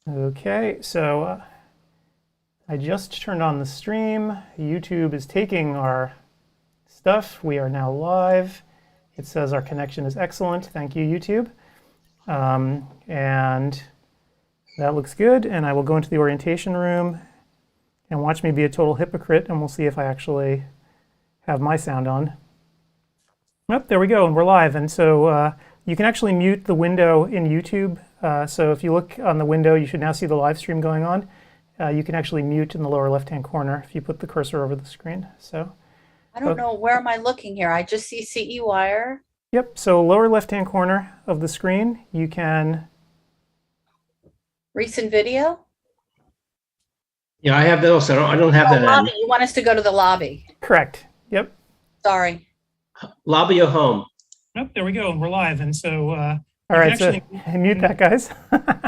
Okay, so I just turned on the stream. YouTube is taking our stuff. We are now live. It says our connection is excellent. Thank you, YouTube. And that looks good. And I will go into the orientation room and watch me be a total hypocrite, and we'll see if I actually have my sound on. Oh, there we go, and we're live. And so you can actually mute the window in YouTube. So if you look on the window, you should now see the live stream going on. You can actually mute in the lower left-hand corner if you put the cursor over the screen. So I don't know, where am I looking here? I just see CEwire. Yep, so lower left-hand corner of the screen, you can... Recent video? Yeah, I have that also. I don't have that Lobby. You want us to go to the lobby? Correct. Yep. Sorry. Lobby or home? Nope, there we go. We're live. And so, all right, so mute that, guys.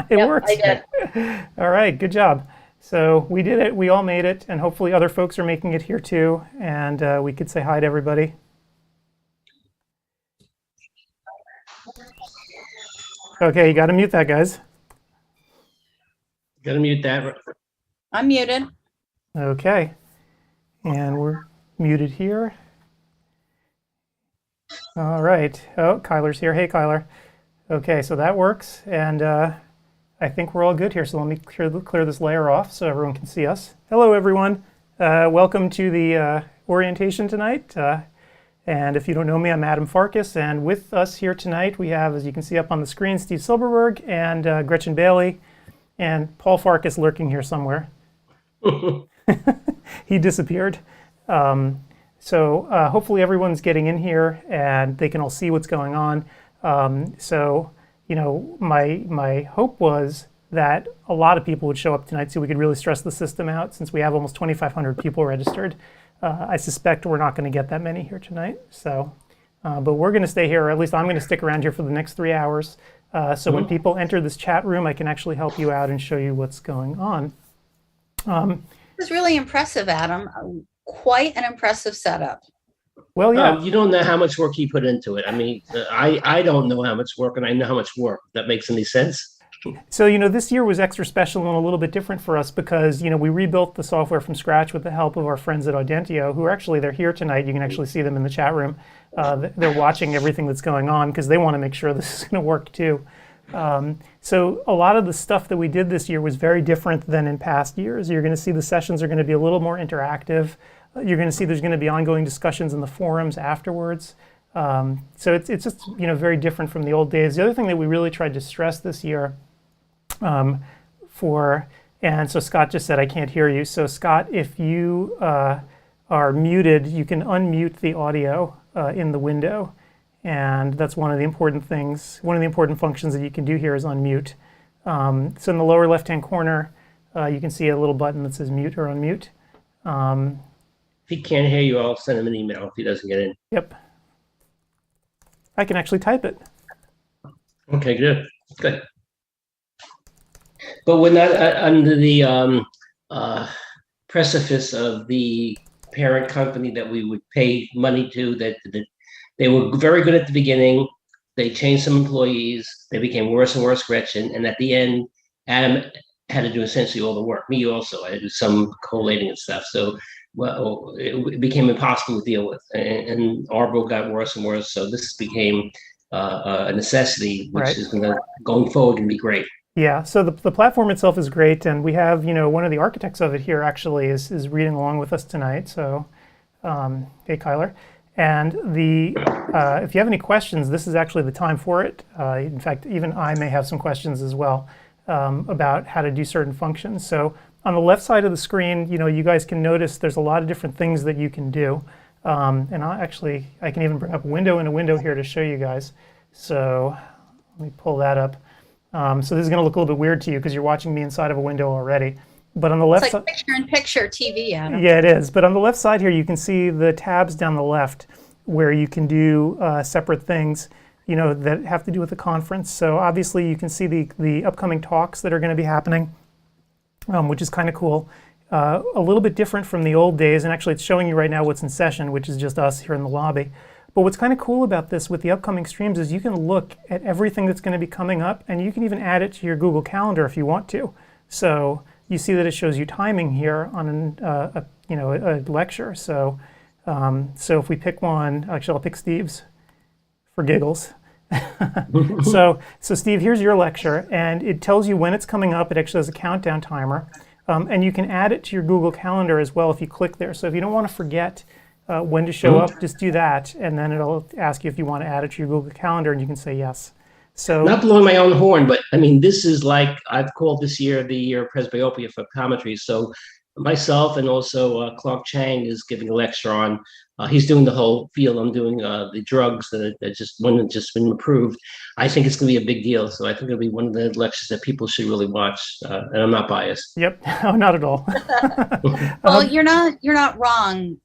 It works. I did. All right, good job. So we did it. We all made it. And hopefully other folks are making it here too. And we could say hi to everybody. Okay, you got to mute that, guys. Got to mute that. I'm muted. Okay. And we're muted here. All right. Oh, Kyler's here. Hey, Kyler. Okay, so that works. And I think we're all good here. So let me clear this layer off so everyone can see us. Hello, everyone. Welcome to the orientation tonight. And if you don't know me, I'm Adam Farkas. And with us here tonight, we have, as you can see up on the screen, Steve Silberberg and Gretchen Bailey and Paul Farkas lurking here somewhere. He disappeared. So hopefully everyone's getting in here and they can all see what's going on. So, you know, my hope was that a lot of people would show up tonight so we could really stress the system out. Since we have almost 2,500 people registered, I suspect we're not going to get that many here tonight. So, but we're going to stay here, or at least I'm going to stick around here for the next 3 hours. So when people enter this chat room, I can actually help you out and show you what's going on. It was really impressive, Adam. Quite an impressive setup. Well, yeah. You don't know how much work he put into it. I mean, I don't know how much work, and I know how much work. If that makes any sense? So, you know, this year was extra special and a little bit different for us because, you know, we rebuilt the software from scratch with the help of our friends at Audentio, who are actually, they're here tonight. You can actually see them in the chat room. They're watching everything that's going on because they want to make sure this is going to work too. So a lot of the stuff that we did this year was very different than in past years. You're going to see the sessions are going to be a little more interactive. You're going to see there's going to be ongoing discussions in the forums afterwards. So it's just, you know, very different from the old days. The other thing that we really tried to stress this year and so Scott just said, I can't hear you. So Scott, if you are muted, you can unmute the audio in the window. And that's one of the important things. One of the important functions that you can do here is unmute. So in the lower left-hand corner, you can see a little button that says mute or unmute. If he can't hear you, I'll send him an email if he doesn't get in. Yep. I can actually type it. Okay, good. Good. But we're not under the precipice of the parent company that we would pay money to. That they were very good at the beginning. They changed some employees. They became worse and worse, Gretchen. And at the end, Adam had to do essentially all the work. Me also. I had to do some collating and stuff. So, well, it became impossible to deal with. And Arbor got worse and worse. So this became a necessity, which is going forward going to be great. Yeah, so the platform itself is great, and we have, you know, one of the architects of it here actually is reading along with us tonight. So, hey, Kyler. And if you have any questions, this is actually the time for it. In fact, even I may have some questions as well about how to do certain functions. So on the left side of the screen, you know, you guys can notice there's a lot of different things that you can do. And I can even bring up a window and a window here to show you guys. So let me pull that up. So this is going to look a little bit weird to you because you're watching me inside of a window already. But on the left side, it's like picture-in-picture TV, Adam. Yeah, it is. But on the left side here, you can see the tabs down the left where you can do separate things, you know, that have to do with the conference. So obviously, you can see the upcoming talks that are going to be happening, which is kind of cool. A little bit different from the old days, and actually, it's showing you right now what's in session, which is just us here in the lobby. But what's kind of cool about this with the upcoming streams is you can look at everything that's going to be coming up, and you can even add it to your Google Calendar if you want to. So you see that it shows you timing here on a lecture. So so if we pick one, actually I'll pick Steve's for giggles. So Steve, here's your lecture, and it tells you when it's coming up. It actually has a countdown timer, and you can add it to your Google Calendar as well if you click there. So if you don't want to forget when to show up, just do that, and then it'll ask you if you want to add it to your Google Calendar, and you can say yes. So not blowing my own horn, but I mean, this is like, I've called this year the year of presbyopia for optometry. So myself and also Clark Chang is giving a lecture on, he's doing the whole field. I'm doing the drugs that just been approved. I think it's going to be a big deal. So I think it'll be one of the lectures that people should really watch. And I'm not biased. Yep, oh, not at all. Well, you're not wrong,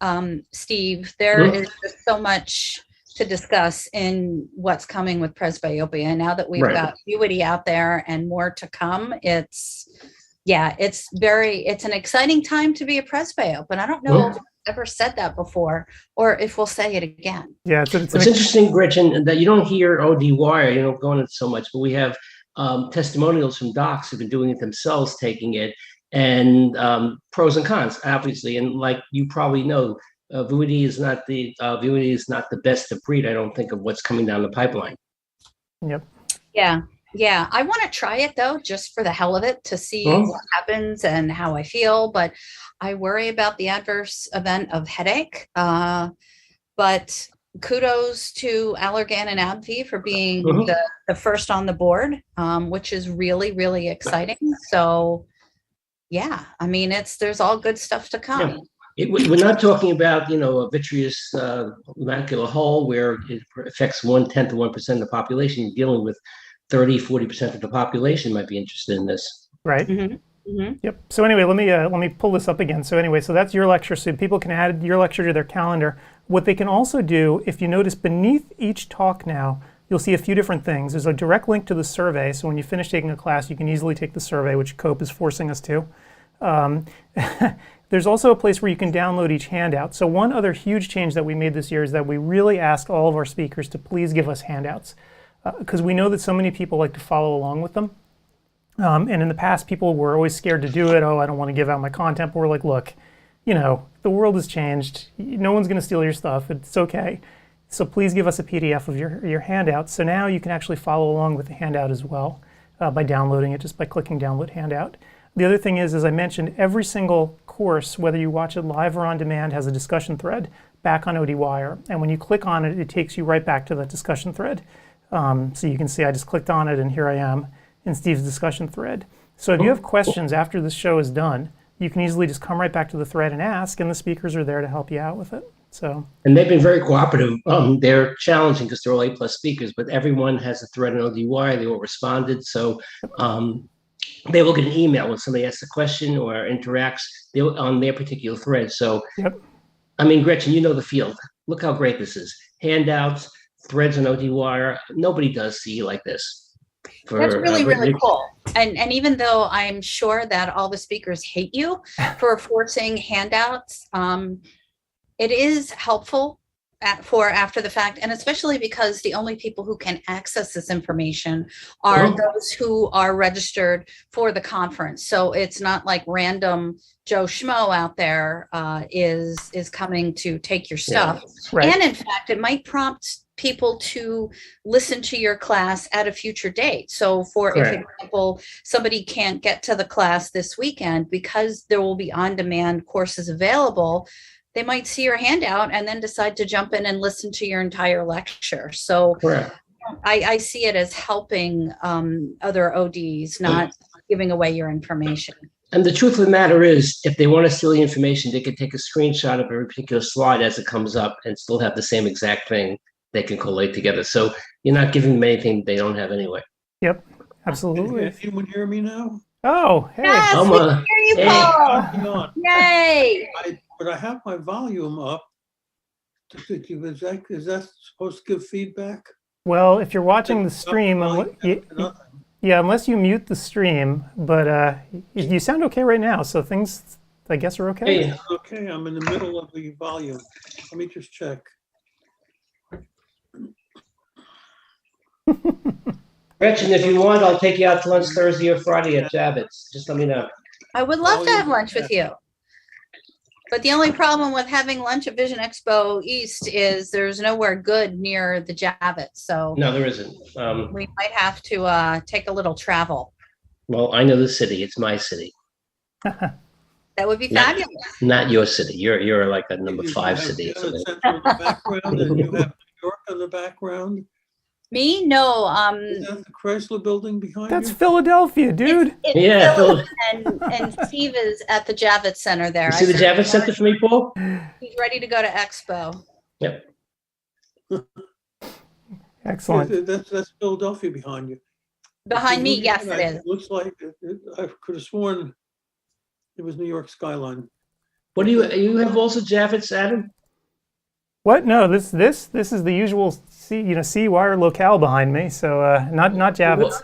Steve. There is just so much to discuss in what's coming with presbyopia. And now that we've got Acuity out there and more to come, it's an exciting time to be a presbyope. And I don't know if I've ever said that before, or if we'll say it again. Yeah, it's interesting, Gretchen, that you don't hear ODwire, you don't go on it so much, but we have testimonials from docs who've been doing it themselves, taking it, and pros and cons, obviously. And like you probably know, Vuity is not the best of breed, I don't think, of what's coming down the pipeline. Yep. Yeah. I want to try it though, just for the hell of it, to see what happens and how I feel. But I worry about the adverse event of headache. But kudos to Allergan and AbbVie for being the first on the board, which is really, really exciting. So yeah, I mean, there's all good stuff to come. Yeah. We're not talking about, a vitreous macular hole where it affects 1/10 of 1% of the population. You're dealing with 30-40% of the population might be interested in this. Right. Yep. So anyway, let me pull this up again. So anyway, so that's your lecture. So people can add your lecture to their calendar. What they can also do, if you notice beneath each talk now, you'll see a few different things. There's a direct link to the survey. So when you finish taking a class, you can easily take the survey, which COPE is forcing us to. There's also a place where you can download each handout. So one other huge change that we made this year is that we really asked all of our speakers to please give us handouts, because we know that so many people like to follow along with them. And in the past, people were always scared to do it. Oh, I don't want to give out my content. But we're like, look, the world has changed. No one's going to steal your stuff. It's okay. So please give us a PDF of your handout. So now you can actually follow along with the handout as well by downloading it, just by clicking download handout. The other thing is, as I mentioned, every single course, whether you watch it live or on demand, has a discussion thread back on ODwire. And when you click on it, it takes you right back to that discussion thread. So you can see I just clicked on it and here I am in Steve's discussion thread. So if you have questions after this show is done, you can easily just come right back to the thread and ask, and the speakers are there to help you out with it. And they've been very cooperative. They're challenging because they're all A+ speakers, but everyone has a thread on ODwire. They all responded. So they will get an email when somebody asks a question or interacts on their particular thread. So, I mean, Gretchen, you know the field. Look how great this is. Handouts, threads on ODwire. Nobody does CE like this. That's really, really cool. And even though I'm sure that all the speakers hate you for forcing handouts, it is helpful for after the fact, and especially because the only people who can access this information are those who are registered for the conference. So it's not like random Joe Schmo out there is coming to take your stuff. Yeah, right. And in fact, it might prompt people to listen to your class at a future date. So for example, somebody can't get to the class this weekend because there will be on-demand courses available. They might see your handout and then decide to jump in and listen to your entire lecture. So I see it as helping other ODs, not giving away your information. And the truth of the matter is, if they want to steal the information, they can take a screenshot of every particular slide as it comes up and still have the same exact thing they can collate together. So you're not giving them anything they don't have anyway. Yep, absolutely. Can anyone hear me now? Oh, hey. Yes, we can hear you, Paul. Yay. But I have my volume up. Is that supposed to give feedback? Well, if you're watching the stream, unless you mute the stream, but you sound okay right now, so things, I guess, are okay. Hey. Okay, I'm in the middle of the volume. Let me just check. Gretchen, if you want, I'll take you out to lunch Thursday or Friday at Javits. Just let me know. I would love to have lunch with you. But the only problem with having lunch at Vision Expo East is there's nowhere good near the Javits. So No, there isn't. we might have to take a little travel. Well, I know the city. It's my city, That would be fabulous. not your city. You're like a number You 5 have city. Or something. Central in the background, and you have New York in the background. Me? No. Is that the Chrysler building behind That's you? Philadelphia, dude. It's Yeah, Philip and Steve is at the Javits Center there. You see the I said, Javits Center for me, Paul? He's ready to go to Expo. Yep. Excellent. That's Philadelphia behind you. Behind me, yes, it It is. looks like, I could have sworn it was New York skyline. What do you have also Javits, Adam? What? No, this is the usual CEwire locale behind me. So not Javits.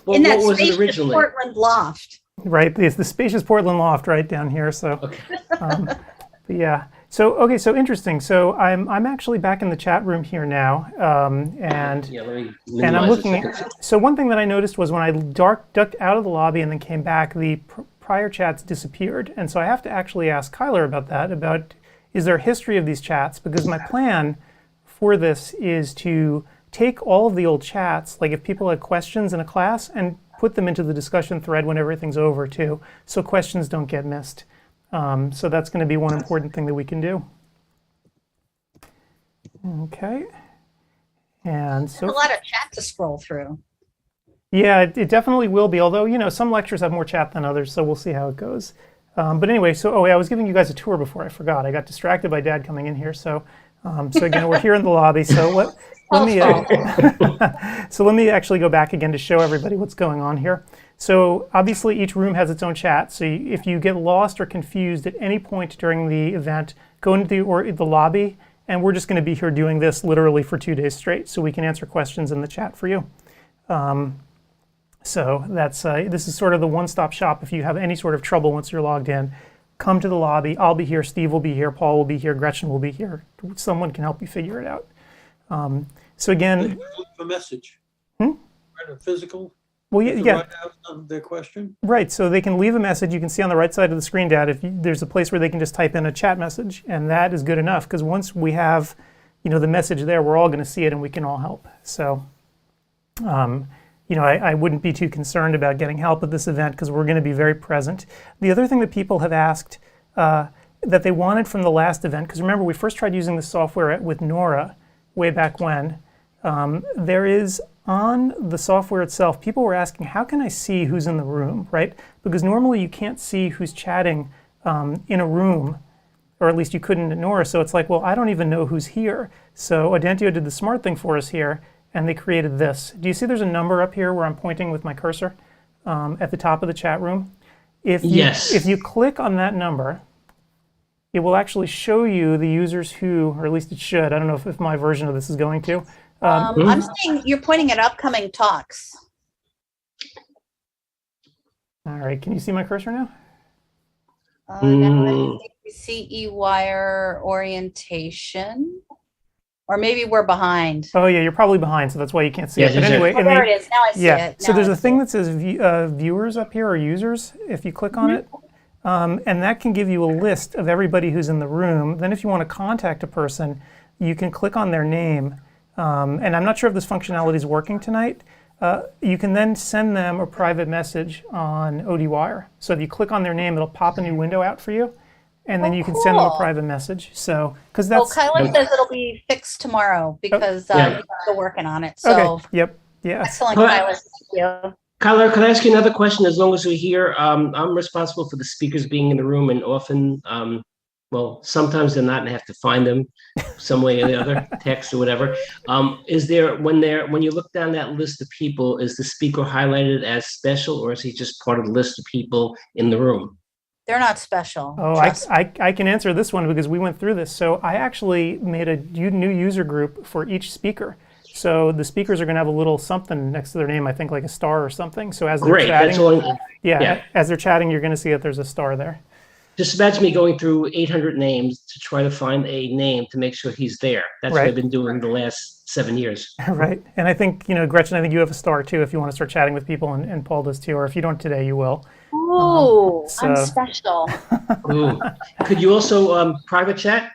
Well, In that what was it spacious originally? Portland loft. Right, it's the spacious Portland loft right down here. So, Okay. but yeah. So okay, so interesting. So I'm actually back in the chat room here now, and Yeah, let me and I'm minimize looking this. at. So one thing that I noticed was when I ducked out of the lobby and then came back, the prior chats disappeared, and so I have to actually ask Kyler about that. About is there a history of these chats? Because my plan for this is to take all of the old chats, like if people had questions in a class, and put them into the discussion thread when everything's over too, so questions don't get missed. So that's going to be one important thing that we can do. Okay. And so There's a lot of chat to scroll through. yeah, it definitely will be, although, some lectures have more chat than others, so we'll see how it goes. But anyway, so I was giving you guys a tour before I forgot. I got distracted by Dad coming in here, so again, we're here in the lobby. So let me actually go back again to show everybody what's going on here. So obviously each room has its own chat. So if you get lost or confused at any point during the event, go into the lobby, and we're just going to be here doing this literally for 2 days straight, so we can answer questions in the chat for you. So that's this is sort of the one-stop shop. If you have any sort of trouble once you're logged in, come to the lobby. I'll be here, Steve will be here, Paul will be here, Gretchen will be here. Someone can help you figure it out. So again, Leave a message. Hmm? Write a physical. well, to yeah, write out their question. right. So they can leave a message. You can see on the right side of the screen, Dad, there's a place where they can just type in a chat message, and that is good enough, because once we have, the message there, we're all going to see it, and we can all help. So, I wouldn't be too concerned about getting help at this event, because we're going to be very present. The other thing that people have asked that they wanted from the last event, because remember, we first tried using this software with Nora way back when. There is on the software itself, people were asking, how can I see who's in the room, right? Because normally you can't see who's chatting in a room, or at least you couldn't at Nora. So it's like, well, I don't even know who's here. So Audentio did the smart thing for us here, and they created this. Do you see there's a number up here where I'm pointing with my cursor at the top of the chat room? Yes. If you click on that number, it will actually show you the users who, or at least it should. I don't know if my version of this is going to. I'm seeing you're pointing at upcoming talks. All right, can you see my cursor now? Now I see CEwire orientation. Or maybe we're behind. Oh yeah, you're probably behind, so that's why you can't see Yes, it. But yes, anyway, Oh, there it is. Now I see it. So Now there's I a see thing it. that says viewers up here, or users, if you click on it. And that can give you a list of everybody who's in the room. Then if you want to contact a person, you can click on their name. And I'm not sure if this functionality is working tonight. You can then send them a private message on ODwire. So if you click on their name, it'll pop a new window out for you. And then you can send them a cool. private message. So, because that's... Kyler says it'll be fixed tomorrow because Yeah. he's still working on it. So Okay, yep, yeah. excellent, Well, Kyler. Thank you. Kyler, could I ask you another question? As long as we're here, I'm responsible for the speakers being in the room, and often, sometimes they're not, and I have to find them some way or the other, text or whatever. Is there, when you look down that list of people, is the speaker highlighted as special, or is he just part of the list of people in the room? They're not special. Oh, Trust me. I can answer this one because we went through this. So I actually made a new user group for each speaker. So the speakers are going to have a little something next to their name, I think like a star or something. So as they're Great, chatting, that's all. yeah, as they're chatting, you're going to see that there's a star there. Just imagine me going through 800 names to try to find a name to make sure he's there. That's what Right. I've been doing the last 7 years. Right. And I think, Gretchen, I think you have a star too if you want to start chatting with people, and Paul does too, or if you don't today, you will. Oh, I'm so- special. Ooh. Could you also private chat?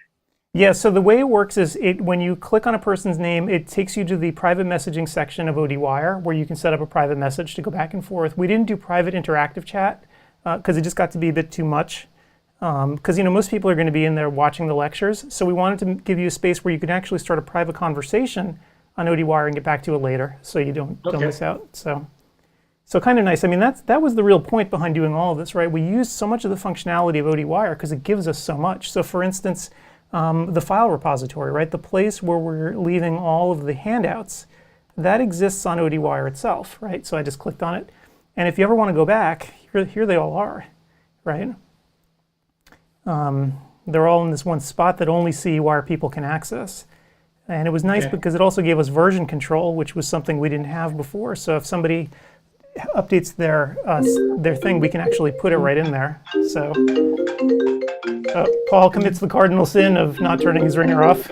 Yeah, so the way it works is when you click on a person's name, it takes you to the private messaging section of ODwire where you can set up a private message to go back and forth. We didn't do private interactive chat because it just got to be a bit too much. Because most people are going to be in there watching the lectures, so we wanted to give you a space where you can actually start a private conversation on ODwire and get back to it later, so you don't miss out. So kind of nice. I mean, that was the real point behind doing all of this, right? We used so much of the functionality of ODwire because it gives us so much. So for instance, the file repository, right? The place where we're leaving all of the handouts, that exists on ODwire itself, right? So I just clicked on it, and if you ever want to go back, here they all are, right? They're all in this one spot that only CEwire people can access. And it was nice because it also gave us version control, which was something we didn't have before. So if somebody updates their thing, we can actually put it right in there. So Paul commits the cardinal sin of not turning his ringer off.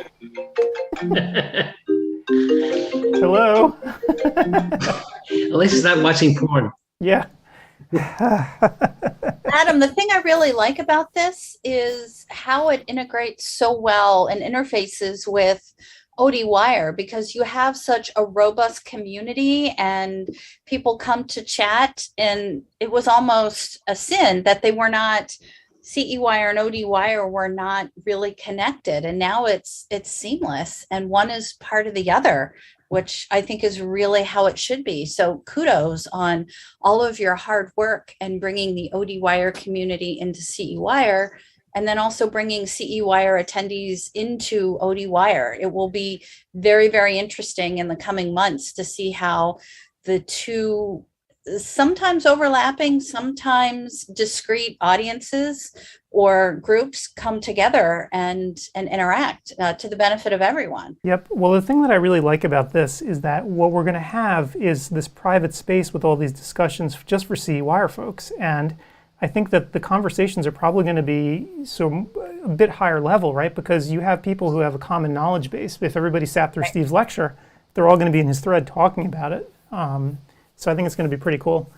Hello. At least he's not watching porn. Yeah. Adam, the thing I really like about this is how it integrates so well and interfaces with ODwire, because you have such a robust community and people come to chat, and it was almost a sin that they were not, CEwire and ODwire were not really connected, and now it's seamless and one is part of the other, which I think is really how it should be. So kudos on all of your hard work and bringing the ODwire community into CEwire, and then also bringing CEwire attendees into ODwire. It will be very, very interesting in the coming months to see how the two, sometimes overlapping, sometimes discrete audiences or groups come together and interact to the benefit of everyone. Yep. Well, the thing that I really like about this is that what we're going to have is this private space with all these discussions just for CEwire folks. And I think that the conversations are probably going to be a bit higher level, right? Because you have people who have a common knowledge base. If everybody sat through Steve's lecture, they're all going to be in his thread talking about it. So I think it's going to be pretty cool.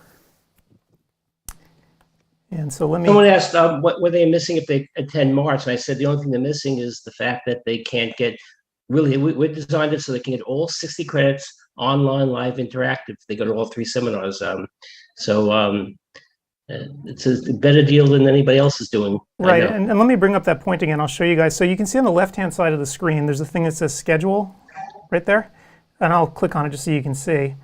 And so let me... Someone asked what were they missing if they attend March, and I said the only thing they're missing is the fact that they can't get, really, we designed it so they can get all 60 credits online, live, interactive. They go to all 3 seminars. It's a better deal than anybody else is doing. Right, and let me bring up that point again. I'll show you guys. So you can see on the left-hand side of the screen, there's a thing that says schedule right there. And I'll click on it just so you can see.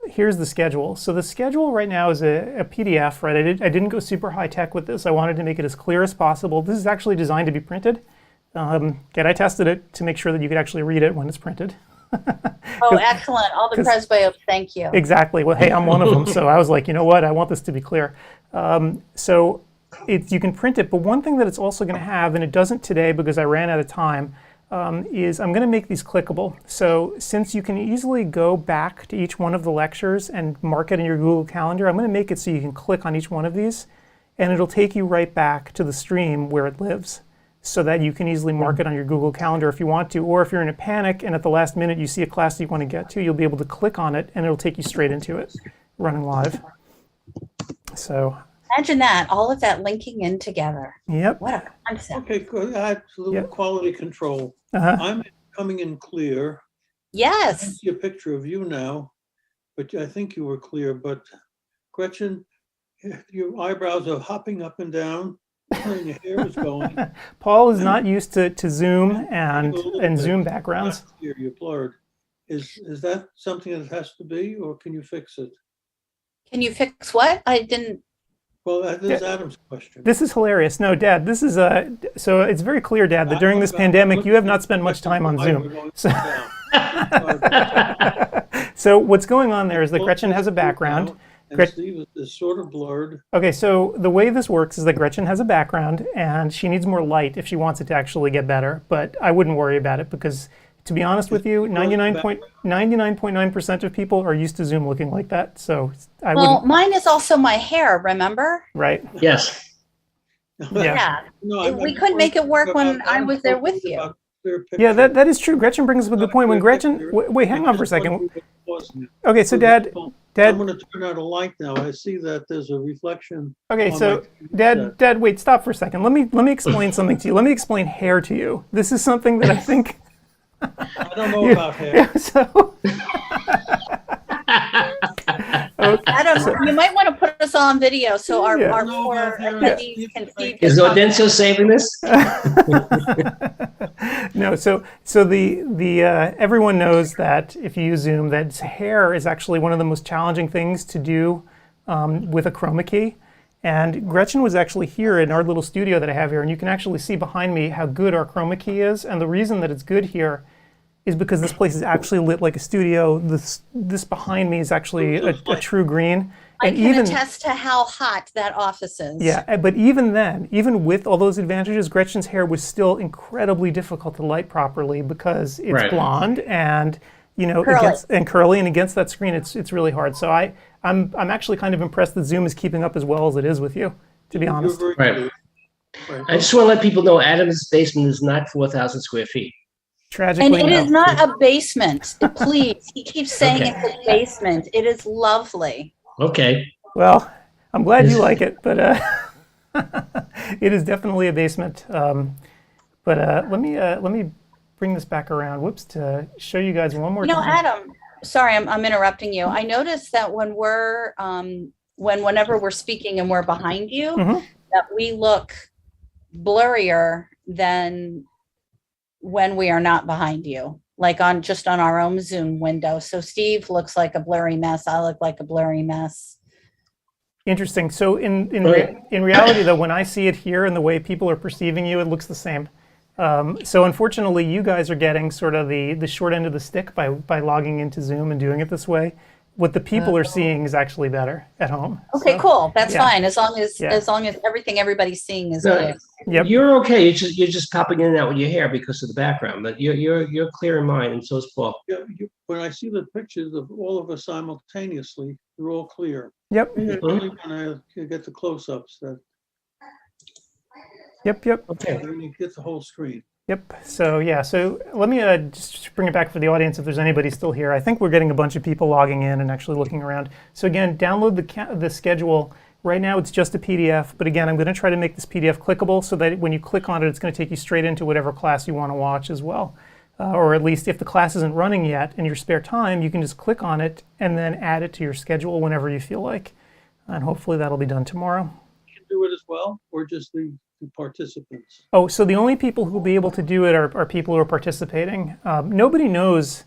Here's the schedule. So the schedule right now is a PDF, right? I didn't go super high tech with this. I wanted to make it as clear as possible. This is actually designed to be printed. I tested it to make sure that you could actually read it when it's printed. Oh, excellent. All the presbyopes, thank you. Exactly. Well, hey, I'm one of them. So I was like, you know what? I want this to be clear. So you can print it. But one thing that it's also going to have, and it doesn't today because I ran out of time, is I'm going to make these clickable. So since you can easily go back to each one of the lectures and mark it in your Google Calendar, I'm going to make it so you can click on each one of these, and it'll take you right back to the stream where it lives, so that you can easily mark it on your Google Calendar if you want to, or if you're in a panic and at the last minute you see a class that you want to get to, you'll be able to click on it and it'll take you straight into it, running live. So imagine that, all of that linking in together. Yep. What a concept. Okay, good. Add a little quality control. I'm coming in clear. I Yes. see a picture of you now, but I think you were clear. But Gretchen, your eyebrows are hopping up and down. And your hair is going. Paul is not used to Zoom and Zoom backgrounds. You're blurred. Is that something that has to be, or can you fix it? Can you fix what? I didn't. Well, that is Adam's question. This is hilarious. No, Dad, this is so it's very clear, Dad, that during this pandemic, you have not spent much time on Zoom. So what's going on there is that Gretchen has a background. And Steve is sort of blurred. Okay, so the way this works is that Gretchen has a background and she needs more light if she wants it to actually get better, but I wouldn't worry about it because, to be honest with you, 99.9% of people are used to Zoom looking like that, so I wouldn't. Well, mine is also my hair, remember? Right. Yes. Yeah. No, We couldn't make it work when I was there with you. Yeah, that is true. Gretchen brings up a good point. When Gretchen, wait, hang on for a second. Okay, so Dad, I'm going to turn out a light now. I see that there's a reflection. Okay, on so my set. Dad, wait, stop for a second. Let me explain something to you. Let me explain hair to you. This is something that I think. I don't know about hair. Yeah, so. Adam, you might want to put us on video so our Yeah. poor attendees can see. Is Audencio saving this? No, so the everyone knows that if you use Zoom, that hair is actually one of the most challenging things to do with a chroma key. And Gretchen was actually here in our little studio that I have here, and you can actually see behind me how good our chroma key is. And the reason that it's good here is because this place is actually lit like a studio. This behind me is actually a true green. I can attest to how hot that office is. Yeah, but even then, even with all those advantages, Gretchen's hair was still incredibly difficult to light properly because it's blonde and curly, and against that screen, it's really hard. So I'm actually kind of impressed that Zoom is keeping up as well as it is with you, to be honest. Right. I just want to let people know Adam's basement is not 4,000 square feet. Tragically, and it no. is not a basement. Please, he keeps saying it's a basement. It is lovely. Okay. Well, I'm glad you like it, but it is definitely a basement. But let me bring this back around. Whoops, to show you guys one more time. Adam, sorry, I'm interrupting you. I noticed that when we're whenever we're speaking and we're behind you, that we look blurrier than when we are not behind you, like on our own Zoom window. So Steve looks like a blurry mess. I look like a blurry mess. Interesting. So in reality, though, when I see it here and the way people are perceiving you, it looks the same. So unfortunately, you guys are getting sort of the short end of the stick by logging into Zoom and doing it this way. What the people are seeing is actually better at home. Okay, cool. That's fine. As long as everything everybody's seeing is clear. Yep. You're okay. You're just popping in and out with your hair because of the background, but you're clear in mind, and so is Paul. Yeah, when I see the pictures of all of us simultaneously, they're all clear. Yep. Only when I get the close-ups that. Yep. Okay. When you get the whole screen. Yep. So yeah. So let me just bring it back for the audience if there's anybody still here. I think we're getting a bunch of people logging in and actually looking around. So again, download the schedule. Right now it's just a PDF, but again, I'm going to try to make this PDF clickable so that when you click on it, it's going to take you straight into whatever class you want to watch as well. Or at least if the class isn't running yet in your spare time, you can just click on it and then add it to your schedule whenever you feel like. And hopefully that'll be done tomorrow. You can do it as well, or just the participants? Oh, so the only people who will be able to do it are people who are participating. Nobody knows,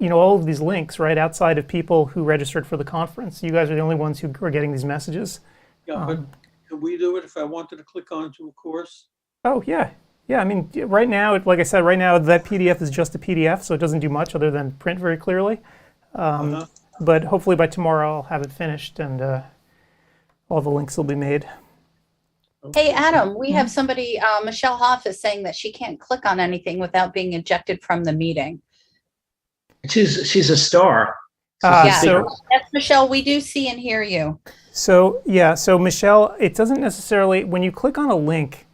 all of these links, right, outside of people who registered for the conference. You guys are the only ones who are getting these messages. Yeah, but can we do it if I wanted to click onto a course? Oh, yeah. Yeah, I mean, right now, like I said, right now that PDF is just a PDF, so it doesn't do much other than print very clearly. But hopefully by tomorrow I'll have it finished and all the links will be made. Hey, Adam, we have somebody, Michelle Hoff is saying that she can't click on anything without being ejected from the meeting. She's a star. Yes, Michelle, we do see and hear you. So Michelle, it doesn't necessarily, when you click on a link,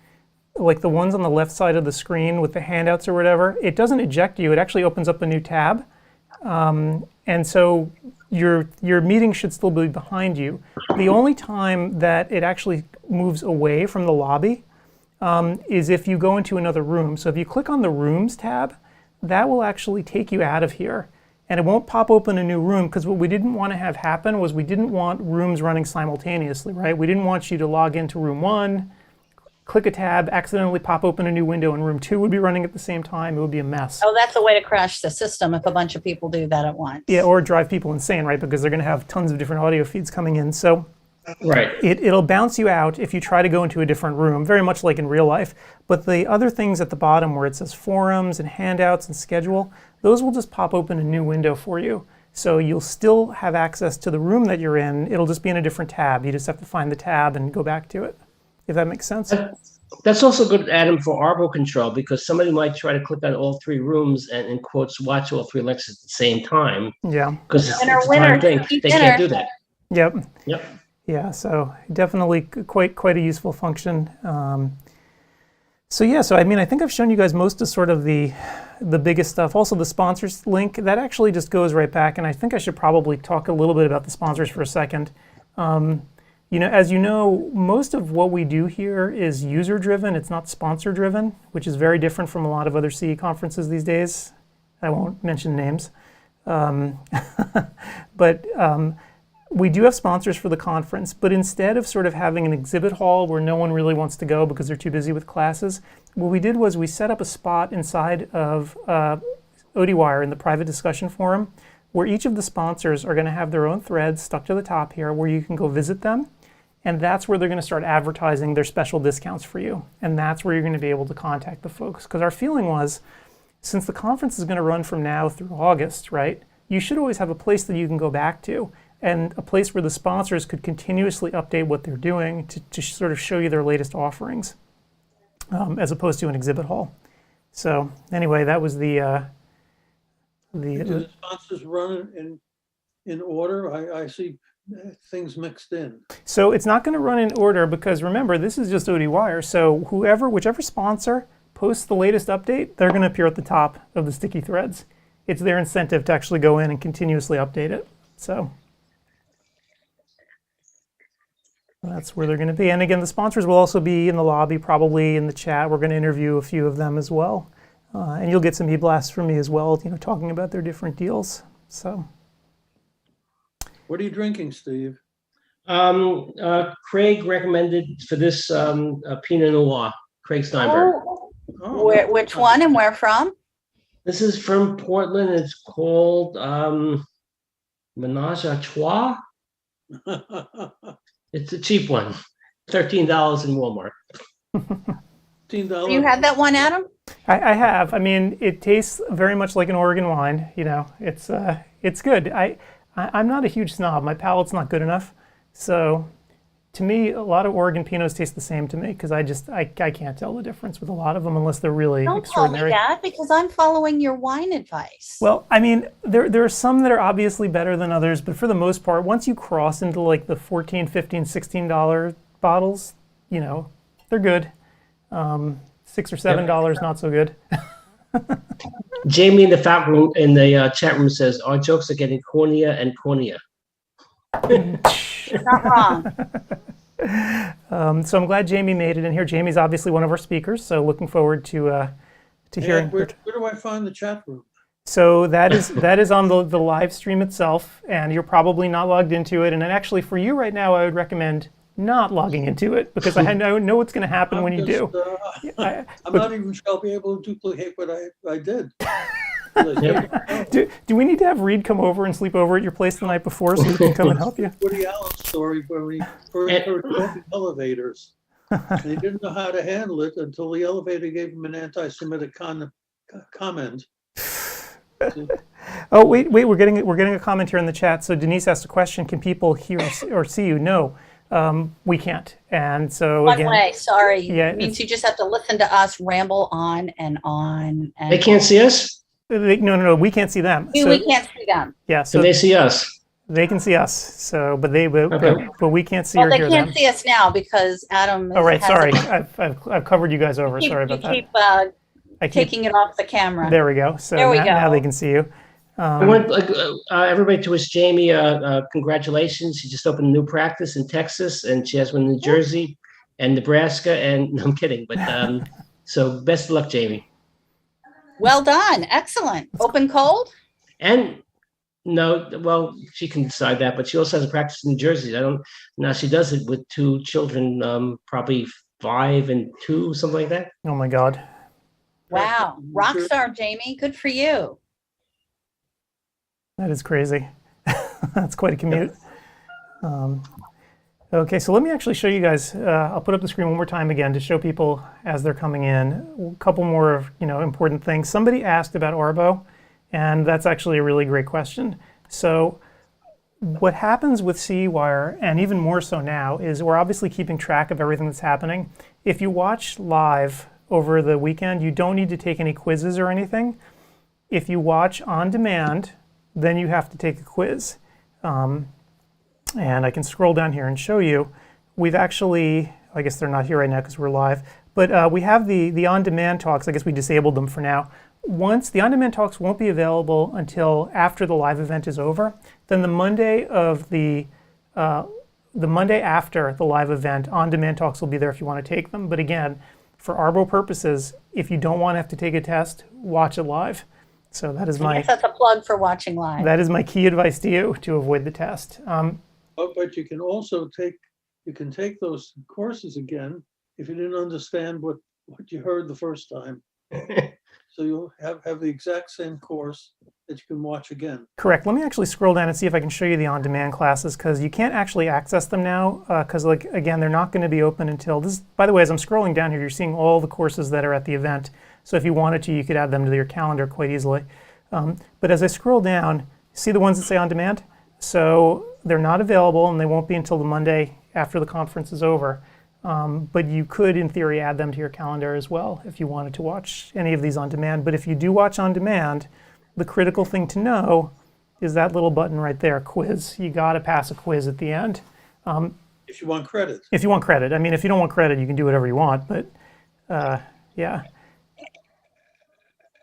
like the ones on the left side of the screen with the handouts or whatever, it doesn't eject you. It actually opens up a new tab. And so your meeting should still be behind you. The only time that it actually moves away from the lobby is if you go into another room. So if you click on the Rooms tab, that will actually take you out of here. And it won't pop open a new room, because what we didn't want to have happen was we didn't want rooms running simultaneously, right? We didn't want you to log into room 1, click a tab, accidentally pop open a new window, and room 2 would be running at the same time. It would be a mess. Oh, that's a way to crash the system if a bunch of people do that at once. Yeah, or drive people insane, right? Because they're going to have tons of different audio feeds coming in. So it'll bounce you out if you try to go into a different room, very much like in real life. But the other things at the bottom where it says forums and handouts and schedule, those will just pop open a new window for you. So you'll still have access to the room that you're in. It'll just be in a different tab. You just have to find the tab and go back to it, if that makes sense. That's also good, Adam, for arbor control, because somebody might try to click on all 3 rooms and, in quotes, watch all 3 lectures at the same time. Yeah. Because it's a time thing. They can't do that. Yep. Yeah, so definitely quite a useful function. So yeah, so I mean, I think I've shown you guys most of sort of the biggest stuff. Also, the sponsors link, that actually just goes right back, and I think I should probably talk a little bit about the sponsors for a second. As you know, most of what we do here is user-driven. It's not sponsor-driven, which is very different from a lot of other CE conferences these days. I won't mention names. But we do have sponsors for the conference, but instead of sort of having an exhibit hall where no one really wants to go because they're too busy with classes, what we did was we set up a spot inside of ODwire in the private discussion forum where each of the sponsors are going to have their own threads stuck to the top here where you can go visit them. And that's where they're going to start advertising their special discounts for you. And that's where you're going to be able to contact the folks. Because our feeling was, since the conference is going to run from now through August, right, you should always have a place that you can go back to and a place where the sponsors could continuously update what they're doing to sort of show you their latest offerings, as opposed to an exhibit hall. So anyway, that was Do the sponsors run in order? I see things mixed in. So it's not going to run in order because remember, this is just ODwire. So whichever sponsor posts the latest update, they're going to appear at the top of the sticky threads. It's their incentive to actually go in and continuously update it. So that's where they're going to be. And again, the sponsors will also be in the lobby, probably in the chat. We're going to interview a few of them as well. And you'll get some e-blasts from me as well, talking about their different deals. So. What are you drinking, Steve? Craig recommended for this Pinot Noir, Craig Steinberg. Oh, which one and where from? This is from Portland. It's called Menage a Trois. It's a cheap one, $13 in Walmart. $13. You had that one, Adam? I have. I mean, it tastes very much like an Oregon wine. It's good. I'm not a huge snob. My palate's not good enough. So to me, a lot of Oregon Pinots taste the same to me because I can't tell the difference with a lot of them unless they're really extraordinary. Don't tell me that because I'm following your wine advice. Well, I mean, there are some that are obviously better than others, but for the most part, once you cross into like the $14, $15, $16 bottles, they're good. $6 or $7, not so good. Jamie in the chat room says our jokes are getting cornier and cornier. Not wrong. So I'm glad Jamie made it in here. Jamie's obviously one of our speakers, so looking forward to hearing. Where do I find the chat room? So that is on the live stream itself, and you're probably not logged into it. And actually, for you right now, I would recommend not logging into it because I know what's going to happen when you do. I'm not even sure I'll be able to duplicate what I did. Do we need to have Reed come over and sleep over at your place the night before so he can come and help you? Woody Allen story where we first heard about the elevators. They didn't know how to handle it until the elevator gave him an anti-Semitic comment. Oh wait, we're getting a comment here in the chat. So Denise asked a question: can people hear or see you? No. We can't. And so One again, way, sorry. Yeah, it means you just have to listen to us ramble on and on. And They can't see us? No, we can't see them. We can't see them. Yeah, So they see us. they can see us. So, but we can't see Well, or they hear can't them. see us now because Adam. Oh right, has sorry, a- I've covered you guys over. you keep, Sorry about you that. keep I keep taking it off the camera. There we go. So There we now go. they can see you. I want everybody to wish Jamie congratulations. She just opened a new practice in Texas, and she has one in New Jersey and Nebraska. And no, I'm kidding, but so best of luck, Jamie. Well done. Excellent. Open cold? And no, well, she can decide that, but she also has a practice in New Jersey. Now she does it with two children, probably 5 and 2, something like that. Oh my God. Wow. Rockstar, Jamie. Good for you. That is crazy. That's quite a commute. Okay, so let me actually show you guys. I'll put up the screen one more time again to show people as they're coming in. A couple more, important things. Somebody asked about Arbo, and that's actually a really great question. So, what happens with CEwire, and even more so now, is we're obviously keeping track of everything that's happening. If you watch live over the weekend, you don't need to take any quizzes or anything. If you watch on demand, then you have to take a quiz. And I can scroll down here and show you. We've actually, I guess they're not here right now because we're live, but we have the on-demand talks. I guess we disabled them for now. Once the on-demand talks won't be available until after the live event is over, then the Monday of the Monday after the live event, on-demand talks will be there if you want to take them. But again, for ARBO purposes, if you don't want to have to take a test, watch it live. So that is I guess that's a plug for watching live. That is my key advice to you to avoid the test. But you can also take those courses again if you didn't understand what you heard the first time. So you'll have the exact same course that you can watch again. Correct. Let me actually scroll down and see if I can show you the on-demand classes, because you can't actually access them now, because again, they're not going to be open until this. By the way, as I'm scrolling down here, you're seeing all the courses that are at the event. So if you wanted to, you could add them to your calendar quite easily. But as I scroll down, see the ones that say on-demand? So they're not available, and they won't be until the Monday after the conference is over. But you could, in theory, add them to your calendar as well if you wanted to watch any of these on demand. But if you do watch on demand, the critical thing to know is that little button right there, quiz. You got to pass a quiz at the end. If you want credit. If you want credit. I mean, if you don't want credit, you can do whatever you want. But yeah.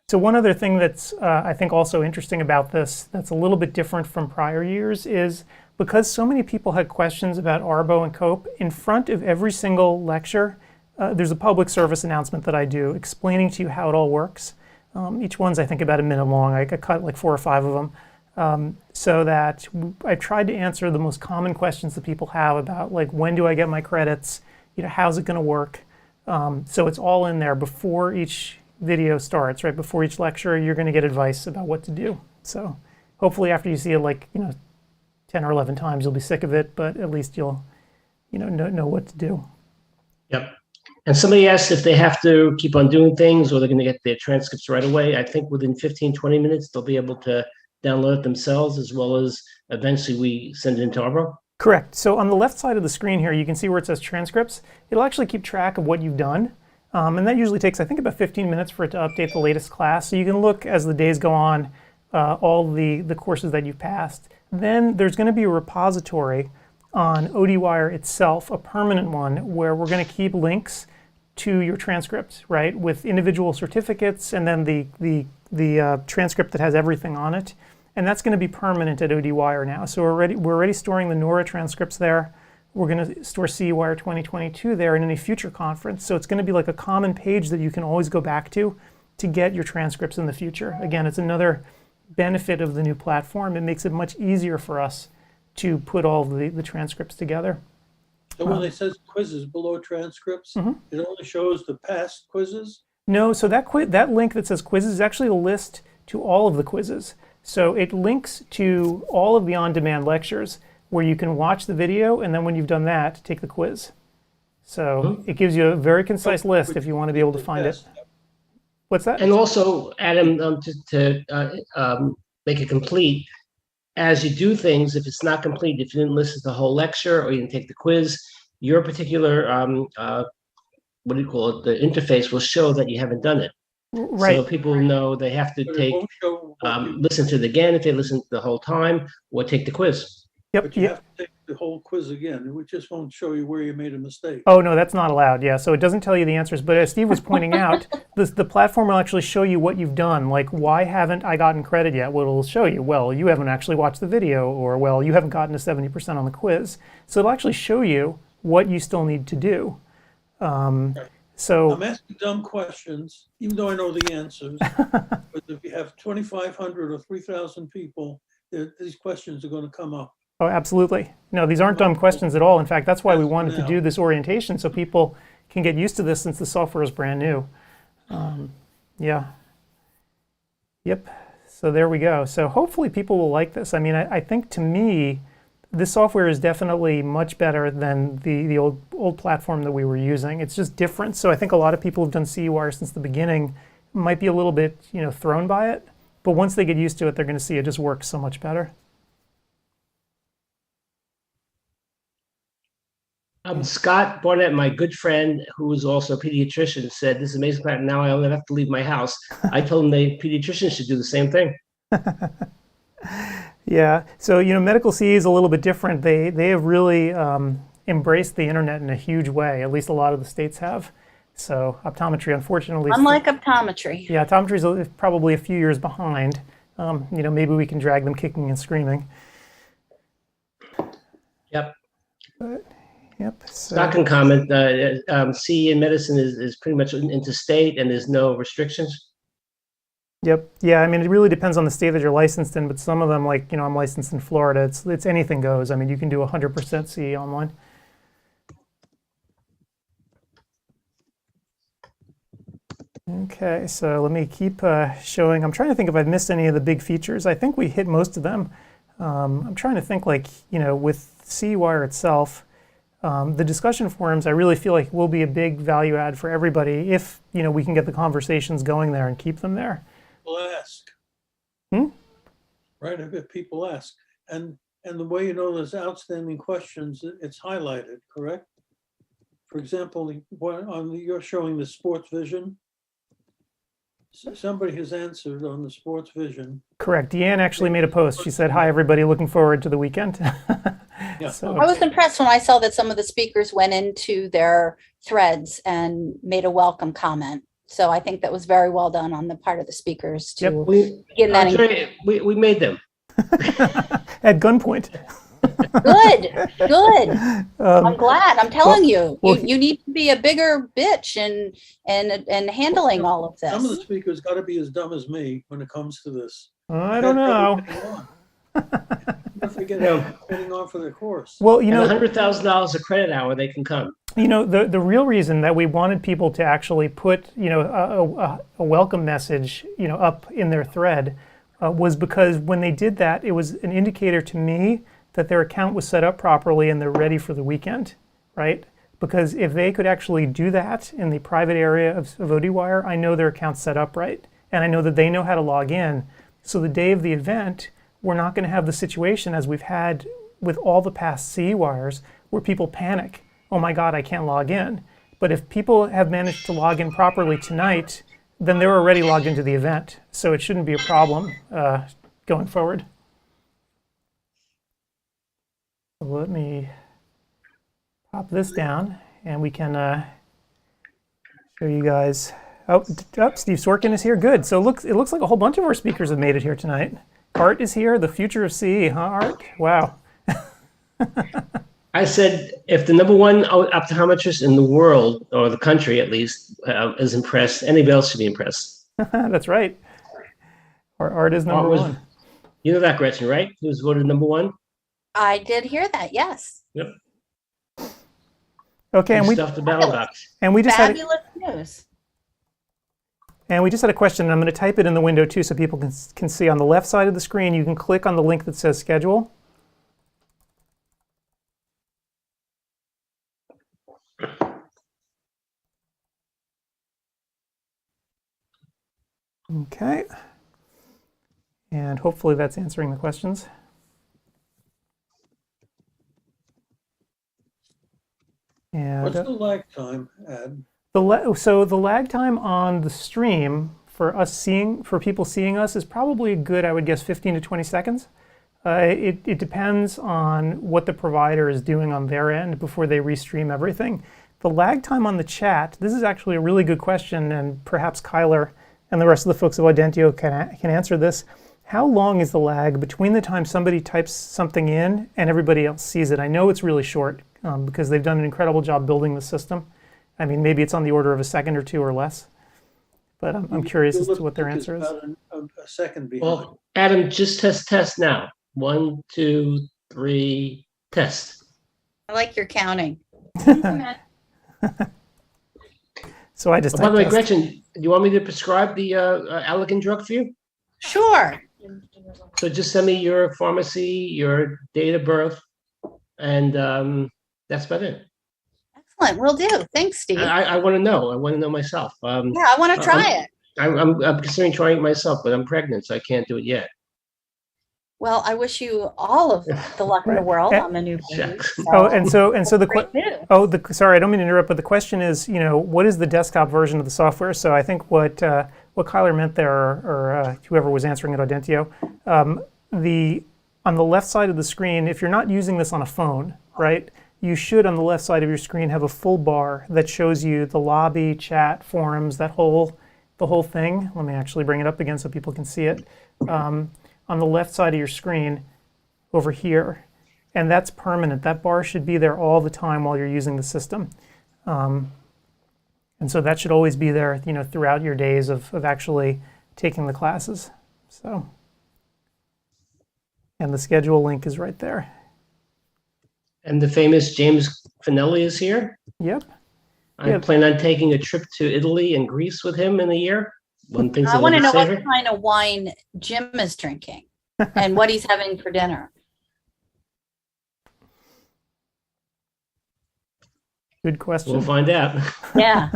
So one other thing that's, I think, also interesting about this that's a little bit different from prior years is because so many people had questions about ARBO and COPE, in front of every single lecture, there's a public service announcement that I do explaining to you how it all works. Each one's, I think, about a minute long. I cut like 4 or 5 of them so that I tried to answer the most common questions that people have about, like, when do I get my credits? You know, how's it going to work? So it's all in there before each video starts, right? Before each lecture, you're going to get advice about what to do. So hopefully after you see it, like, 10 or 11 times, you'll be sick of it, but at least you'll, know what to do. Yep. And somebody asked if they have to keep on doing things or they're going to get their transcripts right away. I think within 15, 20 minutes, they'll be able to download it themselves, as well as eventually we send it into ARBO. Correct. So on the left side of the screen here, you can see where it says transcripts. It'll actually keep track of what you've done. And that usually takes, I think, about 15 minutes for it to update the latest class. So you can look as the days go on, all the courses that you've passed. Then there's going to be a repository on ODwire itself, a permanent one, where we're going to keep links to your transcript, right, with individual certificates and then the transcript that has everything on it. And that's going to be permanent at ODwire now. So we're already storing the NORA transcripts there. We're going to store CEwire2022 there in any future conference. So it's going to be like a common page that you can always go back to get your transcripts in the future. Again, it's another benefit of the new platform. It makes it much easier for us to put all the transcripts together. So when it says quizzes below transcripts, it only shows the past quizzes? No, so that link that says quizzes is actually a list to all of the quizzes. So it links to all of the on-demand lectures where you can watch the video, and then when you've done that, take the quiz. So it gives you a very concise list if you want to be able to find it. What's that? And also, Adam, to make it complete, as you do things, if it's not complete, if you didn't listen to the whole lecture or you didn't take the quiz, your particular, what do you call it, the interface will show that you haven't done it. Right. So people know they have to listen to it again if they listen the whole time, or take the quiz. Yep. But you have to take the whole quiz again. It just won't show you where you made a mistake. Oh, no, that's not allowed. Yeah, so it doesn't tell you the answers. But as Steve was pointing out, the platform will actually show you what you've done. Like, why haven't I gotten credit yet? Well, it'll show you, well, you haven't actually watched the video, or, well, you haven't gotten to 70% on the quiz. So it'll actually show you what you still need to do. So I'm asking dumb questions, even though I know the answers. But if you have 2,500 or 3,000 people, these questions are going to come up. Oh, absolutely. No, these aren't dumb questions at all. In fact, that's why we wanted to do this orientation, so people can get used to this since the software is brand new. Yeah. Yep. So there we go. So hopefully people will like this. I mean, I think to me, this software is definitely much better than the old platform that we were using. It's just different. So I think a lot of people who've done CEwire since the beginning might be a little bit, thrown by it. But once they get used to it, they're going to see it just works so much better. Scott Barnett, my good friend, who is also a pediatrician, said, "This is amazing. Now I only have to leave my house." I told him the pediatricians should do the same thing. Yeah. So, medical CE is a little bit different. They have really embraced the internet in a huge way. At least a lot of the states have. So optometry, unfortunately, Unlike optometry. yeah, optometry is probably a few years behind. Maybe we can drag them kicking and screaming. Yep. But, yep. So, Scott can comment. CE in medicine is pretty much interstate, and there's no restrictions. yep. Yeah. I mean, it really depends on the state that you're licensed in. But some of them, like I'm licensed in Florida. It's anything goes. I mean, you can do 100% CE online. Okay, so let me keep showing. I'm trying to think if I've missed any of the big features. I think we hit most of them. I'm trying to think, like, with CEwire itself, the discussion forums, I really feel like will be a big value add for everybody if, we can get the conversations going there and keep them there. People ask. Hmm? Right, if people ask. And the way there's outstanding questions, it's highlighted, correct? For example, you're showing the sports vision. Somebody has answered on the sports vision. Correct. Deanne actually made a post. She said, "Hi, everybody. Looking forward to the weekend." Yeah. So, I was impressed when I saw that some of the speakers went into their threads and made a welcome comment. So I think that was very well done on the part of the speakers to Yep. begin that. We made them. at gunpoint. Good. I'm glad. I'm telling you, well, you need to be a bigger bitch and handling all of Some of the this. speakers got to be as dumb as me when it comes to this. I don't know. They're getting on for their course. Well, And $100,000 a credit hour, they can come. the real reason that we wanted people to actually put, a welcome message, up in their thread was because when they did that, it was an indicator to me that their account was set up properly and they're ready for the weekend, right? Because if they could actually do that in the private area of ODwire, I know their account's set up right. And I know that they know how to log in. So the day of the event, we're not going to have the situation as we've had with all the past CEwires where people panic. Oh my God, I can't log in. But if people have managed to log in properly tonight, then they're already logged into the event. So it shouldn't be a problem going forward. Let me pop this down and we can show you guys. Oh, Steve Sorkin is here. Good. So it looks like a whole bunch of our speakers have made it here tonight. Art is here, the future of CE, huh, Art? Wow. I said, if the number one optometrist in the world, or the country at least, is impressed, anybody else should be impressed. That's right. Our Art is number one. You know that, Gretchen, right? He was voted number one. I did hear that. Yes. Yep. Okay, and we stuffed the battle box. And we just Fabulous news. And we just had a question, and I'm going to type it in the window too so people can see. On the left side of the screen, you can click on the link that says schedule. Okay. And hopefully that's answering the questions. And what's the lag time, Ed? So the lag time on the stream for people seeing us is probably a good, I would guess, 15 to 20 seconds. It depends on what the provider is doing on their end before they restream everything. The lag time on the chat, this is actually a really good question, and perhaps Kyler and the rest of the folks at Audentio can answer this. How long is the lag between the time somebody types something in and everybody else sees it? I know it's really short because they've done an incredible job building the system. I mean, maybe it's on the order of a second or two or less, but I'm curious as to what their answer is. About a second behind. Well, Adam, just test now. 1, 2, 3, test. I like your counting. So I just By the way, test. Gretchen, do you want me to prescribe the Allergan drug for you? Sure. So just send me your pharmacy, your date of birth, and that's about it. Excellent. Will do. Thanks, Steve. I want to know. I want to know myself. Yeah, I want to try it. I'm considering trying it myself, but I'm pregnant, so I can't do it yet. Well, I wish you all of the luck in the world on the new baby. Shucks. Oh, and so the Great news. sorry, I don't mean to interrupt, but the question is, what is the desktop version of the software? So I think what Kyler meant there, or whoever was answering at Audentio, on the left side of the screen, if you're not using this on a phone, right, you should on the left side of your screen have a full bar that shows you the lobby, chat, forums, the whole thing. Let me actually bring it up again so people can see it. On the left side of your screen over here. And that's permanent. That bar should be there all the time while you're using the system. And so that should always be there, you know, throughout your days of actually taking the classes. So, and the schedule link is right there. And the famous James Finelli is here. Yep. I plan on taking a trip to Italy and Greece with him in a year. One thing's I want to know what saver. kind of wine Jim is drinking and what he's having for dinner. Good question. We'll find out. Yeah.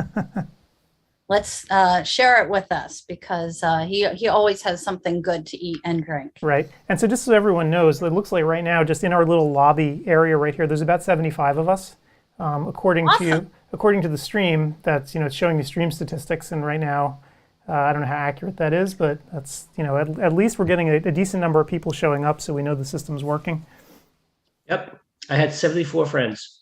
Let's share it with us because he always has something good to eat and drink. Right. And so just so everyone knows, it looks like right now, just in our little lobby area right here, there's about 75 of us. According to the stream, that's, you know, it's showing the stream statistics. And right now, I don't know how accurate that is, but that's, you know, at least we're getting a decent number of people showing up, so we know the system's working. Yep. I had 74 friends.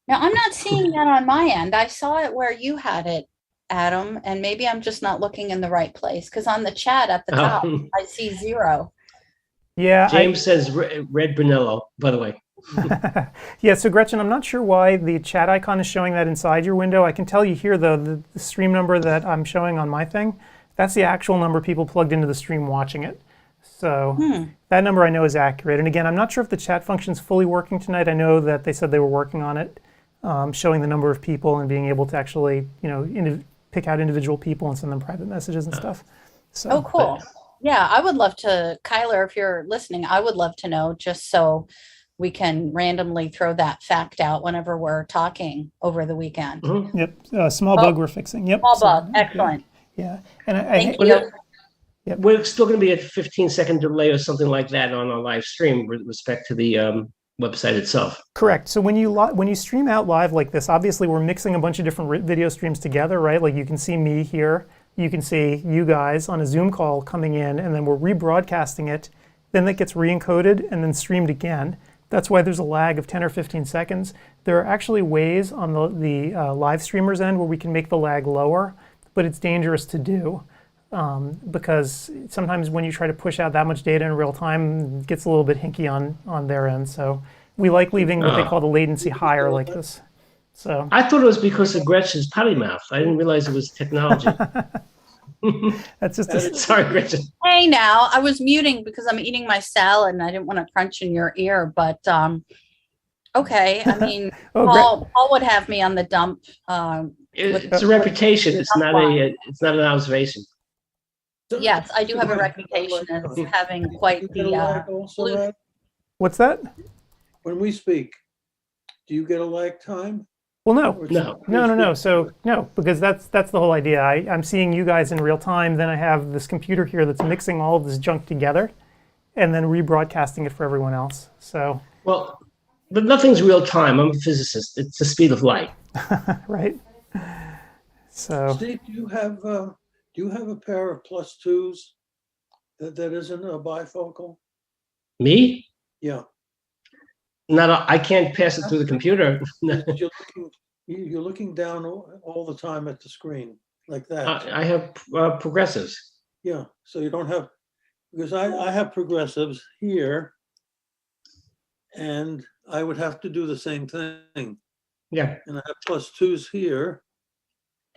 Now, I'm not seeing that on my end. I saw it where you had it, Adam, and maybe I'm just not looking in the right place because on the chat at the top, I see 0. Yeah. James says Red Brunello, by the way. Yeah, so Gretchen, I'm not sure why the chat icon is showing that inside your window. I can tell you here, though, the stream number that I'm showing on my thing, that's the actual number of people plugged into the stream watching it. So that number I know is accurate. And again, I'm not sure if the chat function's fully working tonight. I know that they said they were working on it, showing the number of people and being able to actually, you know, pick out individual people and send them private messages and stuff. So, oh, cool. Yeah, I would love to, Kyler, if you're listening, I would love to know just so we can randomly throw that fact out whenever we're talking over the weekend. Yep, small bug we're fixing. Yep. Small bug, excellent. Yeah, and Thank you. Yep. We're still going to be at 15-second delay or something like that on our live stream with respect to the website itself. Correct. So when you stream out live like this, obviously we're mixing a bunch of different video streams together, right? Like you can see me here, you can see you guys on a Zoom call coming in, and then we're rebroadcasting it. Then that gets re-encoded and then streamed again. That's why there's a lag of 10 or 15 seconds. There are actually ways on the live streamer's end where we can make the lag lower, but it's dangerous to do because sometimes when you try to push out that much data in real time, it gets a little bit hinky on their end. So we like leaving what they call the latency higher like this. So I thought it was because of Gretchen's potty mouth. I didn't realize it was technology. that's just Sorry, Gretchen. Hey, now I was muting because I'm eating my salad and I didn't want to crunch in your ear, but okay. I mean, Paul would have me on the dump. It's a reputation. It's not an observation. Yes, I do have a reputation as having quite the. What's that? When we speak, do you get a lag time? Well, no. No. So no, because that's the whole idea. I'm seeing you guys in real time. Then I have this computer here that's mixing all of this junk together, and then rebroadcasting it for everyone else. So well, but nothing's real time. I'm a physicist. It's the speed of light. Right. So Steve, do you have a pair of +2s that isn't a bifocal? Me? Yeah. I can't pass it through the computer. You're looking down all the time at the screen like that. I have progressives. Yeah, so you don't have, because I have progressives here, and I would have to do the same thing. Yeah. And I have +2s here.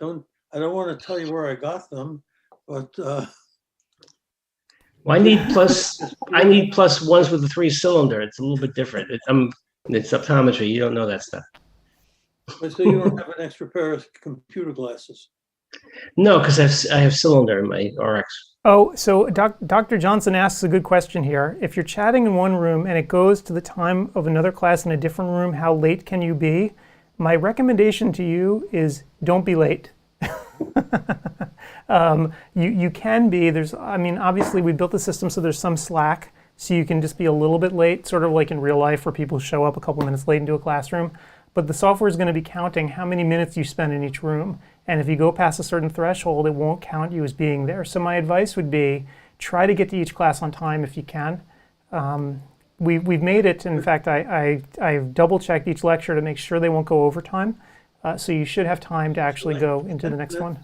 I don't want to tell you where I got them, but Well, I need +1s with a 3-cylinder. It's a little bit different. It's optometry. You don't know that stuff. so you don't have an extra pair of computer glasses. No, because I have cylinder in my RX. Oh, so Dr. Johnson asks a good question here. If you're chatting in one room and it goes to the time of another class in a different room, how late can you be? My recommendation to you is don't be late. You can be, obviously we built the system so there's some slack, so you can just be a little bit late, sort of like in real life where people show up a couple minutes late into a classroom. But the software is going to be counting how many minutes you spend in each room. And if you go past a certain threshold, it won't count you as being there. So my advice would be try to get to each class on time if you can. We've made it. In fact, I've double checked each lecture to make sure they won't go over time. So you should have time to actually go into the next one.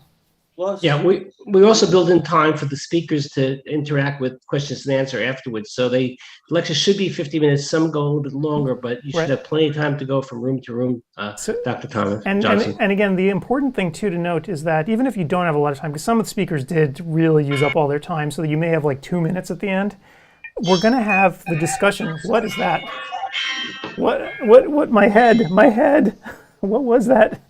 Plus, Yeah, we also build in time for the speakers to interact with questions and answer afterwards. So the lecture should be 50 minutes. Some go a little bit longer, but you should Right. have plenty of time to go from room to room, Dr. Thomas Johnson. And again, the important thing too to note is that even if you don't have a lot of time, because some of the speakers did really use up all their time, so that you may have like 2 minutes at the end, we're going to have the discussion. What is that? What, my head, what was that?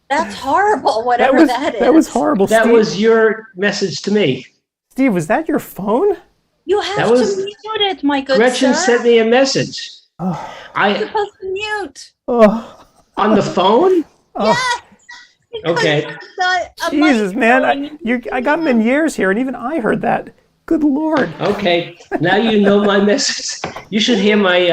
That's horrible, whatever that is. That was horrible, That Steve. was your message to me. Steve, was that your phone? You have That to was- mute it, my good Gretchen sir. sent me a message. You're I supposed to mute. Oh, on the phone. Yes. because Okay. a Jesus, mic man, going I got them in years here, and even I heard that. Good Lord. Okay, now you know my message. You should hear my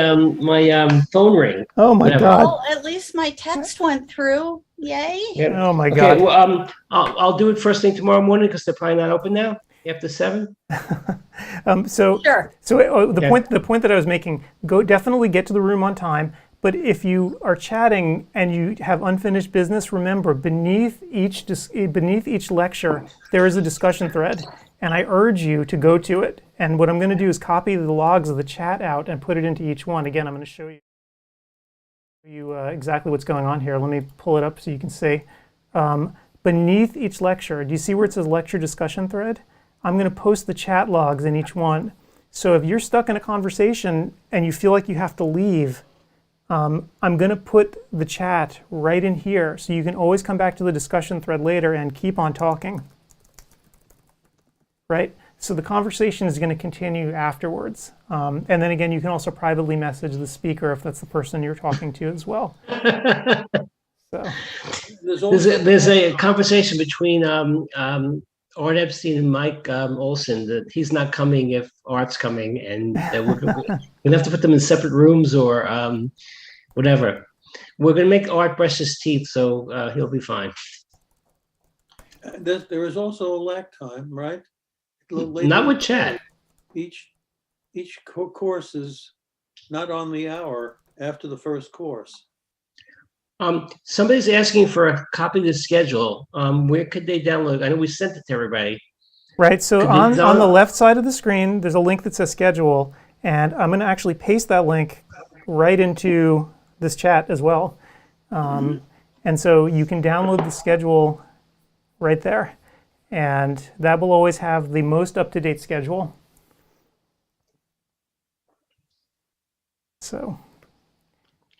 phone ring. Oh my Whatever. God. Well, at least my text went through. Yay. Yeah. Oh my Okay, God. well, I'll do it first thing tomorrow morning because they're probably not open now after 7. Sure. So the Okay. point that I was making, definitely get to the room on time. But if you are chatting and you have unfinished business, remember beneath each lecture there is a discussion thread, and I urge you to go to it. And what I'm going to do is copy the logs of the chat out and put it into each one. Again, I'm going to show you exactly what's going on here. Let me pull it up so you can see. Beneath each lecture, do you see where it says lecture discussion thread? I'm going to post the chat logs in each one. So if you're stuck in a conversation and you feel like you have to leave, I'm going to put the chat right in here so you can always come back to the discussion thread later and keep on talking. Right? So the conversation is going to continue afterwards. And then again, you can also privately message the speaker if that's the person you're talking to as well. So. There's a conversation between Art Epstein and Mike Olson that he's not coming if Art's coming, and that we're gonna have to put them in separate rooms or whatever. We're going to make Art brush his teeth, so he'll be fine. There is also a lag time, right? Not with chat. Each course is not on the hour after the first course. Somebody's asking for a copy of the schedule. Where could they download? I know we sent it to everybody. Right, so Could you on download- the left side of the screen, there's a link that says schedule, and I'm going to actually paste that link right into this chat as well. And so you can download the schedule right there, and that will always have the most up-to-date schedule. So.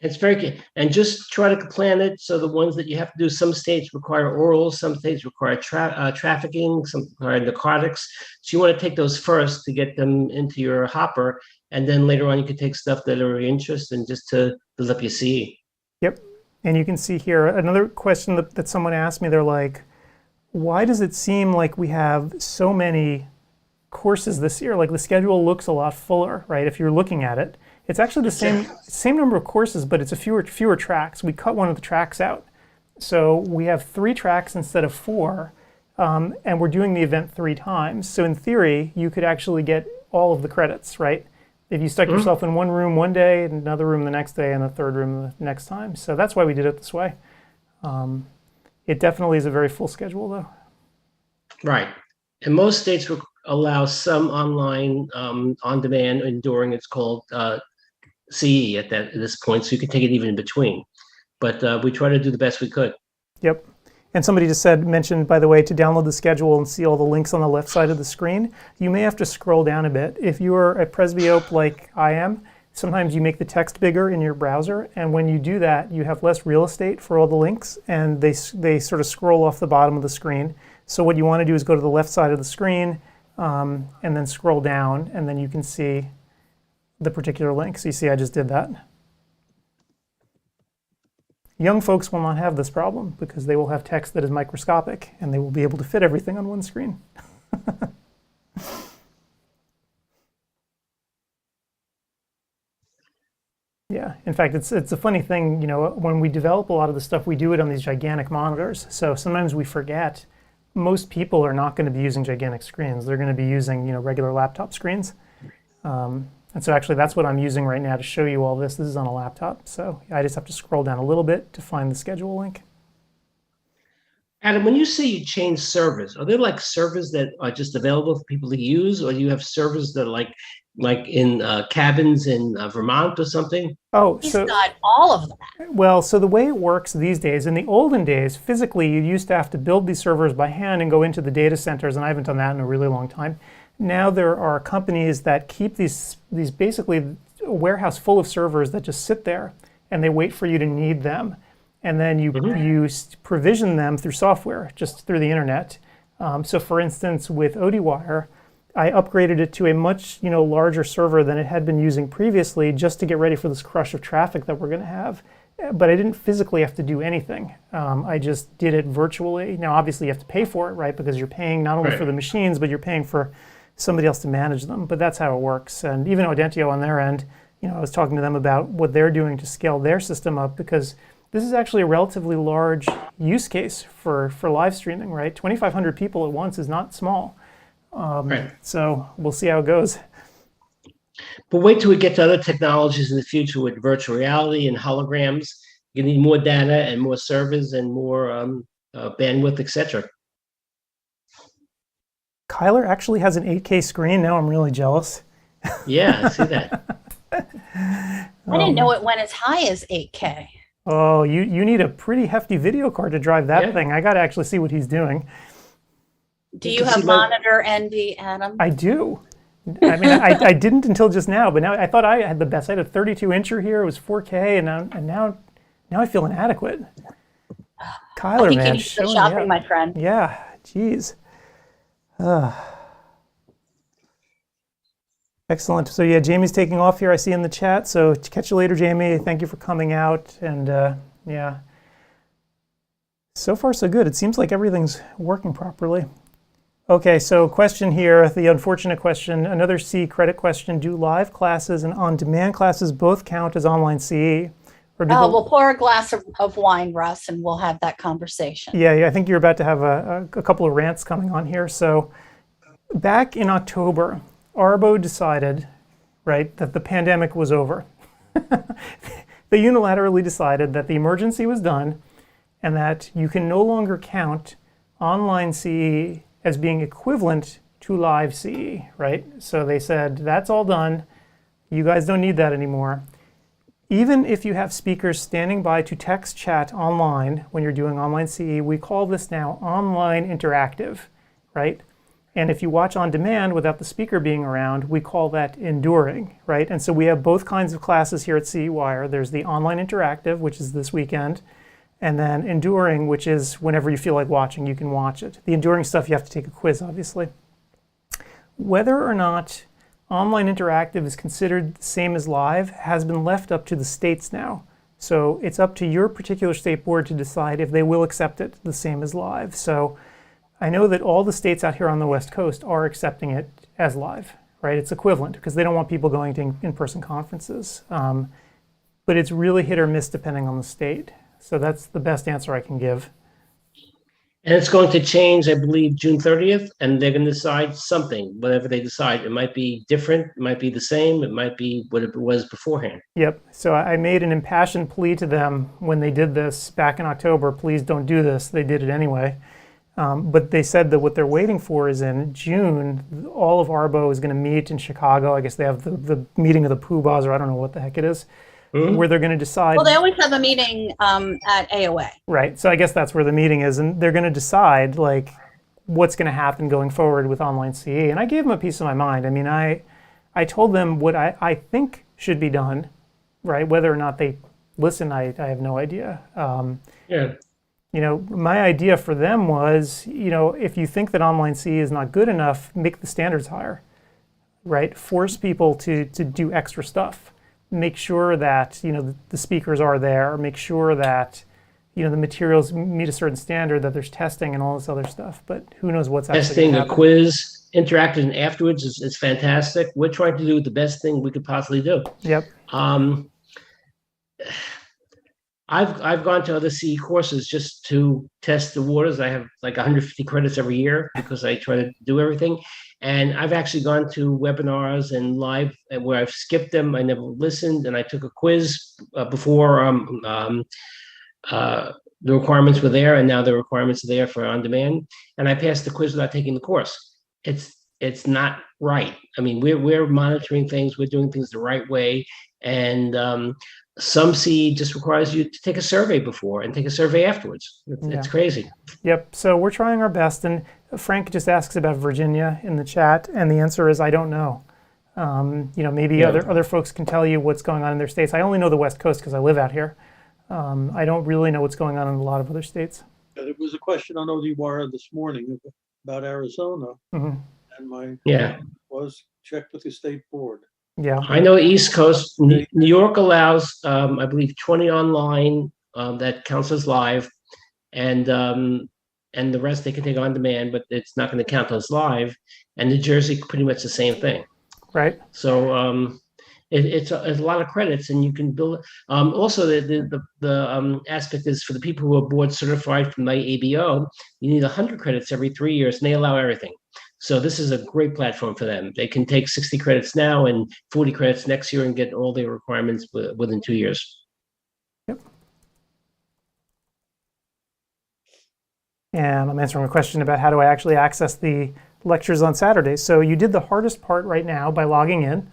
It's very good. And just try to plan it so the ones that you have to do, some states require oral, some states require trafficking, some require narcotics. So you want to take those first to get them into your hopper, and then later on you can take stuff that are of interest and just to build up your CE. Yep. And you can see here another question that someone asked me. They're like, why does it seem like we have so many courses this year? Like the schedule looks a lot fuller, right? If you're looking at it. It's actually the same number of courses, but it's a fewer tracks. We cut one of the tracks out. So we have 3 tracks instead of 4, and we're doing the event 3 times. So in theory, you could actually get all of the credits, right? If you stuck yourself in one room one day, another room the next day, and a third room the next time. So that's why we did it this way. It definitely is a very full schedule, though. Right. And most states will allow some online on-demand enduring. It's called CE at this point, so you can take it even in between. But we try to do the best we could. Yep. And somebody just mentioned, by the way, to download the schedule and see all the links on the left side of the screen, you may have to scroll down a bit. If you are a presbyope like I am, sometimes you make the text bigger in your browser, and when you do that, you have less real estate for all the links, and they sort of scroll off the bottom of the screen. So what you want to do is go to the left side of the screen and then scroll down, and then you can see the particular link. So you see I just did that. Young folks will not have this problem because they will have text that is microscopic and they will be able to fit everything on one screen. Yeah, in fact, it's a funny thing, you know, when we develop a lot of the stuff, we do it on these gigantic monitors. So sometimes we forget most people are not going to be using gigantic screens. They're going to be using, you know, regular laptop screens. And so actually that's what I'm using right now to show you all this. This is on a laptop. So I just have to scroll down a little bit to find the schedule link. Adam, when you say you change servers, are there like servers that are just available for people to use, or do you have servers that are like in cabins in Vermont or something? Oh, He's so got all of that. well, so the way it works these days, in the olden days, physically you used to have to build these servers by hand and go into the data centers, and I haven't done that in a really long time. Now there are companies that keep these basically a warehouse full of servers that just sit there and they wait for you to need them. And then you provision them through software, just through the internet. So for instance, with ODwire, I upgraded it to a much larger server than it had been using previously, just to get ready for this crush of traffic that we're going to have. But I didn't physically have to do anything. I just did it virtually. Now, obviously, you have to pay for it, right? Because you're paying not only for the machines, but you're paying for somebody else to manage them. But that's how it works. And even Audentio on their end, I was talking to them about what they're doing to scale their system up, because this is actually a relatively large use case for live streaming, right? 2,500 people at once is not small. So we'll see how it goes. But wait till we get to other technologies in the future with virtual reality and holograms. You need more data and more servers and more bandwidth, etc. Kyler actually has an 8K screen. Now I'm really jealous. Yeah, I see that. I didn't know it went as high as 8K. Oh, you need a pretty hefty video card to drive that thing. I got to actually see what he's doing. Do you have monitor envy, Adam? I do. I mean, I didn't until just now, but now I thought I had the best. I had a 32-incher here. It was 4K, and now I feel inadequate. Kyler, I think man, you need to go shopping, my friend. Yeah, geez. Excellent. So yeah, Jamie's taking off here, I see in the chat. So catch you later, Jamie. Thank you for coming out. And yeah, so far so good. It seems like everything's working properly. Okay, so question here, the unfortunate question, another CE credit question. Do live classes and on-demand classes both count as online CE? Or do We'll pour a glass of wine, Russ, and we'll have that conversation. Yeah, I think you're about to have a couple of rants coming on here. So back in October, Arbo decided, right, that the pandemic was over. They unilaterally decided that the emergency was done and that you can no longer count online CE as being equivalent to live CE, right? So they said, that's all done. You guys don't need that anymore. Even if you have speakers standing by to text chat online when you're doing online CE, we call this now online interactive, right? And if you watch on demand without the speaker being around, we call that enduring, right? And so we have both kinds of classes here at CEwire. There's the online interactive, which is this weekend, and then enduring, which is whenever you feel like watching, you can watch it. The enduring stuff, you have to take a quiz, obviously. Whether or not online interactive is considered the same as live has been left up to the states now. So it's up to your particular state board to decide if they will accept it the same as live. So I know that all the states out here on the West Coast are accepting it as live, right? It's equivalent because they don't want people going to in-person conferences. But it's really hit or miss depending on the state. So that's the best answer I can give. And it's going to change, I believe, June 30th, and they're going to decide something, whatever they decide. It might be different, it might be the same, it might be what it was beforehand. Yep. So I made an impassioned plea to them when they did this back in October, please don't do this. They did it anyway. But they said that what they're waiting for is in June, all of Arbo is going to meet in Chicago. I guess they have the meeting of the poobahs, or I don't know what the heck it is. Where they're going to decide. Well, they always have a meeting at AOA. Right. So I guess that's where the meeting is. And they're going to decide, like, what's going to happen going forward with online CE. And I gave them a piece of my mind. I mean, I told them what I think should be done, right? Whether or not they listen, I have no idea. Yeah. You know, my idea for them was, you know, if you think that online CE is not good enough, make the standards higher, right? Force people to do extra stuff. Make sure that, you know, the speakers are there, make sure that, you know, the materials meet a certain standard, that there's testing and all this other stuff, but who knows what's actually Testing, happen. a quiz, interacting afterwards is fantastic. We're trying to do the best thing we could possibly do. Yep. I've gone to other CE courses just to test the waters. I have like 150 credits every year because I try to do everything. And I've actually gone to webinars and live where I've skipped them. I never listened, and I took a quiz before the requirements were there, and now the requirements are there for on demand. And I passed the quiz without taking the course. It's not right. I mean, we're monitoring things, we're doing things the right way, and some CE just requires you to take a survey before and take a survey afterwards. It's crazy. Yep. So we're trying our best. And Frank just asks about Virginia in the chat, and the answer is I don't know. Maybe other folks can tell you what's going on in their states. I only know the West Coast because I live out here. I don't really know what's going on in a lot of other states. There was a question on ODwire this morning about Arizona, Mm-hmm. and my was check with the state board. Yeah, I know East Coast, New York allows, I believe, 20 online that counts as live, and the rest they can take on demand, but it's not going to count as live. And New Jersey, pretty much the same thing. right. So it's a lot of credits, and you can build. Also, the aspect is for the people who are board certified from the ABO, you need 100 credits every 3 years, and they allow everything. So this is a great platform for them. They can take 60 credits now and 40 credits next year and get all their requirements within 2 years. Yep. And I'm answering a question about how do I actually access the lectures on Saturdays. So you did the hardest part right now by logging in.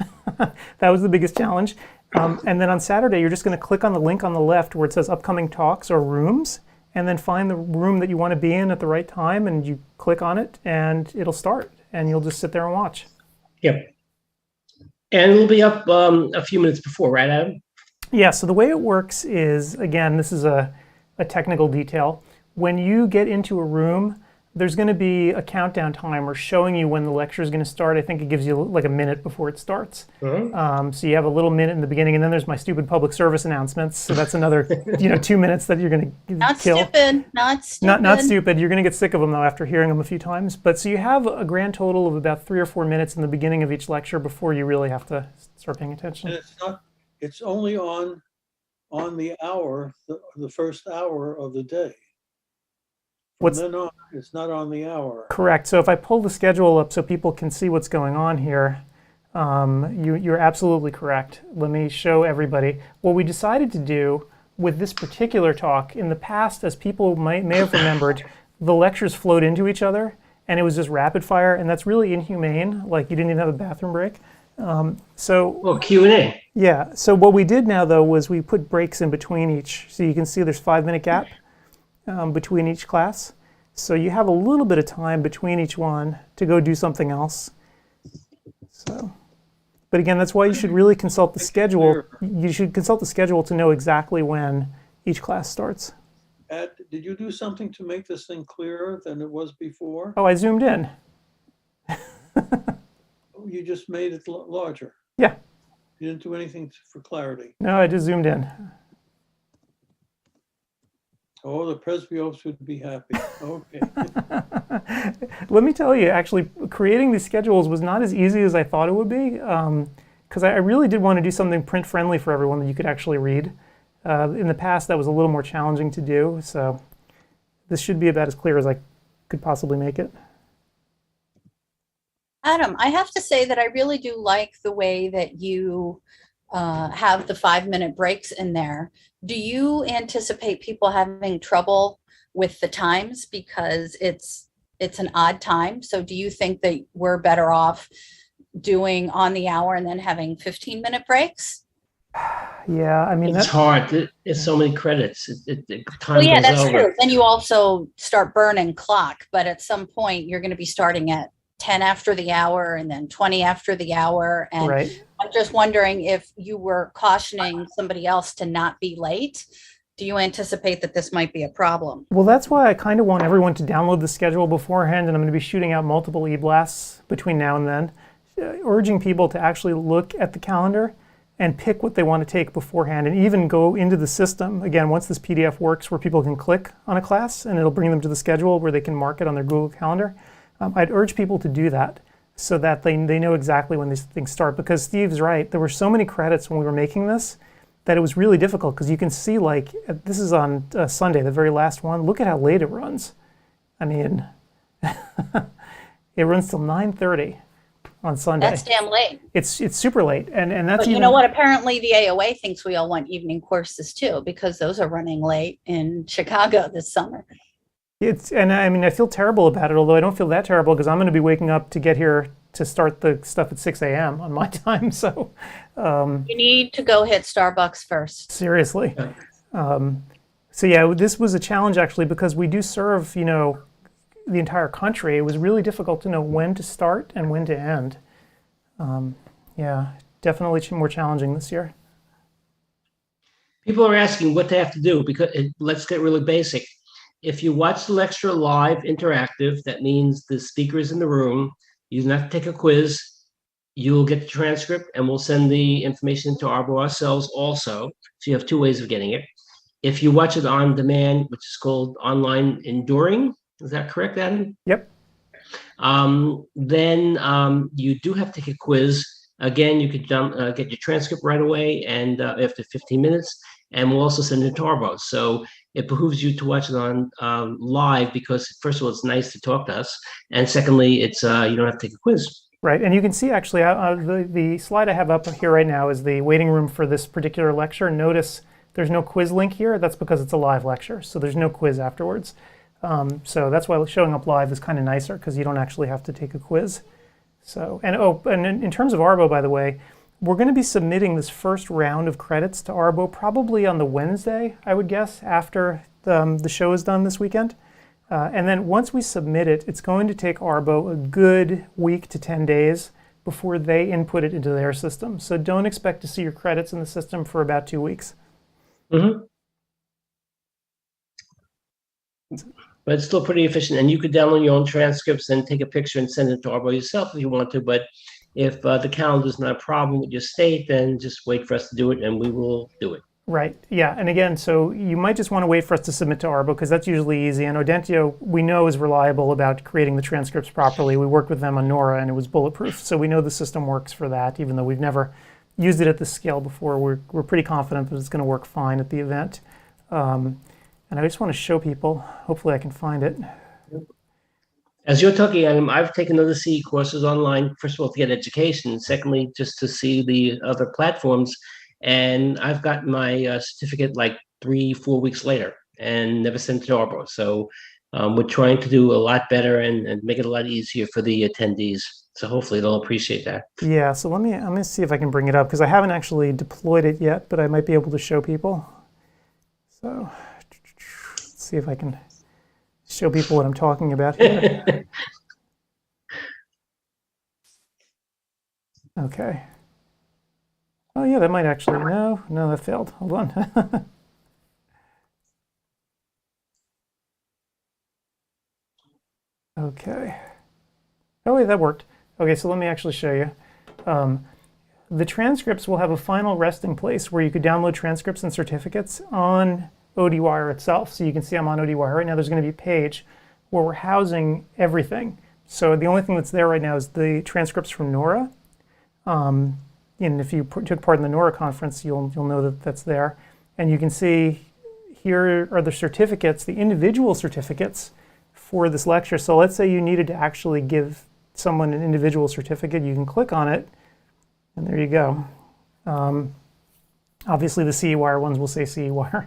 That was the biggest challenge. And then on Saturday, you're just going to click on the link on the left where it says upcoming talks or rooms, and then find the room that you want to be in at the right time, and you click on it, and it'll start, and you'll just sit there and watch. Yep. And it'll be up a few minutes before, right, Adam? Yeah, so the way it works is, again, this is a technical detail. When you get into a room, there's going to be a countdown timer showing you when the lecture is going to start. I think it gives you like a minute before it starts. Mm-hmm. So you have a little minute in the beginning, and then there's my stupid public service announcements. So that's another 2 minutes that you're going to kill. Not stupid. Not stupid. You're going to get sick of them, though, after hearing them a few times. But so you have a grand total of about 3 or 4 minutes in the beginning of each lecture before you really have to start paying attention. And it's only on the hour, the first hour of the day. Then on, it's not on the hour. Correct. So if I pull the schedule up so people can see what's going on here, you're absolutely correct. Let me show everybody. What we decided to do with this particular talk, in the past, as people may have remembered, the lectures flowed into each other, and it was just rapid fire, and that's really inhumane. Like, you didn't even have a bathroom break. Well, Q&A. Yeah. So what we did now, though, was we put breaks in between each. So you can see there's 5-minute gap between each class. So you have a little bit of time between each one to go do something else. So, but again, that's why you should really consult the schedule. You should consult the schedule to know exactly when each class starts. Ed, did you do something to make this thing clearer than it was before? Oh, I zoomed in. You just made it larger. Yeah. You didn't do anything for clarity. No, I just zoomed in. Oh, the presbyopes would be happy. Okay. Let me tell you, actually, creating these schedules was not as easy as I thought it would be, because I really did want to do something print-friendly for everyone that you could actually read. In the past, that was a little more challenging to do, so this should be about as clear as I could possibly make it. Adam, I have to say that I really do like the way that you have the 5-minute breaks in there. Do you anticipate people having trouble with the times because it's an odd time? So do you think that we're better off doing on the hour and then having 15-minute breaks? Yeah, I mean, it's hard. There's so many credits. Time well, yeah, goes that's over. true. Then you also start burning clock, but at some point you're going to be starting at 10 after the hour and then 20 after the hour. And right. I'm just wondering if you were cautioning somebody else to not be late. Do you anticipate that this might be a problem? Well, that's why I kind of want everyone to download the schedule beforehand, and I'm going to be shooting out multiple e-blasts between now and then, urging people to actually look at the calendar and pick what they want to take beforehand, and even go into the system. Again, once this PDF works where people can click on a class and it'll bring them to the schedule where they can mark it on their Google Calendar, I'd urge people to do that so that they know exactly when these things start. Because Steve's right, there were so many credits when we were making this that it was really difficult because you can see, like, this is on Sunday, the very last one. Look at how late it runs. I mean, it runs till 9:30 on Sunday. That's damn late. It's super late, and that's But you know what? Apparently the AOA thinks we all want evening courses too, because those are running late in Chicago this summer. And I mean, I feel terrible about it, although I don't feel that terrible because I'm going to be waking up to get here to start the stuff at 6 a.m. on my time. So you need to go hit Starbucks first. Seriously. So yeah, this was a challenge actually because we do serve, you know, the entire country. It was really difficult to know when to start and when to end. Yeah, definitely more challenging this year. People are asking what they have to do because let's get really basic. If you watch the lecture live interactive, that means the speaker is in the room. You don't have to take a quiz. You'll get the transcript and we'll send the information to Arbo ourselves also. So you have two ways of getting it. If you watch it on demand, which is called online enduring, is that correct, Adam? Yep. Then you do have to take a quiz. Again, you could get your transcript right away and after 15 minutes, and we'll also send it to Arbo. So it behooves you to watch it on live because first of all, it's nice to talk to us. And secondly, it's you don't have to take a quiz. Right, and you can see actually the slide I have up here right now is the waiting room for this particular lecture. Notice there's no quiz link here. That's because it's a live lecture, so there's no quiz afterwards. So that's why showing up live is kind of nicer because you don't actually have to take a quiz. So, and in terms of Arbo, by the way, we're going to be submitting this first round of credits to Arbo probably on the Wednesday, I would guess, after the show is done this weekend. And then once we submit it, it's going to take Arbo a good week to 10 days before they input it into their system. So don't expect to see your credits in the system for about 2 weeks. Mm-hmm. But it's still pretty efficient, and you could download your own transcripts and take a picture and send it to Arbo yourself if you want to. But if the calendar is not a problem with your state, then just wait for us to do it, and we will do it. Right. Yeah. And again, so you might just want to wait for us to submit to Arbo because that's usually easy. And Audentio, we know, is reliable about creating the transcripts properly. We worked with them on Nora, and it was bulletproof. So we know the system works for that, even though we've never used it at this scale before. We're pretty confident that it's going to work fine at the event. And I just want to show people. Hopefully I can find it. As you're talking, Adam, I've taken other CE courses online, first of all, to get education. Secondly, just to see the other platforms. And I've got my certificate like 3-4 weeks later and never sent it to Arbo. So we're trying to do a lot better and make it a lot easier for the attendees. So hopefully they'll appreciate that. Yeah, so I'm going to see if I can bring it up because I haven't actually deployed it yet, but I might be able to show people. So let's see if I can show people what I'm talking about here. Okay. Oh yeah, that might actually, no, that failed. Hold on. Okay. Oh wait, that worked. Okay, so let me actually show you. The transcripts will have a final resting place where you could download transcripts and certificates on ODwire itself. So you can see I'm on ODwire right now. There's going to be a page where we're housing everything. So the only thing that's there right now is the transcripts from Nora. And if you took part in the Nora conference, you'll know that that's there. And you can see here are the certificates, the individual certificates for this lecture. So let's say you needed to actually give someone an individual certificate. You can click on it, and there you go. Obviously, the CEwire ones will say CEwire.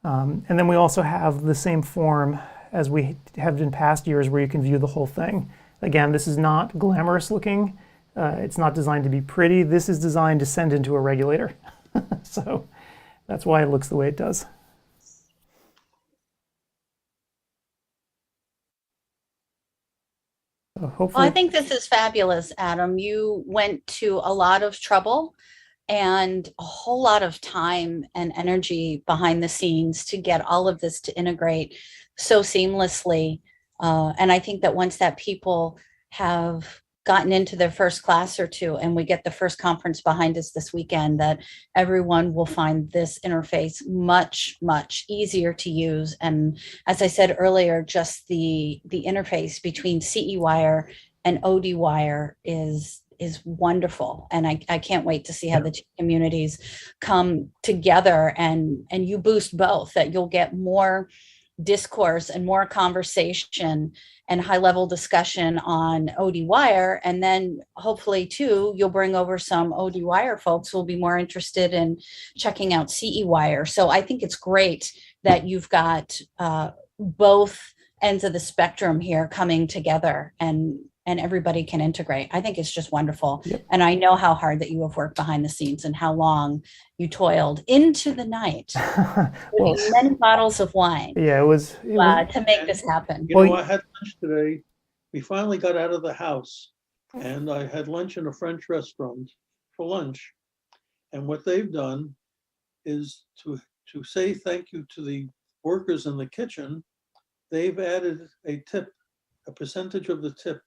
And then we also have the same form as we have in past years where you can view the whole thing. Again, this is not glamorous looking. It's not designed to be pretty. This is designed to send into a regulator. So that's why it looks the way it does. So hopefully, Well, I think this is fabulous, Adam. You went to a lot of trouble and a whole lot of time and energy behind the scenes to get all of this to integrate so seamlessly. And I think that once that people have gotten into their first class or two and we get the first conference behind us this weekend, that everyone will find this interface much, much easier to use. And as I said earlier, just the interface between CEwire and ODwire is is wonderful. And I can't wait to see how the two communities come together, and you boost both, that you'll get more discourse and more conversation and high level discussion on ODwire. And then hopefully too, you'll bring over some ODwire folks who will be more interested in checking out CEwire. So I think it's great that you've got both ends of the spectrum here coming together, and everybody can integrate. I think it's just wonderful. Yep. And I know how hard that you have worked behind the scenes and how long you toiled into the night Well, with many bottles of wine yeah, it was to make this happen. You know, Well, I had lunch today. We finally got out of the house, and I had lunch in a French restaurant for lunch. And what they've done is to say thank you to the workers in the kitchen. They've added a tip, a percentage of the tip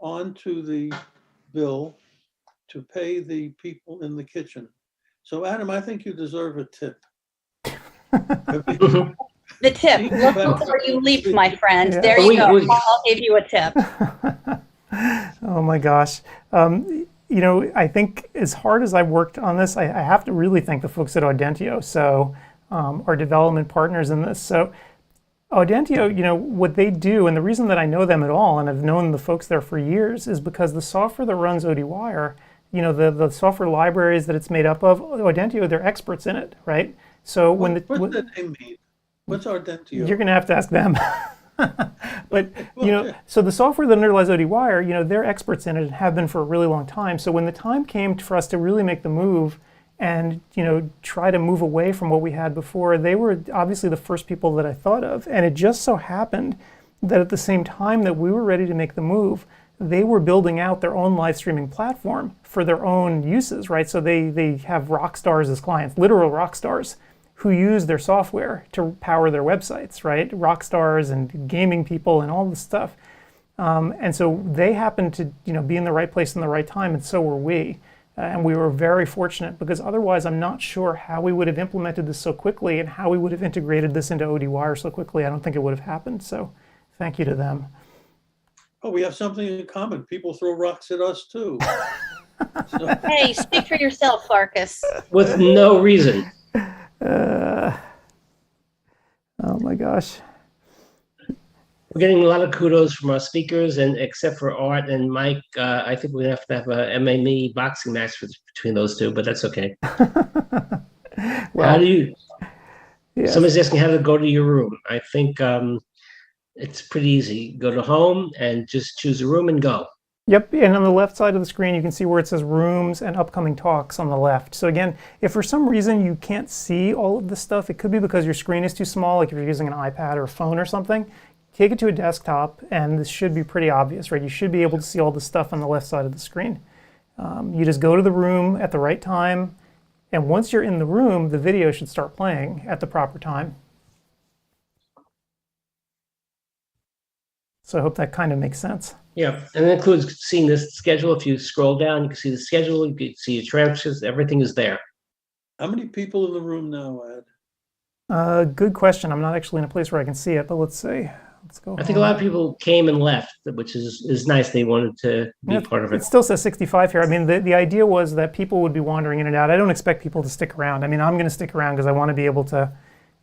onto the bill to pay the people in the kitchen. So Adam, I think you deserve a tip. The tip, look before you leap, my friend. Yeah. There you go. I'll give you a tip. Oh my gosh. You know, I think as hard as I've worked on this, I have to really thank the folks at Audentio, so our development partners in this. So Audentio, you know, what they do, and the reason that I know them at all, and I've known the folks there for years, is because the software that runs ODwire, you know, the software libraries that it's made up of, Audentio, they're experts in it, right? So when What's that name mean? What's Audentio? you're going to have to ask them. But, you know, so the software that underlies ODwire, you know, they're experts in it and have been for a really long time. So when the time came for us to really make the move and, you know, try to move away from what we had before, they were obviously the first people that I thought of. And it just so happened that at the same time that we were ready to make the move, they were building out their own live streaming platform for their own uses, right? So they have rock stars as clients, literal rock stars, who use their software to power their websites, right? Rock stars and gaming people and all this stuff. And so they happened to, you know, be in the right place in the right time, and so were we. And we were very fortunate, because otherwise I'm not sure how we would have implemented this so quickly and how we would have integrated this into ODwire so quickly. I don't think it would have happened. So thank you to them. Oh, we have something in common. People throw rocks at us too. So, Hey, speak for yourself, Farkas. With no reason. Oh my gosh. We're getting a lot of kudos from our speakers, and except for Art and Mike, I think we're gonna have a MMA boxing match between those two, but that's okay. Well, How do you? yes. Somebody's asking how to go to your room. I think it's pretty easy. Go to home and just choose a room and go. Yep, and on the left side of the screen, you can see where it says Rooms and Upcoming Talks on the left. So again, if for some reason you can't see all of this stuff, it could be because your screen is too small, like if you're using an iPad or a phone or something. Take it to a desktop, and this should be pretty obvious, right? You should be able to see all the stuff on the left side of the screen. You just go to the room at the right time, and once you're in the room, the video should start playing at the proper time. So I hope that kind of makes sense. Yeah, and it includes seeing the schedule. If you scroll down, you can see the schedule, you can see your transcripts, everything is there. how many people in the room now, Ed? Good question. I'm not actually in a place where I can see it, but let's see. Let's go. I think a lot of people came and left, which is nice. They wanted to be part of It it. still says 65 here. I mean, the idea was that people would be wandering in and out. I don't expect people to stick around. I mean, I'm going to stick around because I want to be able to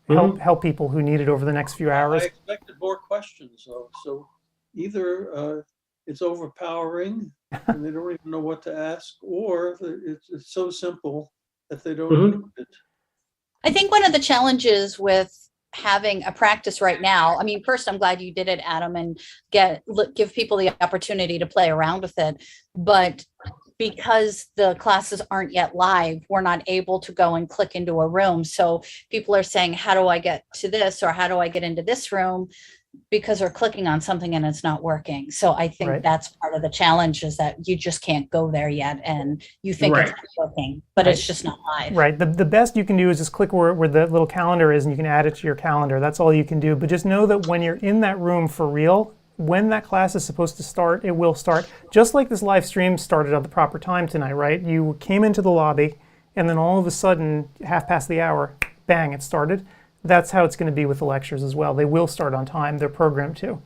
help people who need it over the next few hours. I expected more questions, though. So either it's overpowering and they don't even know what to ask, or it's so simple that they don't need it. I think one of the challenges with having a practice right now, I mean, first, I'm glad you did it, Adam, and give people the opportunity to play around with it. But because the classes aren't yet live, we're not able to go and click into a room. So people are saying, how do I get to this? Or how do I get into this room? Because they're clicking on something and it's not working. So I think Right. that's part of the challenge, is that you just can't go there yet. And you think Right. it's not working, but Right. it's just not live. Right. The best you can do is just click where the little calendar is, and you can add it to your calendar. That's all you can do. But just know that when you're in that room for real, when that class is supposed to start, it will start. Just like this live stream started at the proper time tonight, right? You came into the lobby, and then all of a sudden, half past the hour, bang, it started. That's how it's going to be with the lectures as well. They will start on time. They're programmed to.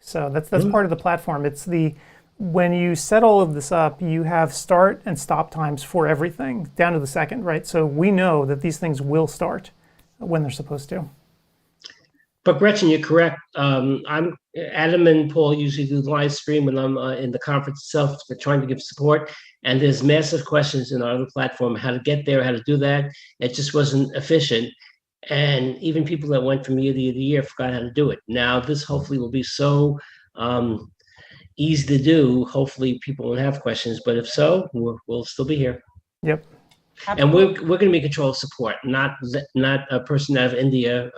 So that's part of the platform. It's the when you set all of this up, you have start and stop times for everything, down to the second, right? So we know that these things will start when they're supposed to. But Gretchen, you're correct. Adam and Paul usually do the live stream when I'm in the conference itself. They're trying to give support, and there's massive questions in our other platform, how to get there, how to do that. It just wasn't efficient. And even people that went from year to year forgot how to do it. Now, this hopefully will be so easy to do. Hopefully people won't have questions, but if so, we'll still be here. Yep. And we're going to be in control of support, not a person out of India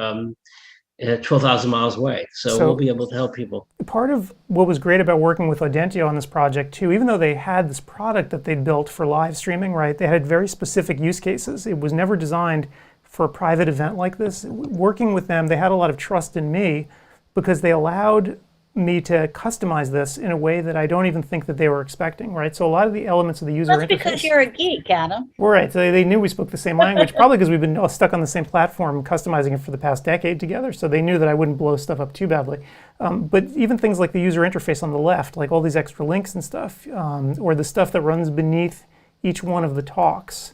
12,000 miles away. So we'll be able to help people. Part of what was great about working with Audentio on this project too, even though they had this product that they'd built for live streaming, right? They had very specific use cases. It was never designed for a private event like this. Working with them, they had a lot of trust in me because they allowed me to customize this in a way that I don't even think that they were expecting, right? So a lot of the elements of the user interface. That's because you're a geek, Adam. Right, so they knew we spoke the same language, probably because we've been all stuck on the same platform, customizing it for the past decade together, so they knew that I wouldn't blow stuff up too badly. But even things like the user interface on the left, like all these extra links and stuff, or the stuff that runs beneath each one of the talks,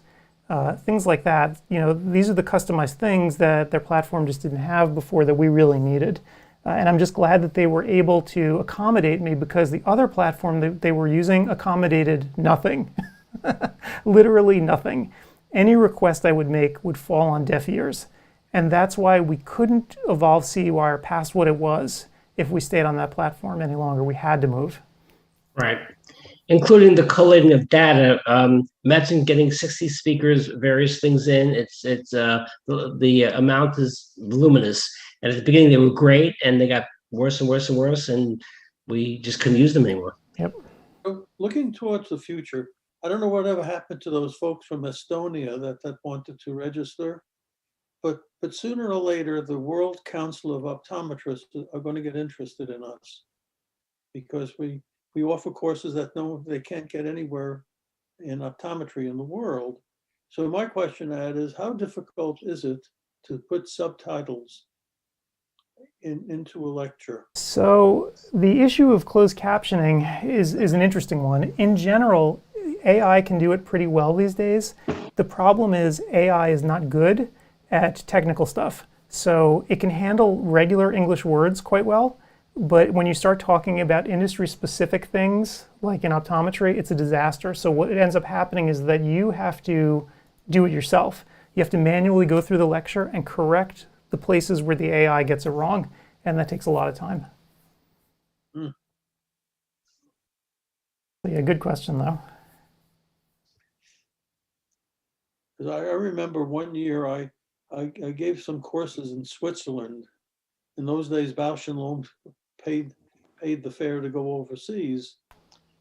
things like that, these are the customized things that their platform just didn't have before that we really needed. And I'm just glad that they were able to accommodate me because the other platform that they were using accommodated nothing. Literally nothing. Any request I would make would fall on deaf ears. And that's why we couldn't evolve CEwire past what it was if we stayed on that platform any longer. We had to move. Right. Including the collating of data. Imagine getting 60 speakers, various things in. The amount is voluminous. And at the beginning, they were great, and they got worse and worse and worse, and we just couldn't use them anymore. Yep. Looking towards the future, I don't know whatever happened to those folks from Estonia that wanted to register, but sooner or later, the World Council of Optometrists are going to get interested in us because we offer courses that they can't get anywhere in optometry in the world. So my question, Ed, is how difficult is it to put subtitles into a lecture? So the issue of closed captioning is an interesting one. In general, AI can do it pretty well these days. The problem is AI is not good at technical stuff. So it can handle regular English words quite well, but when you start talking about industry-specific things, like in optometry, it's a disaster. So what ends up happening is that you have to do it yourself. You have to manually go through the lecture and correct the places where the AI gets it wrong, and that takes a lot of time. Yeah, good question though. Because I remember one year I gave some courses in Switzerland. In those days, Bausch and Lomb paid the fare to go overseas,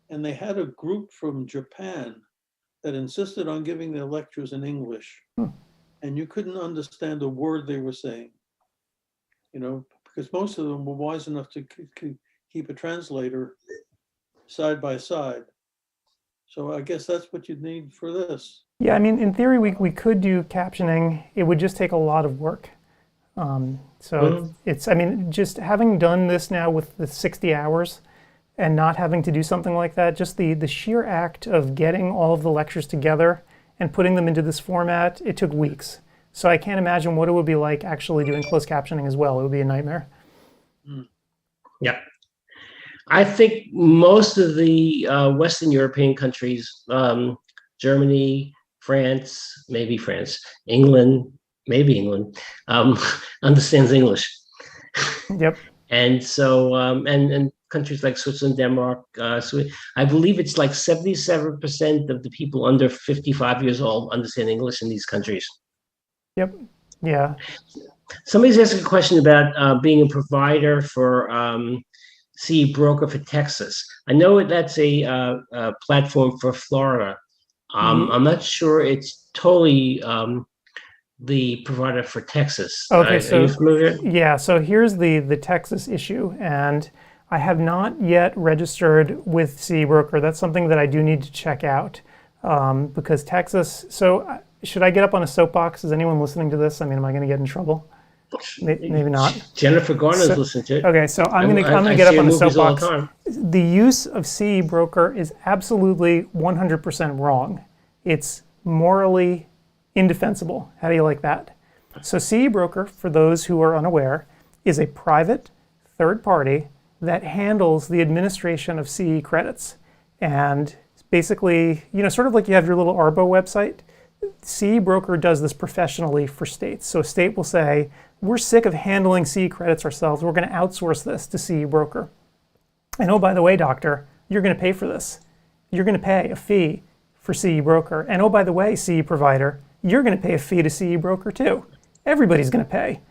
and they had a group from Japan that insisted on giving their lectures in English. And you couldn't understand a word they were saying, because most of them were wise enough to keep a translator side by side. So I guess that's what you'd need for this. Yeah, I mean, in theory, we could do captioning. It would just take a lot of work. It's, I mean, just having done this now with the 60 hours and not having to do something like that, just the sheer act of getting all of the lectures together and putting them into this format, it took weeks. So I can't imagine what it would be like actually doing closed captioning as well. It would be a nightmare. Yeah. I think most of the Western European countries, Germany, France, maybe France, England, maybe England, understands English. Yep. And so, and countries like Switzerland, Denmark, I believe it's like 77% of the people under 55 years old understand English in these countries. Yep. Yeah. Somebody's asking a question about being a provider for CE broker for Texas. I know that's a platform for Florida. I'm not sure it's totally the provider for Texas. Okay, are you familiar? Yeah, so here's the Texas issue, and I have not yet registered with CE Broker. That's something that I do need to check out because Texas, so should I get up on a soapbox? Is anyone listening to this? I mean, am I going to get in trouble? Maybe not. Jennifer Garner's So- listening to it. Okay, so I'm gonna I get up see on her the movies all the soapbox. time. The use of CE broker is absolutely 100% wrong. It's morally indefensible. How do you like that? So CE broker, for those who are unaware, is a private third party that handles the administration of CE credits. And basically, sort of like you have your little ARBO website, CE broker does this professionally for states. So a state will say, we're sick of handling CE credits ourselves. We're going to outsource this to CE broker. And oh, by the way, doctor, you're going to pay for this. You're going to pay a fee for CE broker. And oh, by the way, CE provider, you're going to pay a fee to CE broker too. Everybody's going to pay.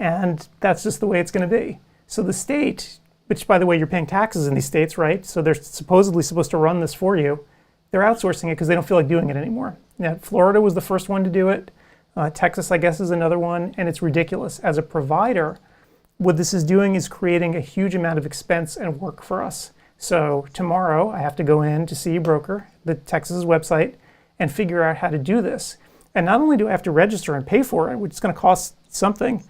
And that's just the way it's going to be. So the state, which by the way, you're paying taxes in these states, right? So they're supposedly supposed to run this for you. They're outsourcing it because they don't feel like doing it anymore. Now, Florida was the first one to do it. Texas, I guess, is another one, and it's ridiculous. As a provider, what this is doing is creating a huge amount of expense and work for us. So tomorrow, I have to go in to CE broker, the Texas website, and figure out how to do this. And not only do I have to register and pay for it, which is going to cost something,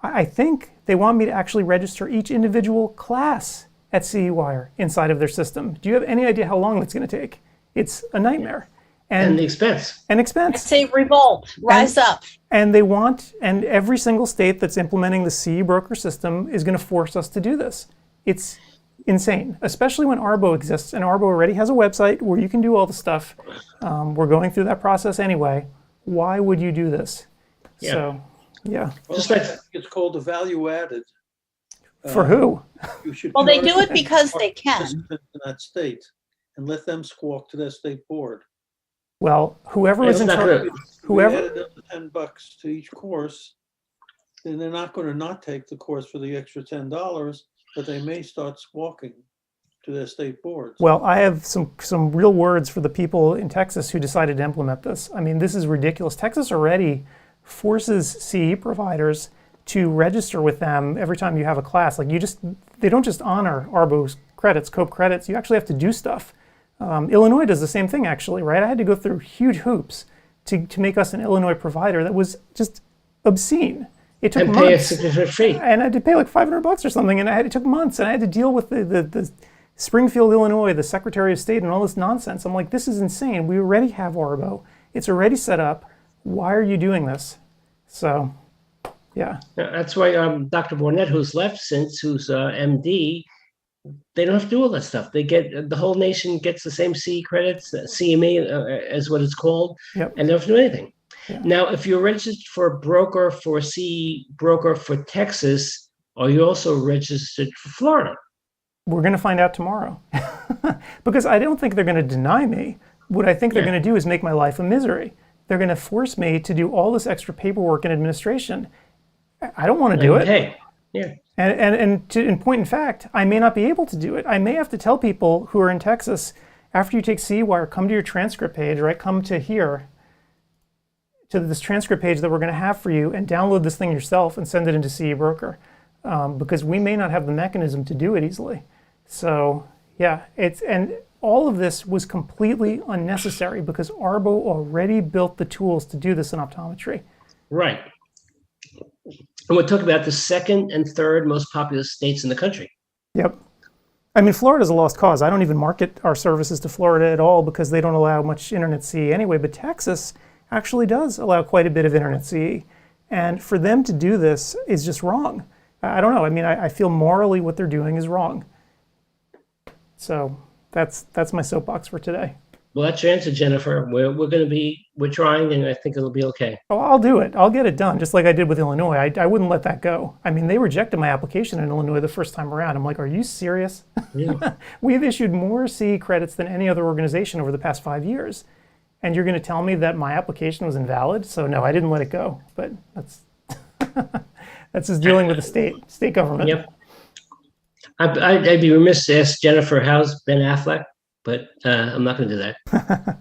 I think they want me to actually register each individual class at CEwire inside of their system. Do you have any idea how long that's going to take? It's a nightmare. And the expense. I say revolt, rise up. And they want, and every single state that's implementing the CE broker system is going to force us to do this. It's insane, especially when ARBO exists, and ARBO already has a website where you can do all the stuff. We're going through that process anyway. Why would you do this? Yeah. So, yeah. Well, Just like- I think it's called the value added. For who? You should Well, they charge do it because they can. participants in that state and let them squawk to their state board. Well, whoever It's is in not charge, good. whoever- If we added up to $10 to each course, then they're not going to not take the course for the extra $10, but they may start squawking to their state boards. well, I have some real words for the people in Texas who decided to implement this. I mean, this is ridiculous. Texas already forces CE providers to register with them every time you have a class. Like they don't just honor ARBO's credits, COPE credits. You actually have to do stuff. Illinois does the same thing, actually, right? I had to go through huge hoops to make us an Illinois provider that was just obscene. It took And pay a months. significant fee. And I had to pay like $500 or something, and it took months, and I had to deal with the Springfield, Illinois, the Secretary of State, and all this nonsense. I'm like, this is insane. We already have ARBO. It's already set up. Why are you doing this? So, yeah. That's why Dr. Bornett, who's left since, who's MD, they don't have to do all that stuff. They get, the whole nation gets the same CE credits, CME is what it's called, Yep. and they don't have to do anything. Yeah. Now, if you're registered for a broker for CE broker for Texas, are you also registered for Florida? We're going to find out tomorrow. Because I don't think they're going to deny me. What I think they're Yeah. going to do is make my life a misery. They're going to force me to do all this extra paperwork and administration. I don't want to do it. Hey, yeah. And in point in fact, I may not be able to do it. I may have to tell people who are in Texas, after you take CEwire, come to your transcript page, right? Come to here, to this transcript page that we're going to have for you, and download this thing yourself and send it into CE Broker, because we may not have the mechanism to do it easily. So yeah, and all of this was completely unnecessary because ARBO already built the tools to do this in optometry. Right. And we're talking about the second and third most populous states in the country. Yep. I mean, Florida's a lost cause. I don't even market our services to Florida at all because they don't allow much internet CE anyway, but Texas actually does allow quite a bit of internet CE. And for them to do this is just wrong. I don't know. I mean, I feel morally what they're doing is wrong. So that's my soapbox for today. Well, that's your answer, Jennifer. We're trying, and I think it'll be okay. Oh, I'll do it. I'll get it done, just like I did with Illinois. I wouldn't let that go. I mean, they rejected my application in Illinois the first time around. I'm like, are you serious? Yeah. We've issued more CE credits than any other organization over the past 5 years. And you're going to tell me that my application was invalid? So no, I didn't let it go. But that's that's just dealing with the state government. Yep. I'd be remiss to ask Jennifer, how's Ben Affleck? But I'm not going to do that.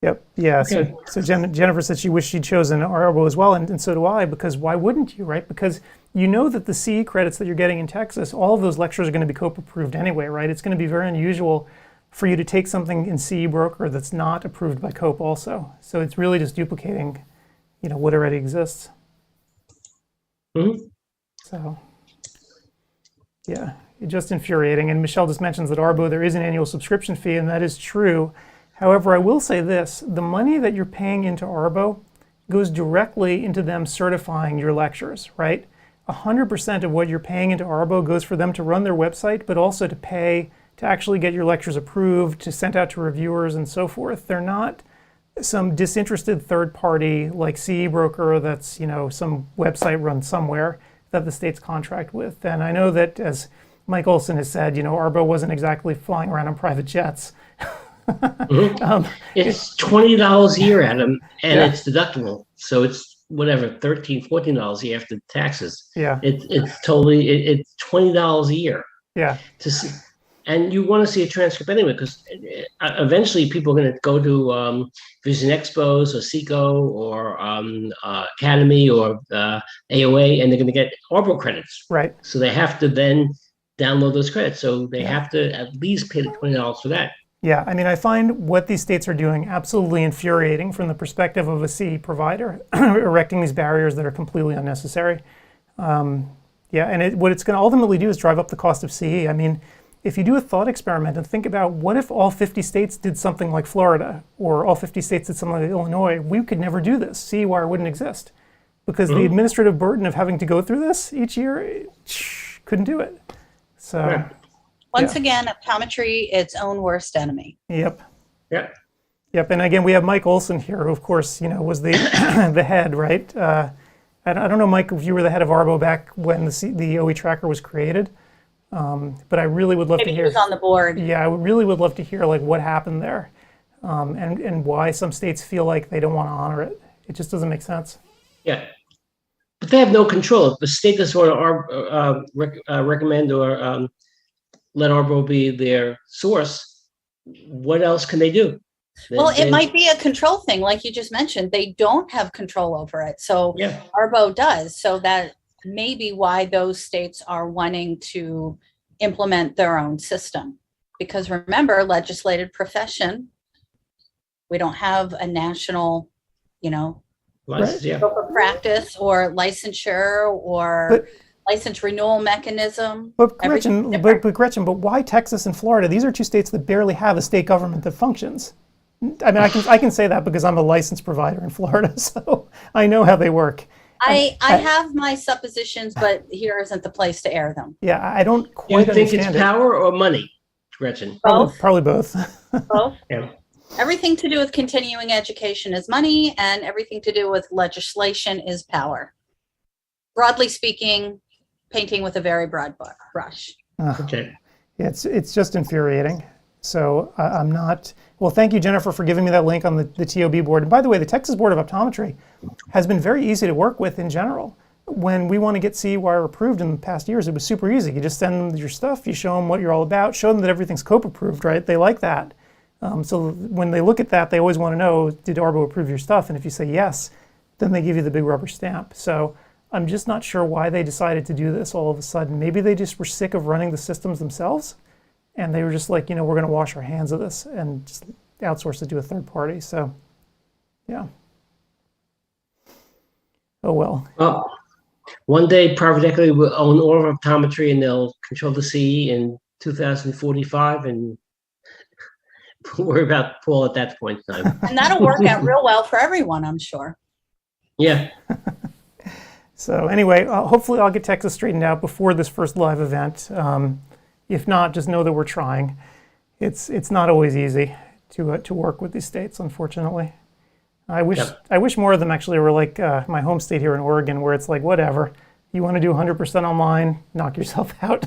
Yep. Yeah. Okay. So Jennifer said she wished she'd chosen ARBO as well, and so do I, because why wouldn't you, right? Because you know that the CE credits that you're getting in Texas, all of those lectures are going to be COPE approved anyway, right? It's going to be very unusual for you to take something in CE Broker that's not approved by COPE also. So it's really just duplicating, what already exists. Mhm. So, yeah, it's just infuriating. And Michelle just mentions that Arbo, there is an annual subscription fee, and that is true. However, I will say this, the money that you're paying into Arbo goes directly into them certifying your lectures, right? 100% of what you're paying into Arbo goes for them to run their website, but also to pay to actually get your lectures approved, to send out to reviewers and so forth. They're not some disinterested third party like CE Broker that's, some website run somewhere that the states contract with. And I know that, as Mike Olson has said, Arbo wasn't exactly flying around on private jets. It's $20 a year, Adam, and Yeah. it's deductible. So it's whatever, $13, $14 a year after taxes. Yeah, It's totally, it's $20 a year yeah, to see. And you want to see a transcript anyway, because eventually people are going to go to Vision Expos or SECO or Academy or AOA, and they're going to get Arbo credits. right. So they have to then download those credits. So they have to at least pay the $20 for that. Yeah, I mean, I find what these states are doing absolutely infuriating from the perspective of a CE provider, erecting these barriers that are completely unnecessary. Yeah, and what it's going to ultimately do is drive up the cost of CE. I mean, if you do a thought experiment and think about what if all 50 states did something like Florida, or all 50 states did something like Illinois, we could never do this. CEwire wouldn't exist. Because the administrative burden of having to go through this each year, couldn't do it. So, Right. Once again, optometry, its own worst enemy. yep. Yeah. Yep, and again, we have Mike Olson here, who, of course, was the the head, right? I don't know, Mike, if you were the head of Arbo back when the OE tracker was created, but I really would love Maybe to he hear. was on the board. Yeah, I really would love to hear like what happened there, and why some states feel like they don't want to honor it. It just doesn't make sense. Yeah. But they have no control. If the state doesn't want to recommend or let Arbo be their source, what else can they do? Well, it might be a control thing, like you just mentioned. They don't have control over it. So Yeah. Arbo does. So that may be why those states are wanting to implement their own system. Because remember, legislated profession, we don't have a national, License, yeah. scope of practice or licensure or license renewal mechanism. But Gretchen, but why Texas and Florida? These are two states that barely have a state government that functions. I mean, I can say that because I'm a licensed provider in Florida, so I know how they work. I have my suppositions, but here isn't the place to air them. Yeah, I don't You quite think it's understand it. power or money, Gretchen? Both. Probably both. Both. Yeah. Everything to do with continuing education is money, and everything to do with legislation is power. Broadly speaking, painting with a very broad brush. Okay. It's just infuriating. So I'm not. Well, thank you, Jennifer, for giving me that link on the TOB board. And by the way, the Texas Board of Optometry has been very easy to work with in general. When we want to get CEwire approved in the past years, it was super easy. You just send them your stuff, you show them what you're all about, show them that everything's COPE approved, right? They like that. So when they look at that, they always want to know, did Arbo approve your stuff? And if you say yes, then they give you the big rubber stamp. So I'm just not sure why they decided to do this all of a sudden. Maybe they just were sick of running the systems themselves, and they were just like, we're going to wash our hands of this and just outsource it to a third party. So, yeah. Oh, well. Well, one day private equity will own all of optometry and they'll control the CE in 2045, and worry about Paul at that point in time. And that'll work out real well for everyone, I'm sure. Yeah. So anyway, hopefully I'll get Texas straightened out before this first live event. If not, just know that we're trying. It's not always easy to work with these states, unfortunately. I wish more of them actually were like my home state here in Oregon, where it's like, whatever, you want to do 100% online, knock yourself out.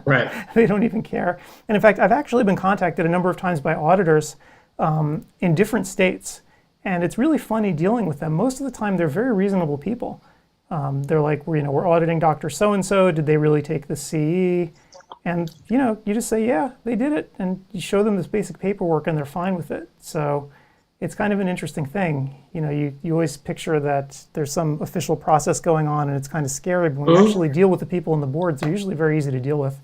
Right. They don't even care. And in fact, I've actually been contacted a number of times by auditors in different states, and it's really funny dealing with them. Most of the time, they're very reasonable people. They're like, we're auditing Dr. So-and-so. Did they really take the CE? And, you just say, yeah, they did it. And you show them this basic paperwork and they're fine with it. So it's kind of an interesting thing. You always picture that there's some official process going on and it's kind of scary. But when you actually deal with the people on the boards, they're usually very easy to deal with.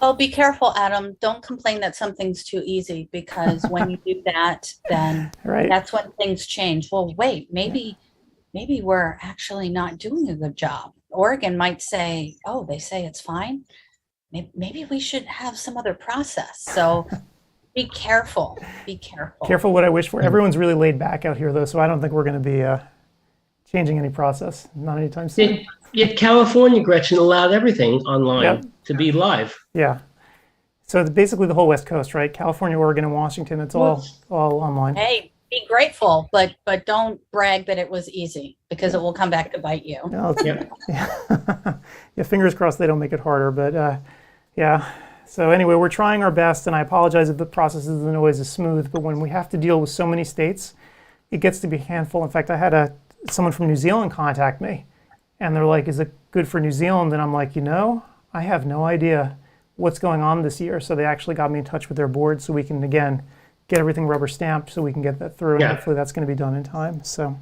Well, be careful, Adam. Don't complain that something's too easy, because when you do that, then Right. that's when things change. Well, wait, maybe we're actually not doing a good job. Oregon might say, oh, they say it's fine. Maybe we should have some other process. So be careful. Be careful. Careful what I wish for. Everyone's really laid back out here, though, so I don't think we're going to be changing any process. Not anytime soon. Yet California, Gretchen, allowed everything online to be live. Yeah. So it's basically the whole West Coast, right? California, Oregon, and Washington. It's all online. Hey, be grateful, but don't brag that it was easy, because it will come back to bite you. No, yeah, fingers crossed they don't make it harder. But yeah. So anyway, we're trying our best, and I apologize if the process isn't always as smooth. But when we have to deal with so many states, it gets to be a handful. In fact, I had someone from New Zealand contact me, and they're like, "Is it good for New Zealand?" And I'm like, I have no idea what's going on this year. So they actually got me in touch with their board, so we can again get everything rubber stamped, so we can get that through, and hopefully that's going to be done in time. So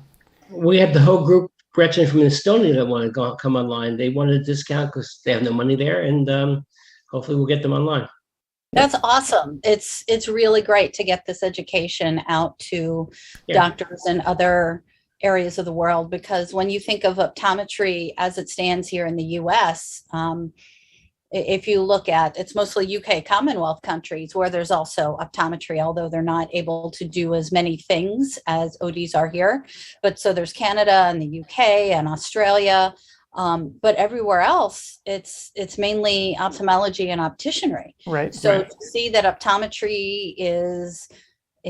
we had the whole group, Gretchen, from Estonia that wanted to come online. They wanted a discount because they have no money there, and hopefully we'll get them online. That's awesome. It's really great to get this education out to doctors in other areas of the world, because when you think of optometry as it stands here in the US, if you look at, it's mostly UK Commonwealth countries where there's also optometry, although they're not able to do as many things as ODs are here. But so there's Canada and the UK and Australia. But everywhere else, it's mainly ophthalmology and opticianry. Right. So to see that optometry is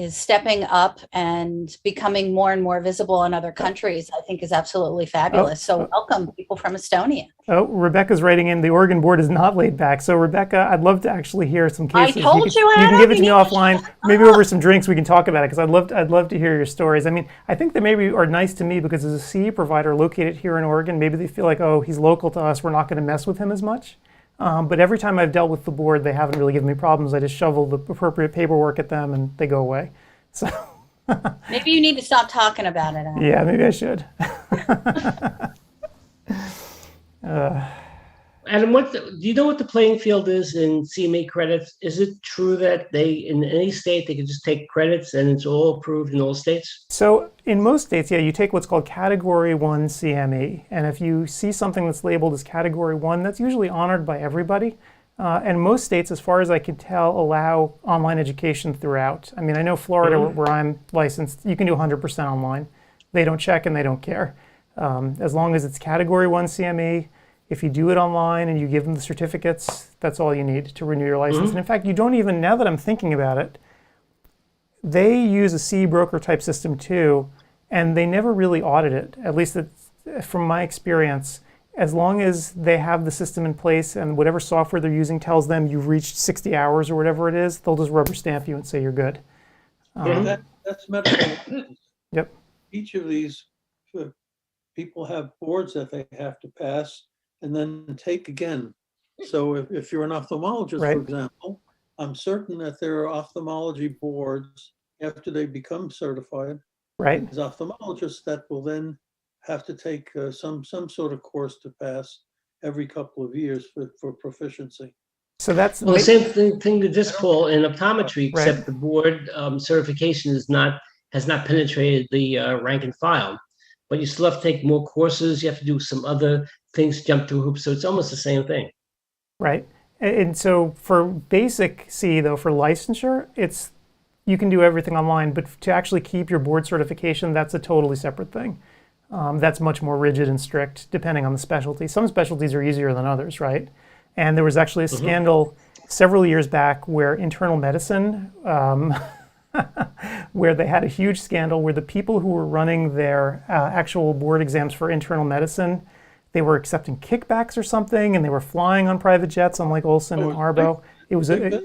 stepping up and becoming more and more visible in other countries, I think is absolutely fabulous. So welcome people from Estonia. Oh, Rebecca's writing in, the Oregon board is not laid back. So Rebecca, I'd love to actually hear some cases. I told you, you Adam, can give it to me offline, maybe over some drinks we can talk about it, because I'd love to hear your stories. I mean, I think they maybe are nice to me because as a CE provider located here in Oregon, maybe they feel like, oh, he's local to us, we're not going to mess with him as much. But every time I've dealt with the board, they haven't really given me problems. I just shovel the appropriate paperwork at them and they go away. So maybe you need to stop talking about it, Adam. Yeah, maybe I should. Adam, do you know what the playing field is in CME credits? Is it true that in any state, they can just take credits and it's all approved in all states? So in most states, you take what's called Category 1 CME. And if you see something that's labeled as Category 1, that's usually honored by everybody. And most states, as far as I can tell, allow online education throughout. I mean, I know Florida, where I'm licensed, you can do 100% online. They don't check and they don't care. As long as it's Category 1 CME, if you do it online and you give them the certificates, that's all you need to renew your license. And in fact, you don't even, now that I'm thinking about it, they use a CE broker type system too, and they never really audit it, at least from my experience. As long as they have the system in place and whatever software they're using tells them you've reached 60 hours or whatever it is, they'll just rubber stamp you and say you're good. That's medical. Yep. Each of these people have boards that they have to pass and then take again. So if you're an ophthalmologist, for example, I'm certain that there are ophthalmology boards after they become certified as ophthalmologists that will then have to take some sort of course to pass every couple of years for proficiency. So that's the same thing to this, Paul, in optometry, except the board certification has not penetrated the rank and file. But you still have to take more courses. You have to do some other things, jump through hoops. So it's almost the same thing. Right. And so for basic CE, though, for licensure, you can do everything online. But to actually keep your board certification, that's a totally separate thing. That's much more rigid and strict, depending on the specialty. Some specialties are easier than others, right? And there was actually a scandal several years back where internal medicine, where they had a huge scandal where the people who were running their actual board exams for internal medicine, they were accepting kickbacks or something, and they were flying on private jets on Lake Olson and Arbo. It was it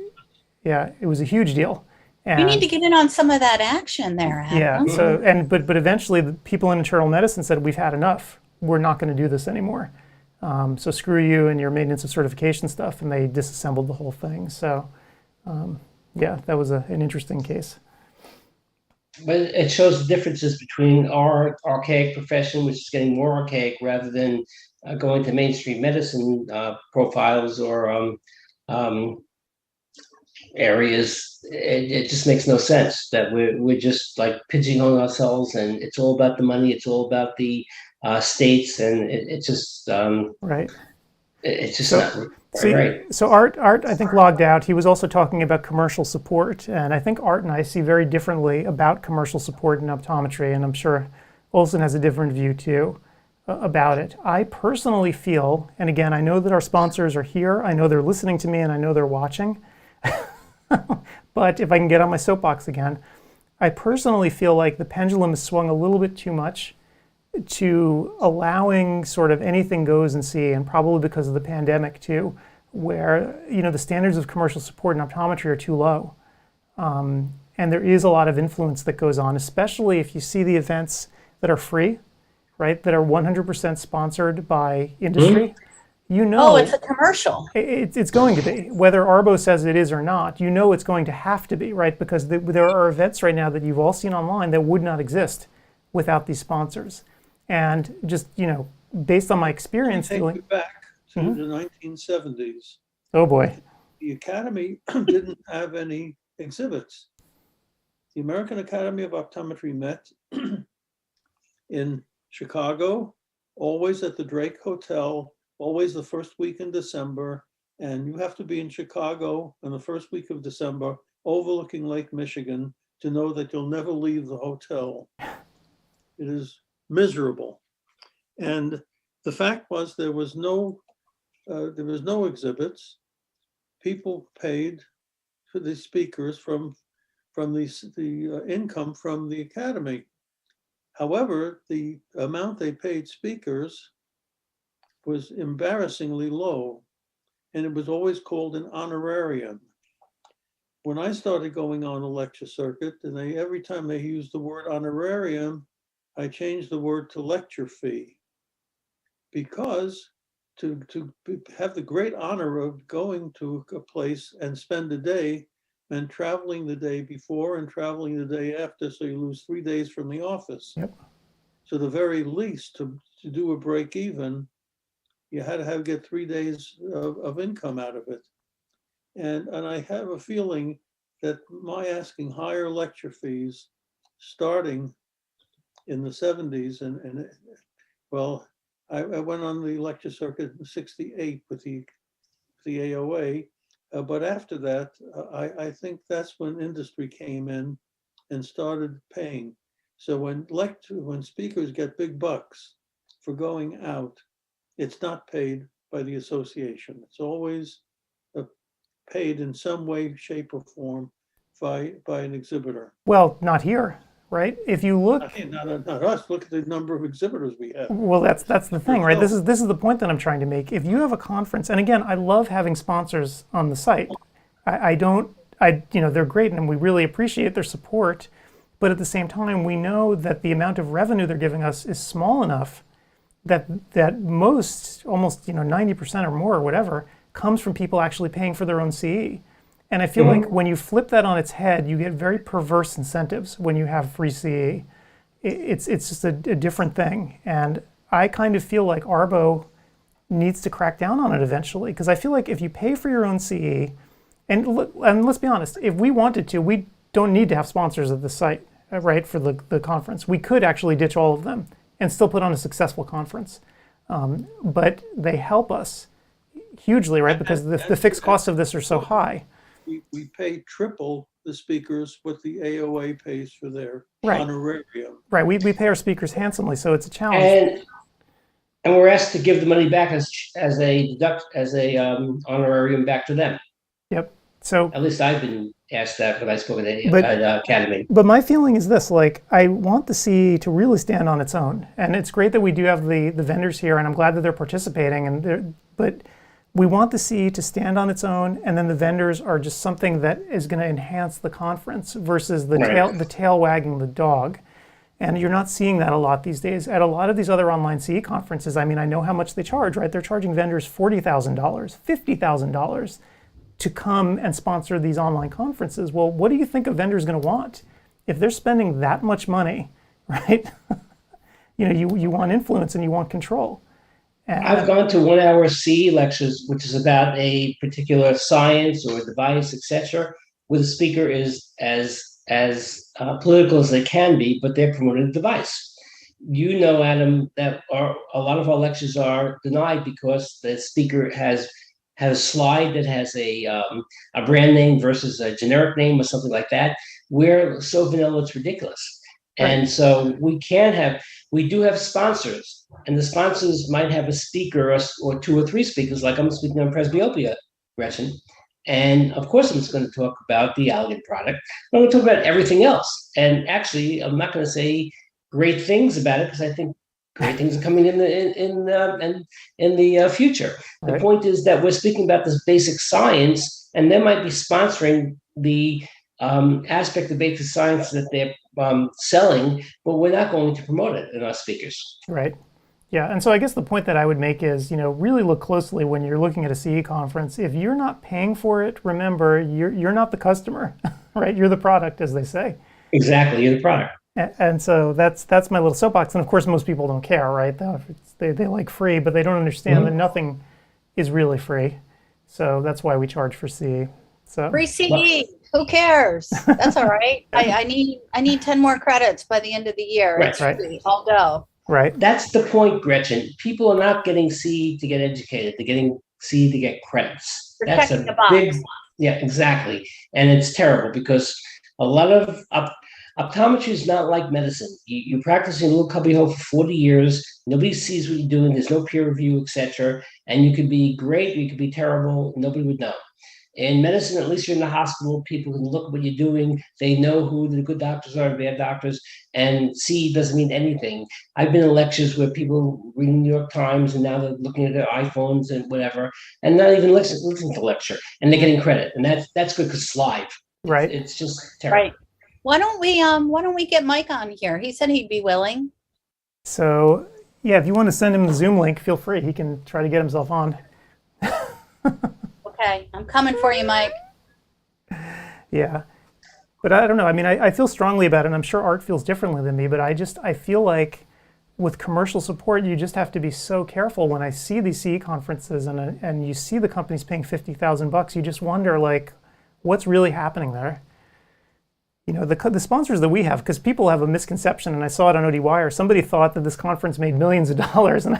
was a huge deal. And, you need to get in on some of that action there, Adam. Yeah. So but eventually the people in internal medicine said, we've had enough. We're not going to do this anymore. So screw you and your maintenance of certification stuff, and they disassembled the whole thing. So yeah, that was an interesting case. But it shows the differences between our archaic profession, which is getting more archaic, rather than going to mainstream medicine profiles or areas, it just makes no sense that we're just like pigeonholing ourselves, and it's all about the money. It's all about the states, and it's just Right. it's just So, not see, right. so Art, I think, logged out. He was also talking about commercial support, and I think Art and I see very differently about commercial support in optometry, and I'm sure Olson has a different view too about it. I personally feel, and again, I know that our sponsors are here, I know they're listening to me, and I know they're watching, but if I can get on my soapbox again, I personally feel like the pendulum has swung a little bit too much to allowing sort of anything goes in CE, and probably because of the pandemic too, where the standards of commercial support in optometry are too low, and there is a lot of influence that goes on, especially if you see the events that are free, right? That are 100% sponsored by industry. Oh, it's a commercial. It's going to be, whether Arbo says it is or not. It's going to have to be, right? Because there are events right now that you've all seen online that would not exist without these sponsors. And just, based on my experience Take you back to the 1970s. Oh boy. The Academy didn't have any exhibits. The American Academy of Optometry met in Chicago, always at the Drake Hotel, always the first week in December. And you have to be in Chicago in the first week of December, overlooking Lake Michigan, to know that you'll never leave the hotel. It is miserable. And the fact was there was no exhibits. People paid for the speakers from the income from the Academy. However, the amount they paid speakers was embarrassingly low, and it was always called an honorarium. When I started going on a lecture circuit, and every time they used the word honorarium, I changed the word to lecture fee, because to have the great honor of going to a place and spend a day and traveling the day before and traveling the day after, so you lose 3 days from the office. Yep. So the very least, to do a break even, you had to get 3 days of income out of it. And I have a feeling that my asking higher lecture fees starting in the 70s, and well, I went on the lecture circuit in '68 with the AOA, but after that, I think that's when industry came in and started paying. So when speakers get big bucks for going out, it's not paid by the association. It's always paid in some way, shape, or form by an exhibitor. Well, not here, right? If you look, Not us. Look at the number of exhibitors we have. well, that's the thing, right? This is the point that I'm trying to make. If you have a conference, and again, I love having sponsors on the site. They're great, and we really appreciate their support. But at the same time, we know that the amount of revenue they're giving us is small enough that most, almost 90% or more or whatever, comes from people actually paying for their own CE. And I feel like when you flip that on its head, you get very perverse incentives when you have free CE. It's just a different thing. And I kind of feel like Arbo needs to crack down on it eventually, because I feel like if you pay for your own CE, and let's be honest, if we wanted to, we don't need to have sponsors at the site, right, for the conference. We could actually ditch all of them and still put on a successful conference. But they help us hugely, right, because the fixed costs of this are so high. We pay triple the speakers what the AOA pays for their Right. honorarium. Right, we pay our speakers handsomely, so it's a challenge. And we're asked to give the money back as a honorarium back to them. Yep. So at least I've been asked that when I spoke at the Academy. But my feeling is this: like, I want the CE to really stand on its own, and it's great that we do have the vendors here, and I'm glad that they're participating. But we want the CE to stand on its own, and then the vendors are just something that is going to enhance the conference versus the tail wagging the dog. And you're not seeing that a lot these days. At a lot of these other online CE conferences, I mean, I know how much they charge, right? They're charging vendors $40,000, $50,000 to come and sponsor these online conferences. Well, what do you think a vendor is going to want? If they're spending that much money, right? You want influence and you want control. I've gone to 1 hour CE lectures, which is about a particular science or device, etc., where the speaker is as political as they can be, but they're promoting the device. You know, Adam, that a lot of our lectures are denied because the speaker has a slide that has a brand name versus a generic name or something like that. We're so vanilla, it's ridiculous. And so we do have sponsors, and the sponsors might have a speaker or 2 or 3 speakers, like I'm speaking on presbyopia, Gretchen. And of course, I'm just going to talk about the Allergan product. I'm going to talk about everything else. And actually, I'm not going to say great things about it because I think great things are coming in the future. Right. The point is that we're speaking about this basic science, and they might be sponsoring the aspect of basic science that they're selling, but we're not going to promote it in our speakers. Right. Yeah, and so I guess the point that I would make is, really look closely when you're looking at a CE conference. If you're not paying for it, remember, you're not the customer, right? You're the product, as they say. Exactly, you're the product. And so that's my little soapbox. And of course, most people don't care, right? They like free, but they don't understand that nothing is really free. So that's why we charge for CE. So Free CE. Who cares? That's all right. I need 10 more credits by the end of the year. Right. It's free. I'll go. Right. That's the point, Gretchen. People are not getting CE to get educated. They're getting CE to get credits. They're That's checking a the box. big, yeah, exactly. And it's terrible because a lot of optometry is not like medicine. You practice in a little cubbyhole for 40 years. Nobody sees what you're doing. There's no peer review, etc. And you could be great, or you could be terrible. Nobody would know. In medicine, at least you're in the hospital, people can look at what you're doing. They know who the good doctors are and bad doctors, and CE doesn't mean anything. I've been in lectures where people read the New York Times and now they're looking at their iPhones and whatever, and not even listening to the lecture, and they're getting credit, and that's good because it's live. Right. It's just terrible. Right. Why don't we get Mike on here? He said he'd be willing. So yeah, if you want to send him the Zoom link, feel free. He can try to get himself on. Okay, I'm coming for you, Mike. Yeah. But I don't know. I mean, I feel strongly about it, and I'm sure Art feels differently than me, but I feel like with commercial support, you just have to be so careful. When I see these CE conferences and you see the companies paying $50,000, you just wonder, like, what's really happening there? The sponsors that we have, because people have a misconception, and I saw it on ODwire, somebody thought that this conference made millions of dollars, and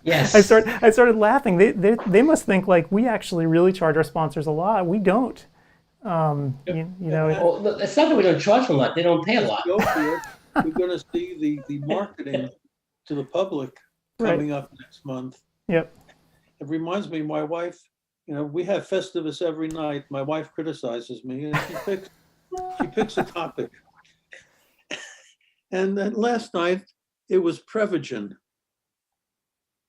Yes. I started laughing. They must think like we actually really charge our sponsors a lot. We don't. Well, it's not that we don't charge them a lot. They don't pay a lot. You're going to see the marketing to the public coming up next month. Yep. It reminds me, my wife, we have Festivus every night. My wife criticizes me, and she picks a topic. And then last night, it was Prevagen.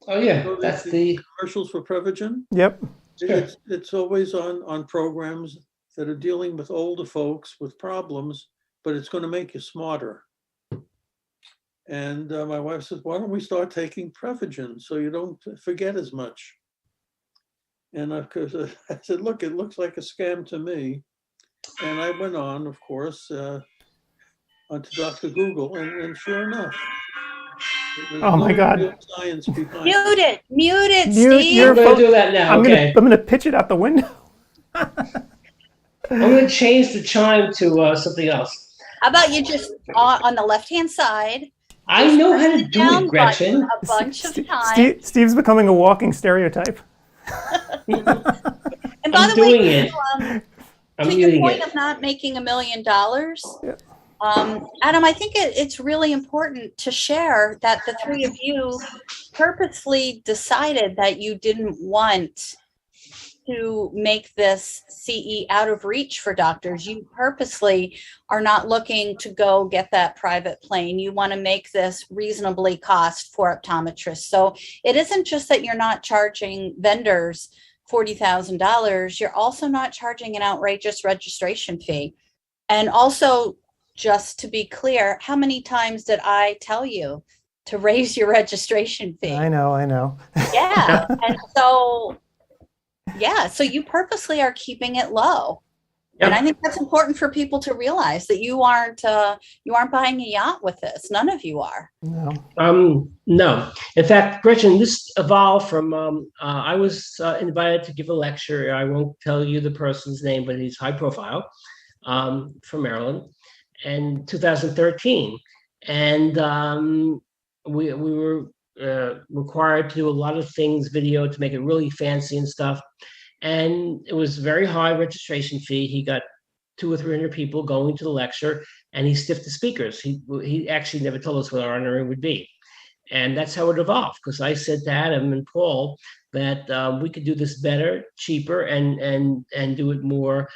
Oh yeah, that's the commercials for Prevagen. Yep. It's always on programs that are dealing with older folks with problems, but it's going to make you smarter. And my wife says, why don't we start taking Prevagen so you don't forget as much? And I said, look, it looks like a scam to me. And I went on, of course, onto Dr. Google, and sure enough, oh my God! Real science behind Mute it, Steve. Steve. I'm going to do that now. I'm gonna pitch it out the window. I'm going to change the chime to something else. How about you just on the left-hand side? I know how to do it, Gretchen. A bunch of times. Steve's becoming a walking stereotype. And by the doing way, it. I'm to your muting point it. of not making $1 million, Yeah. Adam, I think it's really important to share that the three of you purposely decided that you didn't want to make this CE out of reach for doctors. You purposely are not looking to go get that private plane. You want to make this reasonably cost for optometrists. So it isn't just that you're not charging vendors $40,000, you're also not charging an outrageous registration fee. And also, just to be clear, how many times did I tell you to raise your registration fee? I know. Yeah. And so, so you purposely are keeping it low. And I think that's important for people to realize that you aren't buying a yacht with this. None of you are. No. No. In fact, Gretchen, this evolved from I was invited to give a lecture. I won't tell you the person's name, but he's high profile, from Maryland, in 2013, and we were required to do a lot of things, video, to make it really fancy and stuff. And it was very high registration fee. He got 200 or 300 people going to the lecture, and he stiffed the speakers. He actually never told us what our honorary would be. And that's how it evolved, because I said to Adam and Paul that we could do this better, cheaper, and do it more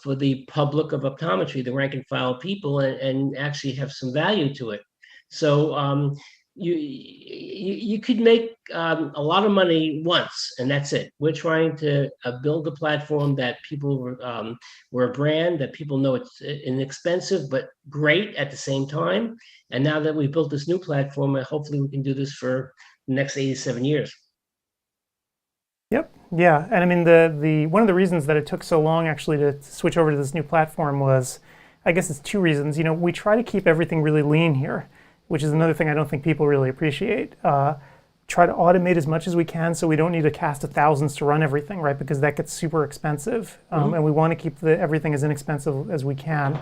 for the public of optometry, the rank and file people, and actually have some value to it. So you could make a lot of money once, and that's it. We're trying to build a platform that people we're a brand that people know it's inexpensive but great at the same time. And now that we've built this new platform, hopefully we can do this for the next 87 years. Yep. Yeah. And I mean, the one of the reasons that it took so long actually to switch over to this new platform was, I guess it's two reasons. You know, we try to keep everything really lean here, which is another thing I don't think people really appreciate. Try to automate as much as we can so we don't need a cast of thousands to run everything, right? Because that gets super expensive. And we want to keep everything as inexpensive as we can.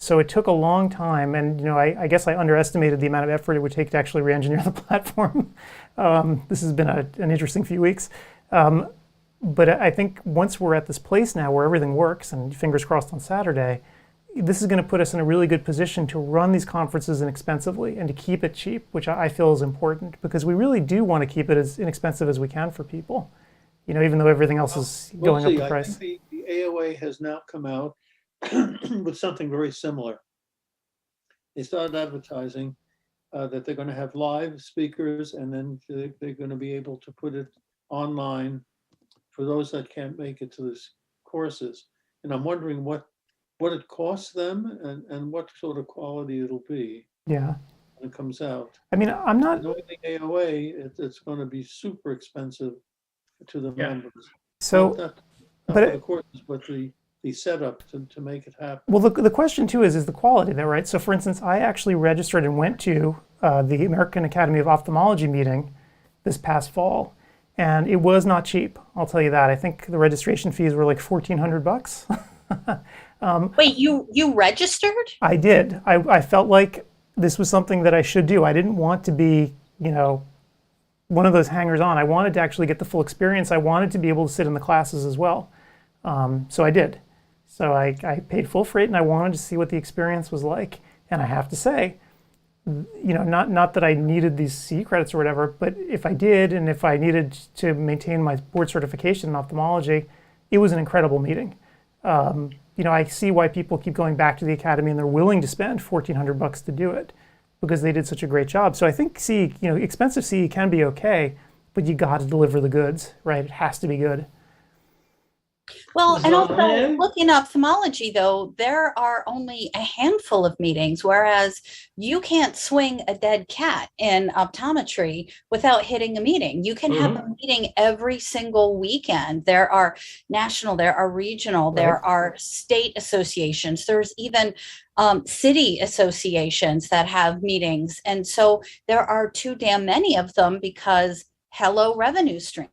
So it took a long time, and you know, I guess I underestimated the amount of effort it would take to actually re-engineer the platform. This has been an interesting few weeks. But I think once we're at this place now where everything works, and fingers crossed on Saturday, this is going to put us in a really good position to run these conferences inexpensively and to keep it cheap, which I feel is important, because we really do want to keep it as inexpensive as we can for people. You know, even though everything else is going up the price. I think the AOA has now come out with something very similar. They started advertising that they're going to have live speakers, and then they're going to be able to put it online for those that can't make it to these courses. And I'm wondering what it costs them and what sort of quality it'll be. Yeah. When it comes out. I mean, I'm not. Knowing the AOA, it's going to be super expensive to the members. So, not but for the courses, but the setup to make it happen. Well, the question too is the quality there, right? So for instance, I actually registered and went to the American Academy of Ophthalmology meeting this past fall, and it was not cheap. I'll tell you that. I think the registration fees were like $1,400. Wait, you registered? I did. I felt like this was something that I should do. I didn't want to be, you know, one of those hangers on. I wanted to actually get the full experience. I wanted to be able to sit in the classes as well. So I did. So I paid full freight, and I wanted to see what the experience was like. And I have to say, you know, not that I needed these CE credits or whatever, but if I did, and if I needed to maintain my board certification in ophthalmology, it was an incredible meeting. You know, I see why people keep going back to the academy, and they're willing to spend $1,400 to do it because they did such a great job. So I think CE, you know, expensive CE can be okay, but you got to deliver the goods, right? It has to be good. Well, and also looking at ophthalmology, though, there are only a handful of meetings, whereas you can't swing a dead cat in optometry without hitting a meeting. You can have a meeting every single weekend. There are national, there are regional, there are state associations. There's even city associations that have meetings. And so there are too damn many of them because hello revenue stream.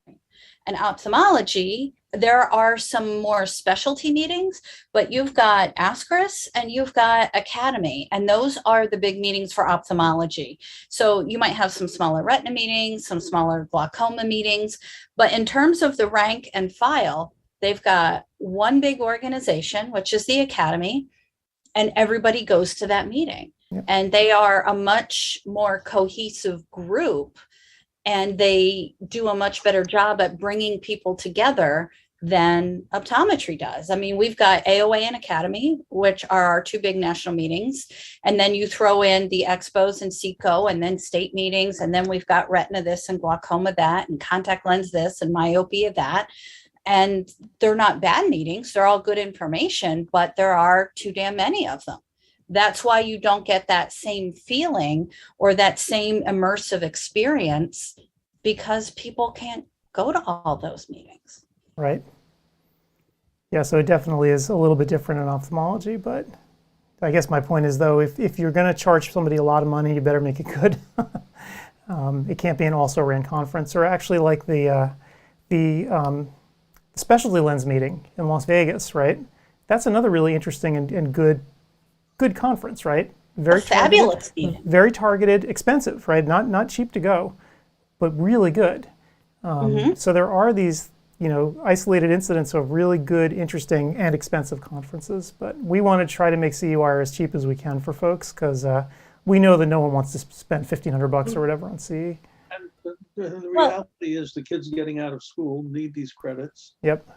And ophthalmology, there are some more specialty meetings, but you've got ASCRS and you've got Academy, and those are the big meetings for ophthalmology. So you might have some smaller retina meetings, some smaller glaucoma meetings, but in terms of the rank and file, they've got one big organization, which is the Academy, and everybody goes to that meeting. Yep. And they are a much more cohesive group, and they do a much better job at bringing people together than optometry does. I mean, we've got AOA and Academy, which are our two big national meetings. And then you throw in the expos and CECO, and then state meetings. And then we've got retina this and glaucoma that, and contact lens this and myopia that. And they're not bad meetings. They're all good information, but there are too damn many of them. That's why you don't get that same feeling or that same immersive experience, because people can't go to all those meetings. Right. Yeah, so it definitely is a little bit different in ophthalmology, but I guess my point is, though, if you're going to charge somebody a lot of money, you better make it good. It can't be an also-ran conference, or actually like the specialty lens meeting in Las Vegas, right? That's another really interesting and good conference, right? Very Fabulous meeting. very targeted, expensive, right? Not cheap to go, but really good. So there are these, isolated incidents of really good, interesting, and expensive conferences. But we want to try to make CEwire as cheap as we can for folks, because we know that no one wants to spend $1,500 or whatever on CE. And the reality is the kids getting out of school need these credits. Yep.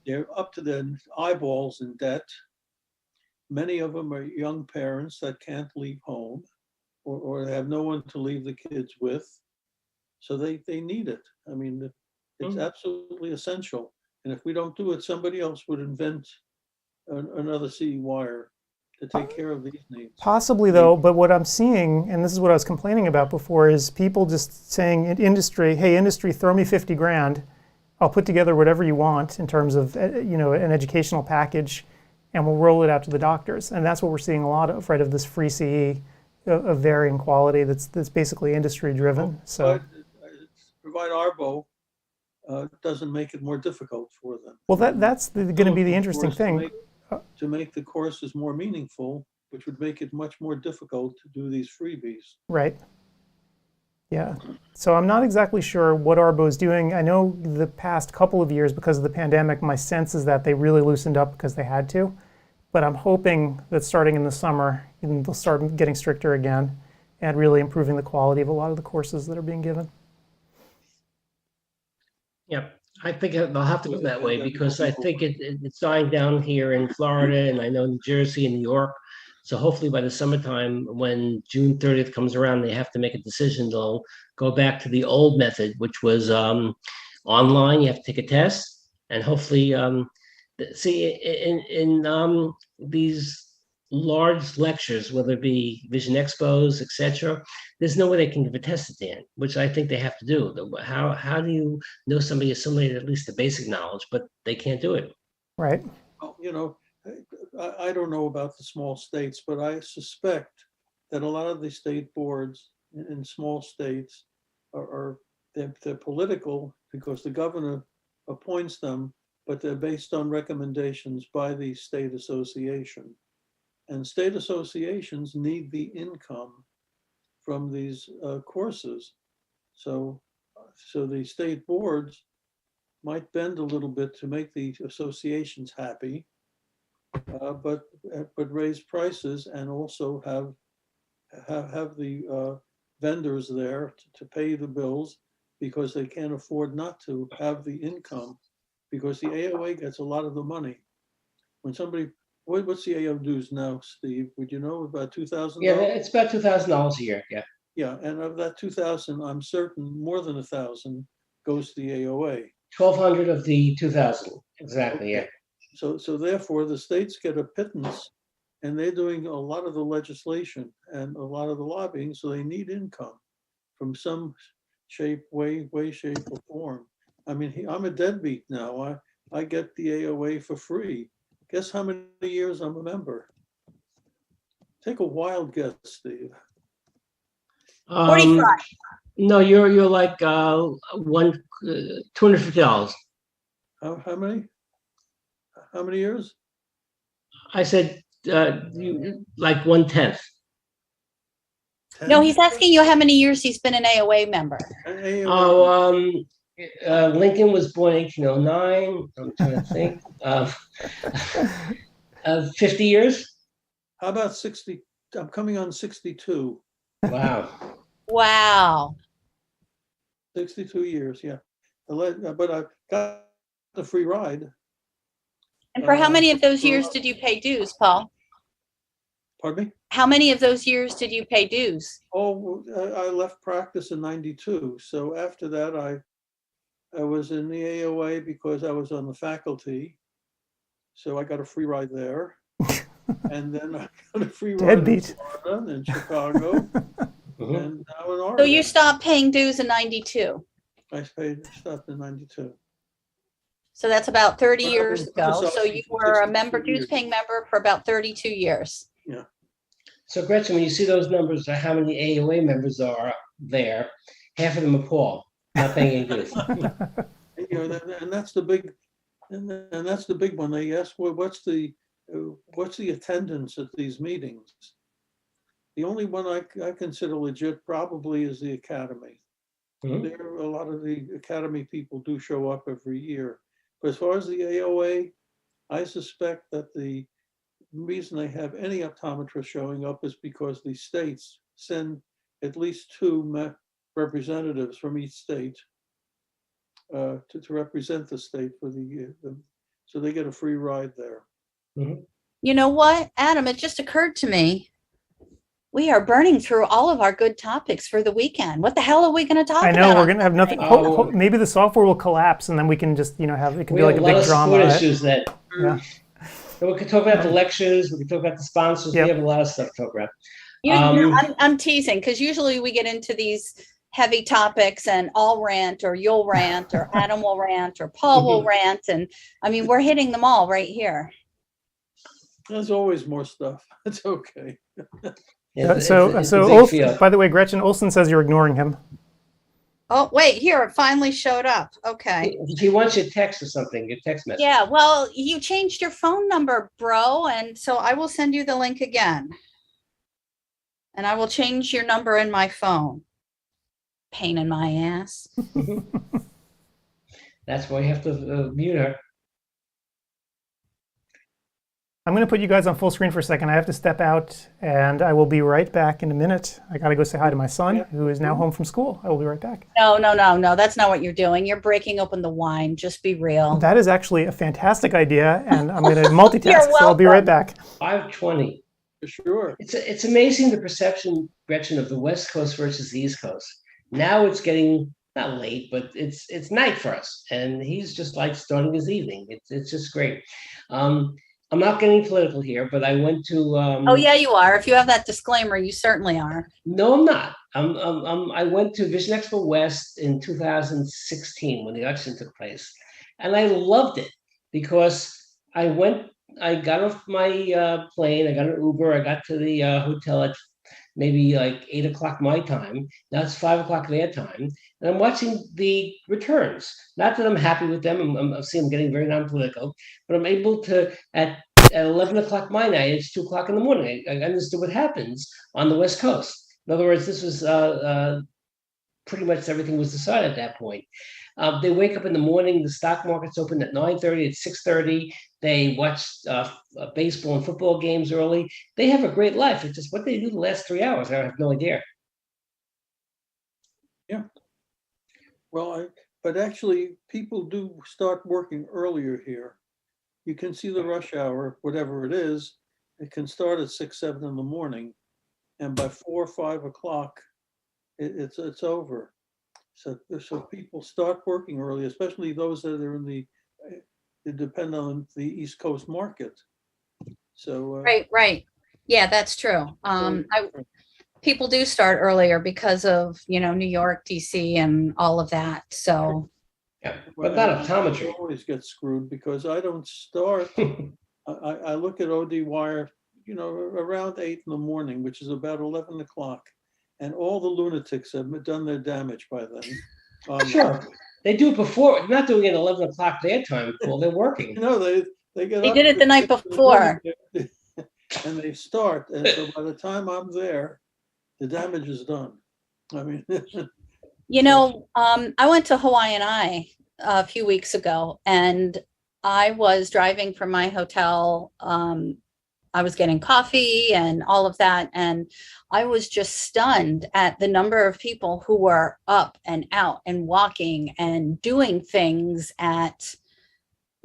They're up to their eyeballs in debt. Many of them are young parents that can't leave home, or they have no one to leave the kids with. So they need it. I mean, it's absolutely essential. And if we don't do it, somebody else would invent another CEwire to take care of these needs. Possibly, though, but what I'm seeing, and this is what I was complaining about before, is people just saying in industry, hey, industry, throw me 50 grand. I'll put together whatever you want in terms of, an educational package, and we'll roll it out to the doctors. And that's what we're seeing a lot of, right, of this free CE of varying quality that's basically industry driven. So Provide ARBO doesn't make it more difficult for them. well, that's going to be the interesting thing. To make the courses more meaningful, which would make it much more difficult to do these freebies. Right. Yeah. So I'm not exactly sure what ARBO is doing. I know the past couple of years, because of the pandemic, my sense is that they really loosened up because they had to. But I'm hoping that starting in the summer, they'll start getting stricter again and really improving the quality of a lot of the courses that are being given. Yeah, I think they'll have to go that way, because I think it's dying down here in Florida, and I know New Jersey and New York. So hopefully by the summertime, when June 30th comes around, they have to make a decision. They'll go back to the old method, which was online. You have to take a test, and hopefully, see, in these large lectures, whether it be vision expos, etc., there's no way they can give a test at the end, which I think they have to do. How do you know somebody assimilated at least the basic knowledge, but they can't do it? Right. Well, I don't know about the small states, but I suspect that a lot of the state boards in small states they're political because the governor appoints them, but they're based on recommendations by the state association. And state associations need the income from these courses. So the state boards might bend a little bit to make the associations happy, but raise prices and also have the vendors there to pay the bills, because they can't afford not to have the income, because the AOA gets a lot of the money. When somebody, what's the AO dues now, Steve? Would you know, about $2,000? Yeah, it's about $2,000 a year. Yeah. Yeah, and of that 2,000, I'm certain more than 1,000 goes to the AOA. 1,200 of the 2,000, exactly. Okay. Yeah. So therefore, the states get a pittance, and they're doing a lot of the legislation and a lot of the lobbying, so they need income from some shape, way, shape, or form. I mean, I'm a deadbeat now. I get the AOA for free. Guess how many years I'm a member? Take a wild guess, Steve. 45. No, you're like $250. How many? How many years? I said like 1/10. 10? No, he's asking you how many years he's been an AOA member. An AOA. Oh, Lincoln was born 1809. I'm trying to think. 50 years. How about 60? I'm coming on 62. Wow. Wow. 62 years, yeah. But I got the free ride. And for how many of those years did you pay dues, Paul? Pardon me? How many of those years did you pay dues? Oh, I left practice in '92. So after that, I was in the AOA because I was on the faculty. So I got a free ride there. And then I got a free ride in Florida and Chicago. And now in Oregon. So you stopped paying dues in '92. I stopped in '92. So that's about 30 Well, years I've been ago. So you for were a 62 member, years. dues-paying member for about 32 years. Yeah. So Gretchen, when you see those numbers of how many AOA members are there, half of them are Paul, not paying any dues. And that's the big, and that's the big one. They ask, well, what's the attendance at these meetings? The only one I consider legit probably is the Academy. There, a lot of the Academy people do show up every year. But as far as the AOA, I suspect that the reason they have any optometrists showing up is because the states send at least 2 representatives from each state to represent the state for so they get a free ride there. You know what, Adam, it just occurred to me. We are burning through all of our good topics for the weekend. What the hell are we going to talk about? I know, we're going to have nothing. Maybe the software will collapse and then we can just, have, it can be like a big drama. We have a lot of support issues that. Yeah. We could talk about the lectures, we could talk about the sponsors, Yep. we have a lot of stuff to talk about. I'm teasing because usually we get into these heavy topics and I'll rant or you'll rant or Adam will rant or Paul will rant. And I mean, we're hitting them all right here. There's always more stuff. It's okay. It's a big field. By the way, Gretchen, Olson says you're ignoring him. Oh, wait, here, it finally showed up. Okay. He wants your text or something, your text message. Yeah, well, you changed your phone number, bro. And so I will send you the link again. And I will change your number in my phone. Pain in my ass. That's why you have to mute her. I'm going to put you guys on full screen for a second. I have to step out and I will be right back in a minute. I got to go say hi to my son who is now home from school. I will be right back. No. That's not what you're doing. You're breaking open the wine. Just be real. That is actually a fantastic idea and I'm going to multitask, so I'll be right back. 5:20. For sure. It's amazing the perception, Gretchen, of the West Coast versus the East Coast. Now it's getting not late, but it's night for us. And he's just like starting his evening. It's just great. I'm not getting political here, but I went to. Oh yeah, you are. If you have that disclaimer, you certainly are. No, I'm not. I went to Vision Expo West in 2016 when the auction took place, and I loved it because I got off my plane, I got an Uber, I got to the hotel at maybe like 8 o'clock my time. Now it's 5 o'clock their time, and I'm watching the returns. Not that I'm happy with them. I'm seeing them getting very non-political, but I'm able to at 11 o'clock my night. It's 2 o'clock in the morning. I understood what happens on the West Coast. In other words, this was pretty much everything was decided at that point. They wake up in the morning. The stock market's open at 9:30, at 6:30. They watch baseball and football games early. They have a great life. It's just what they do the last 3 hours. I have no idea. Yeah. Well, but actually, people do start working earlier here. You can see the rush hour, whatever it is. It can start at 6, 7 in the morning, and by 4 or 5 o'clock, it's over. So people start working early, especially those that are they depend on the East Coast market. So Right. Yeah, that's true. People do start earlier because of New York, DC, and all of that. So yeah, but not optometry. I always get screwed because I don't start. I look at ODwire, around 8 in the morning, which is about 11 o'clock. And all the lunatics have done their damage by then. Sure. They do it before. They're not doing it at 11 o'clock their time, Paul. They're working. They get they up did it the night before. And they start. And so by the time I'm there, the damage is done. I mean, I went to Hawaii and I a few weeks ago, and I was driving from my hotel. I was getting coffee and all of that. And I was just stunned at the number of people who were up and out and walking and doing things at,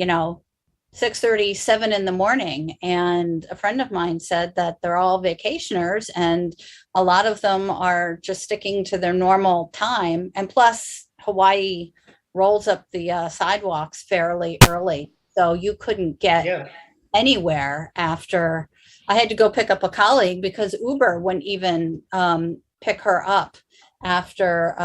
6:30, 7 in the morning. And a friend of mine said that they're all vacationers and a lot of them are just sticking to their normal time. And plus Hawaii rolls up the sidewalks fairly early. So you couldn't get anywhere after. I had to go pick up a colleague because Uber wouldn't even pick her up after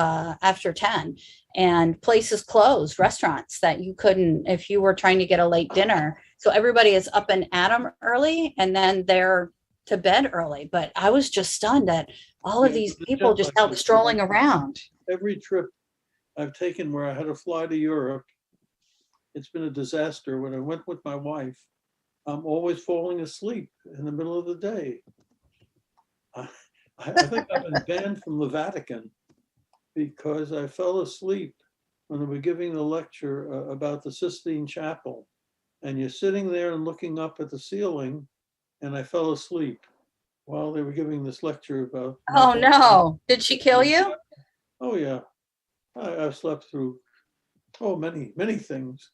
10, and places closed, restaurants that you couldn't if you were trying to get a late dinner. So everybody is up and at 'em early, and then they're to bed early. But I was just stunned at all of these people just out strolling around. Every trip I've taken where I had to fly to Europe, it's been a disaster. When I went with my wife, I'm always falling asleep in the middle of the day. I think I've been banned from the Vatican because I fell asleep when they were giving the lecture about the Sistine Chapel. And you're sitting there and looking up at the ceiling, and I fell asleep while they were giving this lecture about. Oh no, did she kill you? Oh yeah, I've slept through, many things.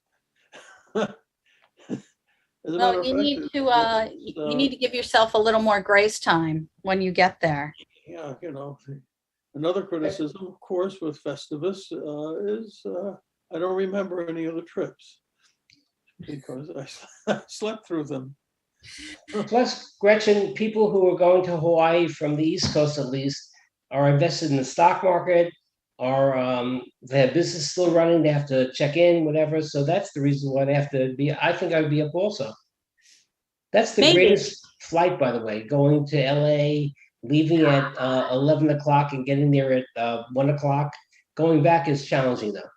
Well, you need to give yourself a little more grace time when you get there. Yeah, another criticism, of course, with Festivus is I don't remember any of the trips because I slept through them. Plus, Gretchen, people who are going to Hawaii from the East Coast at least are invested in the stock market, or they have business still running, they have to check in, whatever. So that's the reason why they have to be. I think I would be up also. That's the greatest flight, by the way, going to LA, leaving at 11 o'clock and getting there at 1 o'clock. Going back is challenging, though.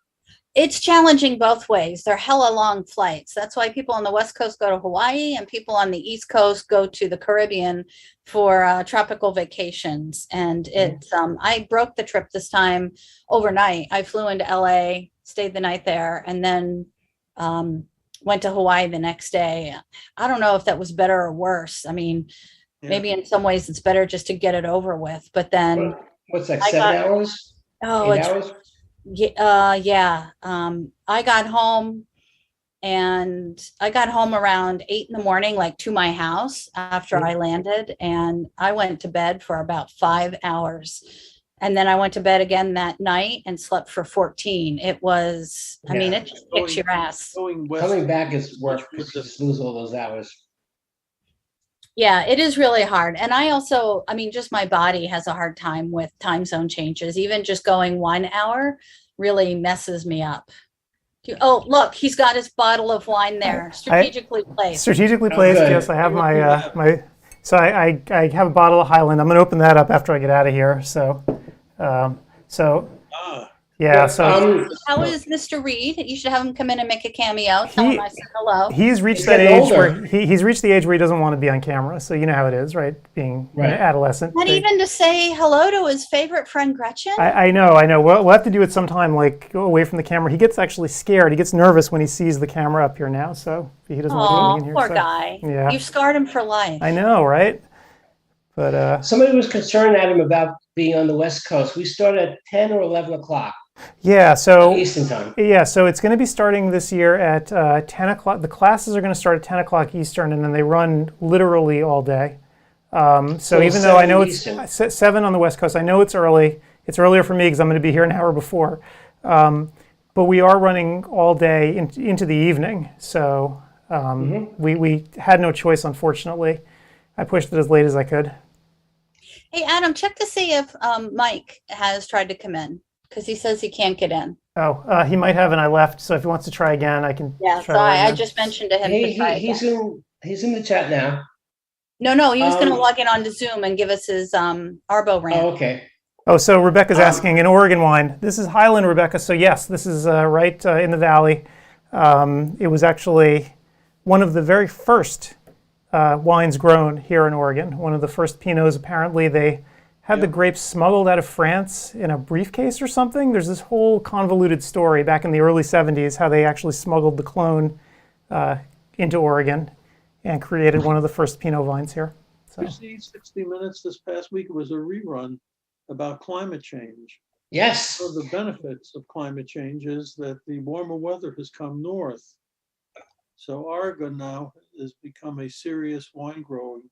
It's challenging both ways. They're hella long flights. That's why people on the West Coast go to Hawaii and people on the East Coast go to the Caribbean for tropical vacations. And it's I broke the trip this time overnight. I flew into LA, stayed the night there, and then went to Hawaii the next day. I don't know if that was better or worse. I mean, maybe in some ways it's better just to get it over with. But then what's that, 7 hours? Oh, 8 hours? Yeah. I got home around 8 in the morning, like to my house after I landed, and I went to bed for about 5 hours. And then I went to bed again that night and slept for 14. It was, I mean, it just kicks your ass. Coming back is work because you just lose all those hours. Yeah, it is really hard. And I also, I mean, just my body has a hard time with time zone changes. Even just going 1 hour really messes me up. Oh, look, he's got his bottle of wine there, strategically placed. Strategically placed, yes. I have my, so I have a bottle of Highland. I'm going to open that up after I get out of here. So, yeah. So how is Mr. Reed? You should have him come in and make a cameo. Tell him I said hello. He's reached that age where he's reached the age where he doesn't want to be on camera. So you know how it is, right? Being an adolescent. Not even to say hello to his favorite friend Gretchen. I know. We'll have to do it sometime. Like go away from the camera. He gets actually scared. He gets nervous when he sees the camera up here now. So he doesn't want to be in here. Poor guy. Yeah. You've scarred him for life. I know, right? But somebody was concerned, Adam, about being on the West Coast. We start at 10 or 11 o'clock. Yeah, so Eastern time. Yeah, so it's going to be starting this year at 10 o'clock. The classes are going to start at 10 o'clock Eastern, and then they run literally all day. So even though I know it's 7 on the West Coast, I know it's early. It's earlier for me because I'm going to be here an hour before. But we are running all day into the evening. So we had no choice, unfortunately. I pushed it as late as I could. Hey, Adam, check to see if Mike has tried to come in, because he says he can't get in. Oh, he might have, and I left. So if he wants to try again, I can. Yeah, try so I just mentioned to him to try again. He's in the chat now. No, he was going to log in onto Zoom and give us his Arbo rant. Oh, okay. Oh, so Rebecca's asking, an Oregon wine. This is Highland, Rebecca. So yes, this is right in the valley. It was actually one of the very first wines grown here in Oregon. One of the first Pinots. Apparently, they had the grapes smuggled out of France in a briefcase or something. There's this whole convoluted story back in the early 70s how they actually smuggled the clone into Oregon and created one of the first Pinot vines here. So. You see 60 Minutes this past week was a rerun about climate change. Yes. So the benefits of climate change is that the warmer weather has come north. So Oregon now has become a serious wine growing.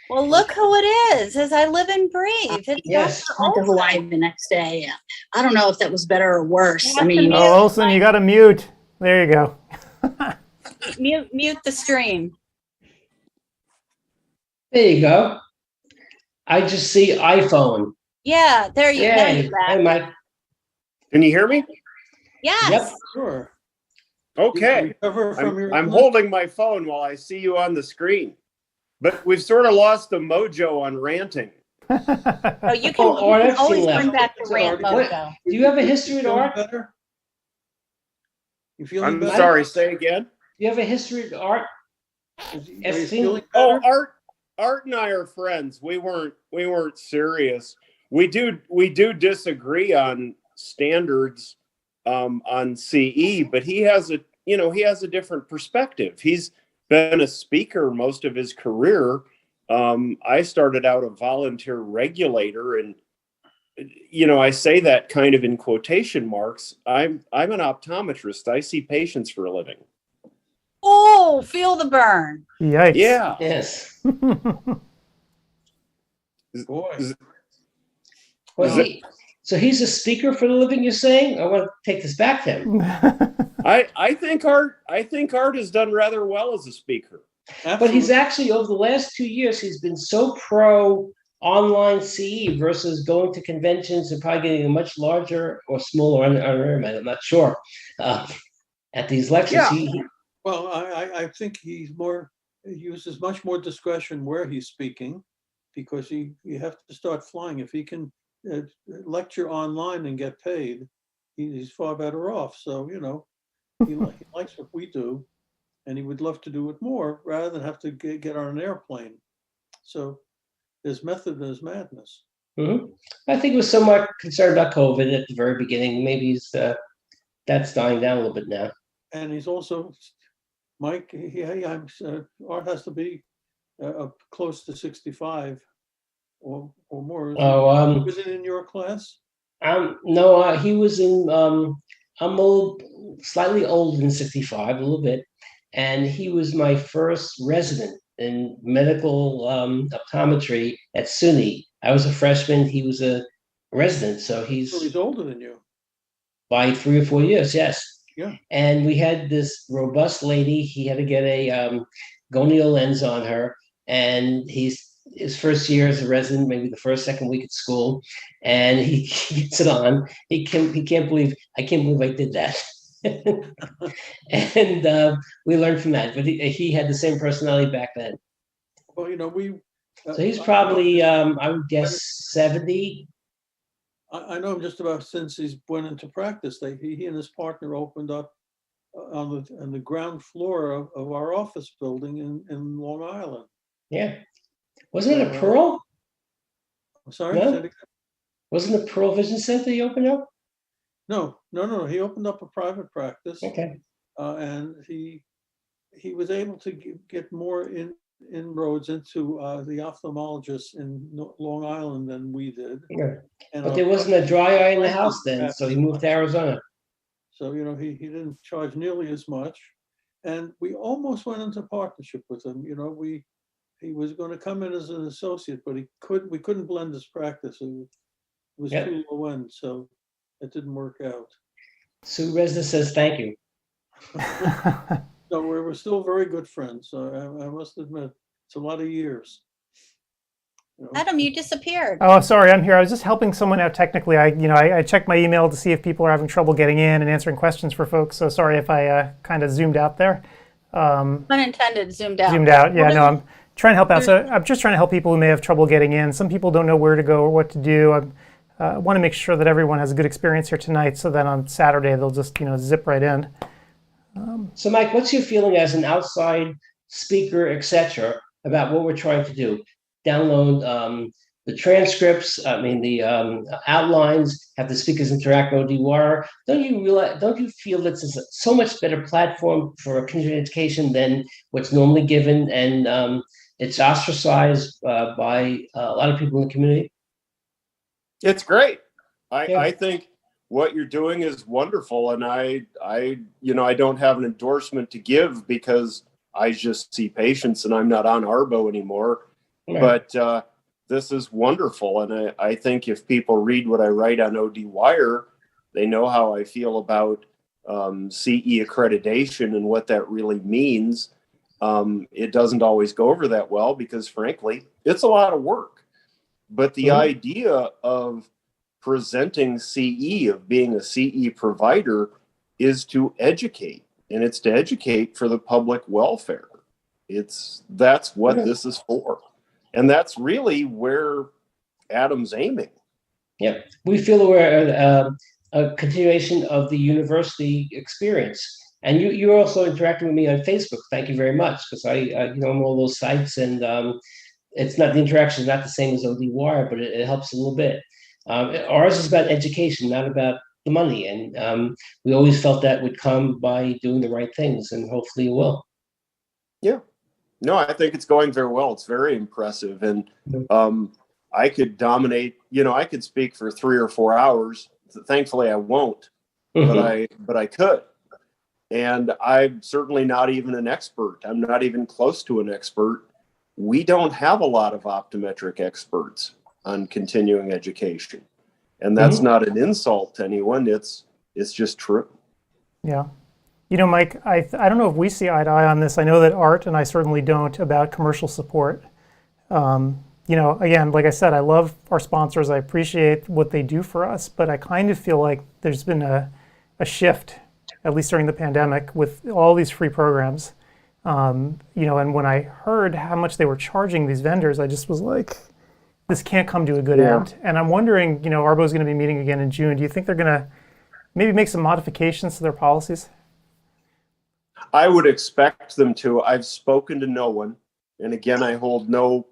Well, look who it is, as I live and breathe. Yes. I went to Hawaii the next day. I don't know if that was better or worse. I mean, Olson, you got to mute. There you go. mute the stream. There you go. I just see iPhone. Yeah, there you now Yay. you're back. Hey, Mike. Can you hear me? Yes. Yep. Sure. Okay. Recover from your I'm holding my phone while I see you on the screen. But we've sort of lost the mojo on ranting. Oh, you Oh, can I've seen always that. bring back the rant What? mojo. Do you have a history with feeling art? better? You feeling I'm better? sorry, say again. Do you have a history with art? Are you I've feeling Oh, better? Art and I are friends. We weren't serious. We do disagree on standards on CE, but he has a different perspective. He's been a speaker most of his career. I started out a volunteer regulator, and I say that kind of in quotation marks. I'm an optometrist. I see patients for a living. Oh, feel the burn. Yikes. Yeah. Yes. Boy. Was No. he? So he's a speaker for the living, you're saying? I want to take this back to him. I think Art has done rather well as a speaker. But he's actually, over the last 2 years, he's been so pro online CE versus going to conventions and probably getting a much larger or smaller, I'm not sure, at these lectures. Yeah. Well, I think he uses much more discretion where he's speaking, because you have to start flying. If he can lecture online and get paid, he's far better off. So, he likes what we do, and he would love to do it more rather than have to get on an airplane. So there's method and there's madness. Mm-hmm. I think he was somewhat concerned about COVID at the very beginning. Maybe that's dying down a little bit now. And he's also, Mike, Art has to be close to 65 or more. Was it in your class? No, he was in. I'm slightly older than 65, a little bit, and he was my first resident in medical optometry at SUNY. I was a freshman. He was a resident, so he's older than you by 3 or 4 years. Yes. Yeah. And we had this robust lady. He had to get a gonio lens on her, and his first year as a resident, maybe the second week at school, and he gets it on. I can't believe I did that. And we learned from that. But he had the same personality back then. Well, so he's probably, I would guess, 70. I know him just about since he's went into practice. He and his partner opened up on the ground floor of our office building in Long Island. Yeah. Wasn't it a Pearl? I'm sorry? No? Wasn't it Pearl Vision Center you opened up? No. He opened up a private practice. Okay. And he was able to get more inroads into the ophthalmologists in Long Island than we did. Yeah. And But there wasn't a dry eye in the house then, so he moved to Arizona. So, he didn't charge nearly as much. And we almost went into partnership with him. He was going to come in as an associate, but we couldn't blend his practice. It was too low end, so it didn't work out. Sue Resna says thank you. So we're still very good friends. So I must admit, it's a lot of years. Adam, you disappeared. Oh, sorry, I'm here. I was just helping someone out technically. I checked my email to see if people are having trouble getting in and answering questions for folks. So sorry if I kind of zoomed out there. Unintended, zoomed out. Zoomed out. Yeah, no, I'm trying to help out. So I'm just trying to help people who may have trouble getting in. Some people don't know where to go or what to do. I want to make sure that everyone has a good experience here tonight, so that on Saturday they'll just zip right in. So, Mike, what's your feeling as an outside speaker, etc., about what we're trying to do? Download the transcripts. The outlines. Have the speakers interact with ODwire. Don't you feel that this is so much better platform for continuing education than what's normally given, and it's ostracized by a lot of people in the community? It's great. I think what you're doing is wonderful, and I don't have an endorsement to give because I just see patients and I'm not on Arbo anymore. Right. But this is wonderful, and I think if people read what I write on ODwire, they know how I feel about CE accreditation and what that really means. It doesn't always go over that well because, frankly, it's a lot of work. But the idea of presenting CE, of being a CE provider, is to educate, and it's to educate for the public welfare. That's what this is for. And that's really where Adam's aiming. Yep. We feel we're a continuation of the university experience. And you're also interacting with me on Facebook. Thank you very much, because I'm on all those sites, and it's not, the interaction is not the same as ODwire, but it helps a little bit. Ours is about education, not about the money. And we always felt that would come by doing the right things, and hopefully it will. Yeah. No, I think it's going very well. It's very impressive. And I could dominate, I could speak for 3 or 4 hours. Thankfully, I won't, but I could. And I'm certainly not even an expert. I'm not even close to an expert. We don't have a lot of optometric experts on continuing education. And that's not an insult to anyone. It's just true. Yeah. Mike, I don't know if we see eye to eye on this. I know that Art and I certainly don't, about commercial support. Again, like I said, I love our sponsors. I appreciate what they do for us, but I kind of feel like there's been a shift, at least during the pandemic, with all these free programs. And when I heard how much they were charging these vendors, I just was like, this can't come to a good end. And I'm wondering, Arbo is going to be meeting again in June. Do you think they're going to maybe make some modifications to their policies? I would expect them to. I've spoken to no one. And again, I hold no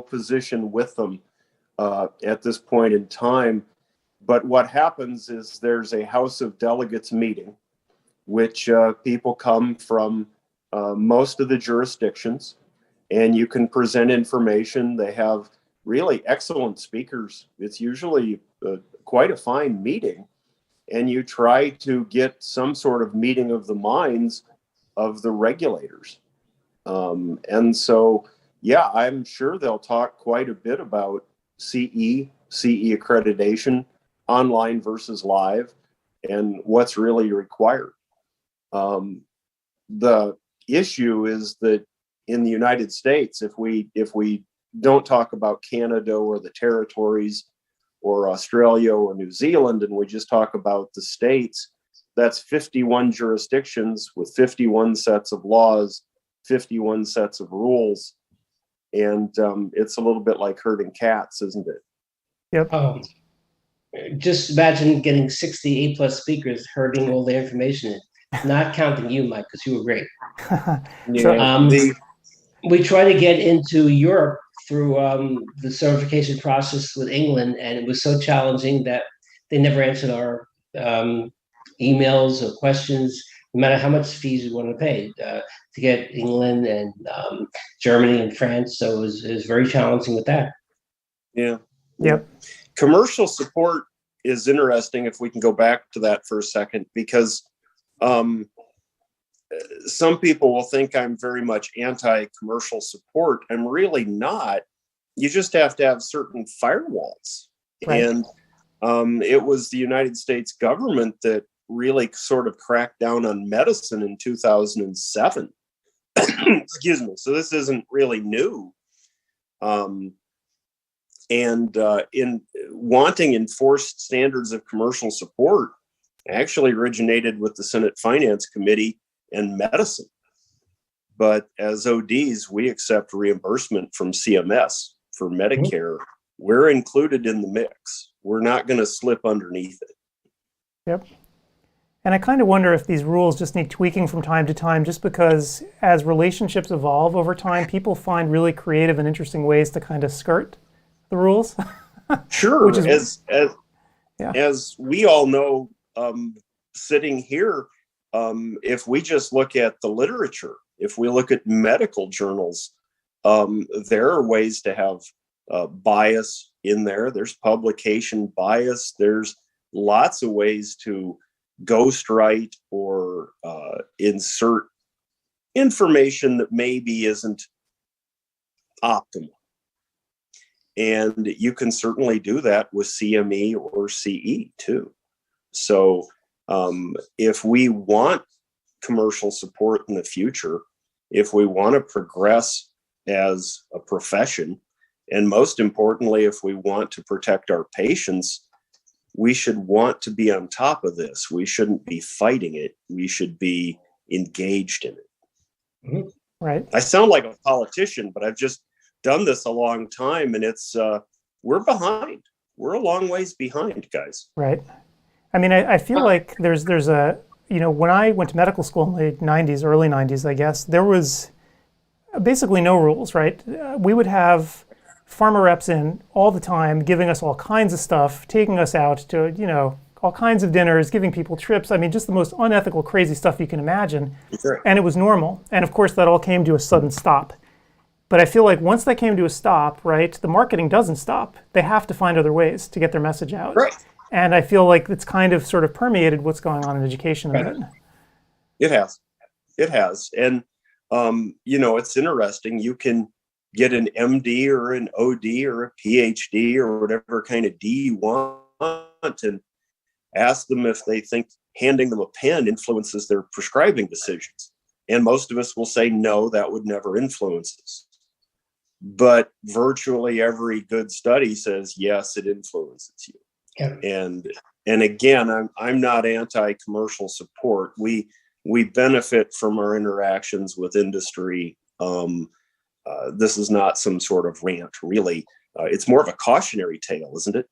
position with them at this point in time. But what happens is there's a House of Delegates meeting, which people come from most of the jurisdictions, and you can present information. They have really excellent speakers. It's usually quite a fine meeting, and you try to get some sort of meeting of the minds of the regulators. And so, yeah, I'm sure they'll talk quite a bit about CE accreditation, online versus live, and what's really required. The issue is that in the United States, if we don't talk about Canada or the territories or Australia or New Zealand, and we just talk about the states, that's 51 jurisdictions with 51 sets of laws, 51 sets of rules. And it's a little bit like herding cats, isn't it? Yep. Just imagine getting 60 A+ speakers herding all the information, not counting you, Mike, because you were great. We try to get into Europe through the certification process with England, and it was so challenging that they never answered our emails or questions, no matter how much fees we want to pay to get England and Germany and France. So it was very challenging with that. Yeah. Yep. Commercial support is interesting, if we can go back to that for a second, because some people will think I'm very much anti-commercial support. I'm really not. You just have to have certain firewalls. Right. And it was the United States government that really sort of cracked down on medicine in 2007. Excuse me. So this isn't really new. And in wanting enforced standards of commercial support actually originated with the Senate Finance Committee and medicine. But as ODs, we accept reimbursement from CMS for Medicare. We're included in the mix. We're not going to slip underneath it. Yep. And I kind of wonder if these rules just need tweaking from time to time, just because as relationships evolve over time, people find really creative and interesting ways to kind of skirt the rules. Sure. Which is, as we all know, sitting here, if we just look at the literature, if we look at medical journals, there are ways to have bias in there. There's publication bias. There's lots of ways to ghostwrite or insert information that maybe isn't optimal. And you can certainly do that with CME or CE too. So if we want commercial support in the future, if we want to progress as a profession, And most importantly, if we want to protect our patients, we should want to be on top of this. We shouldn't be fighting it. We should be engaged in it. Mhm. Right. I sound like a politician, but I've just done this a long time, and it's we're behind. We're a long ways behind, guys. Right. I mean, I feel like there's a, when I went to medical school in the 90s, early 90s, I guess, there was basically no rules, right? We would have pharma reps in all the time, giving us all kinds of stuff, taking us out to, all kinds of dinners, giving people trips. I mean, just the most unethical, crazy stuff you can imagine. Right. And it was normal. And of course, that all came to a sudden stop. But I feel like once that came to a stop, right, the marketing doesn't stop. They have to find other ways to get their message out. Right. And I feel like it's kind of sort of permeated what's going on in education a bit. It has. It has. And, it's interesting. You can get an MD or an OD or a PhD or whatever kind of D you want and ask them if they think handing them a pen influences their prescribing decisions. And most of us will say, no, that would never influence us. But virtually every good study says, yes, it influences you. Yeah. And again, I'm not anti-commercial support. We benefit from our interactions with industry. This is not some sort of rant, really. It's more of a cautionary tale, isn't it?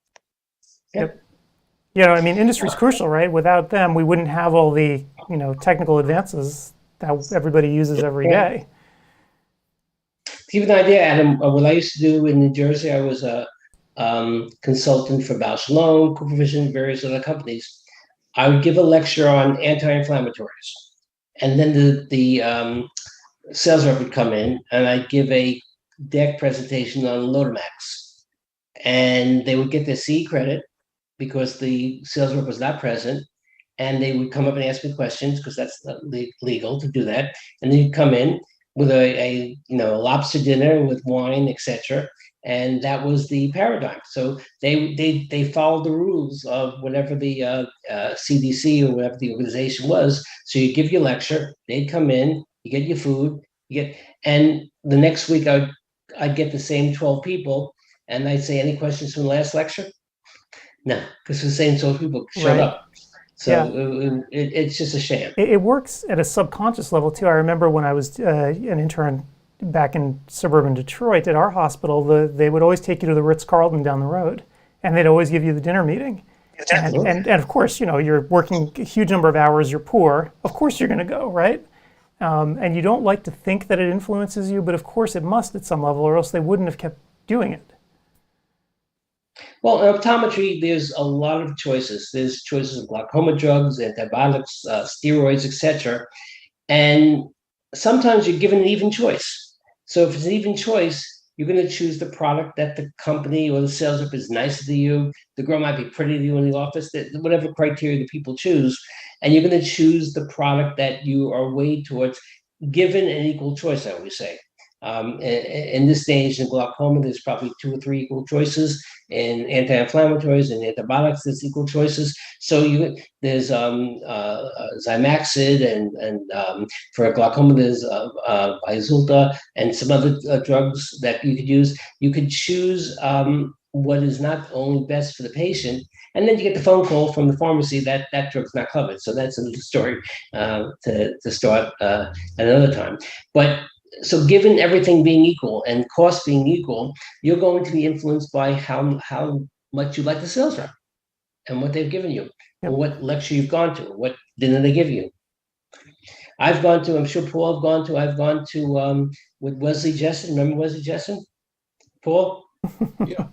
Yep. I mean, industry's crucial, right? Without them, we wouldn't have all the, technical advances that everybody uses every day. To give you an idea, Adam, what I used to do in New Jersey, I was a consultant for Bausch & Lomb, CooperVision, various other companies. I would give a lecture on anti-inflammatories. And then the sales rep would come in and I'd give a deck presentation on Lotemax. And they would get their CE credit because the sales rep was not present. And they would come up and ask me questions because that's legal to do that. And then you'd come in with a lobster dinner with wine, etc. And that was the paradigm. So they followed the rules of whatever the CDC or whatever the organization was. So you give your lecture, they'd come in, you get your food, and the next week I'd get the same 12 people, and I'd say, any questions from the last lecture? No, because the same 12 people showed up. So it's just a sham. It works at a subconscious level too. I remember when I was an intern back in suburban Detroit at our hospital, they would always take you to the Ritz-Carlton down the road, and they'd always give you the dinner meeting. And of course, you're working a huge number of hours, you're poor, of course you're going to go, right? And you don't like to think that it influences you, but of course it must at some level, or else they wouldn't have kept doing it. Well, in optometry, there's a lot of choices. There's choices of glaucoma drugs, antibiotics, steroids, etc. And sometimes you're given an even choice. So if it's an even choice, you're going to choose the product that the company or the sales rep is nicer to you. The girl might be pretty to you in the office, whatever criteria the people choose. And you're going to choose the product that you are weighed towards, given an equal choice, I always say. In this stage in glaucoma, there's probably 2 or 3 equal choices. In anti-inflammatories and antibiotics, there's equal choices. So there's Zymaxid, and for glaucoma, there's Vyzulta, and some other drugs that you could use. You could choose what is not only best for the patient, and then you get the phone call from the pharmacy that drug's not covered. So that's another story to start another time. But so given everything being equal and cost being equal, you're going to be influenced by how much you like the sales rep and what they've given you, or what lecture you've gone to, what dinner they give you. I've gone to with Wesley Jessen. Remember Wesley Jessen? Paul? Yeah.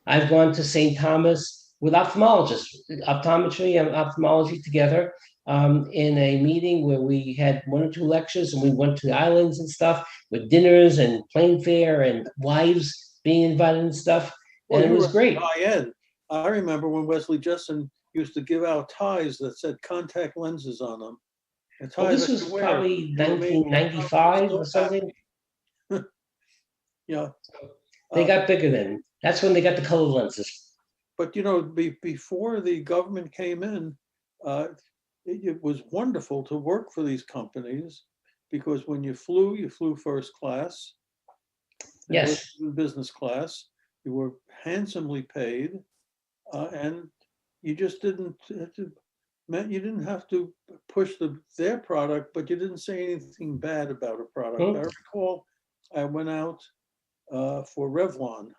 I've gone to St. Thomas with ophthalmologists, optometry and ophthalmology together. In a meeting where we had 1 or 2 lectures, and we went to the islands and stuff with dinners and plane fare and wives being invited and stuff. And it was great. High-end. I remember when Wesley Jessen used to give out ties that said contact lenses on them. Well, this was probably 1995 or something. Yeah. They got bigger then. That's when they got the color lenses. But before the government came in, it was wonderful to work for these companies, because when you flew first class. Yes. In business class. You were handsomely paid, and you just didn't. Meant you didn't have to push their product, but you didn't say anything bad about a product. I recall I went out for Revlon.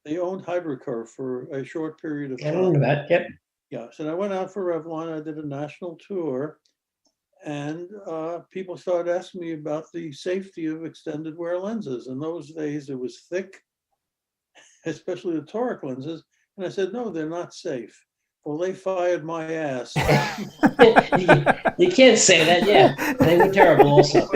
They owned Hydrocurve for a short period of I time. remember that. Yep. Yeah, so I went out for Revlon. I did a national tour, and people started asking me about the safety of extended wear lenses. In those days, it was thick, especially the toric lenses. And I said, no, they're not safe. Well, they fired my ass. You can't say that. Yeah, they were terrible also.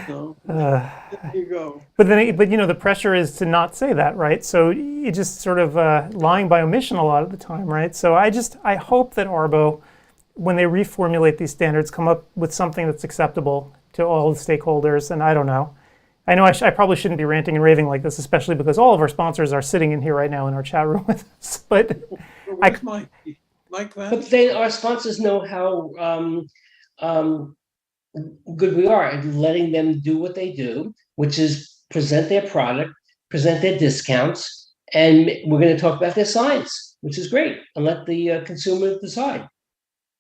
So there you go. But then, but you know, the pressure is to not say that, right? So you just sort of lying by omission a lot of the time, right? So I hope that Arbo, when they reformulate these standards, come up with something that's acceptable to all the stakeholders. And I don't know. I know I probably shouldn't be ranting and raving like this, especially because all of our sponsors are sitting in here right now in our chat room with us. But Where's Mike Vance? But our sponsors know how good we are at letting them do what they do, which is present their product, present their discounts, and we're going to talk about their science, which is great, and let the consumer decide.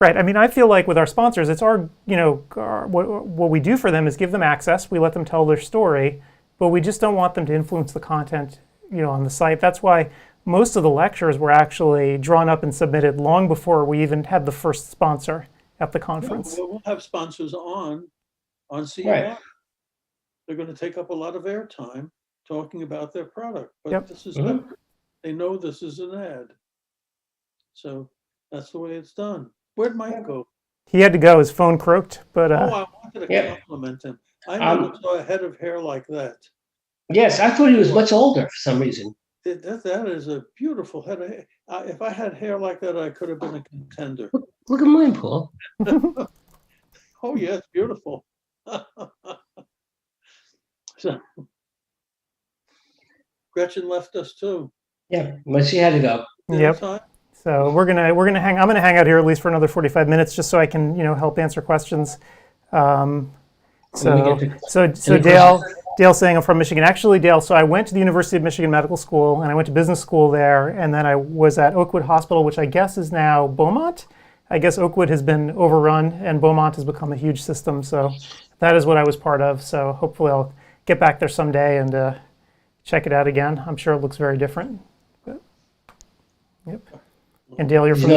Right. I mean, I feel like with our sponsors, it's our, you know, what we do for them is give them access. We let them tell their story, but we just don't want them to influence the content, you know, on the site. That's why most of the lectures were actually drawn up and submitted long before we even had the first sponsor at the conference. Yeah, we'll have sponsors on CEwire. Right. They're going to take up a lot of airtime talking about their product, but Yep. this is separate. They know this is an ad. So that's the way it's done. Where'd Mike go? He had to go. His phone croaked, but I wanted to Yeah. compliment him. I never saw a head of hair like that. Yes, I thought he was much older for some reason. That is a beautiful head of hair. If I had hair like that, I could have been a contender. Look at mine, Paul. Oh, yes, beautiful. So, Gretchen left us too. Yeah, but she had to go. yep. Time? So I'm gonna hang out here at least for another 45 minutes just so I can, you know, help answer questions. So Dale saying I'm from Michigan. Actually, Dale, so I went to the University of Michigan Medical School and I went to business school there, and then I was at Oakwood Hospital, which I guess is now Beaumont. I guess Oakwood has been overrun and Beaumont has become a huge system. So that is what I was part of. So hopefully I'll get back there someday and check it out again. I'm sure it looks very different. But, yep. And Dale, you're from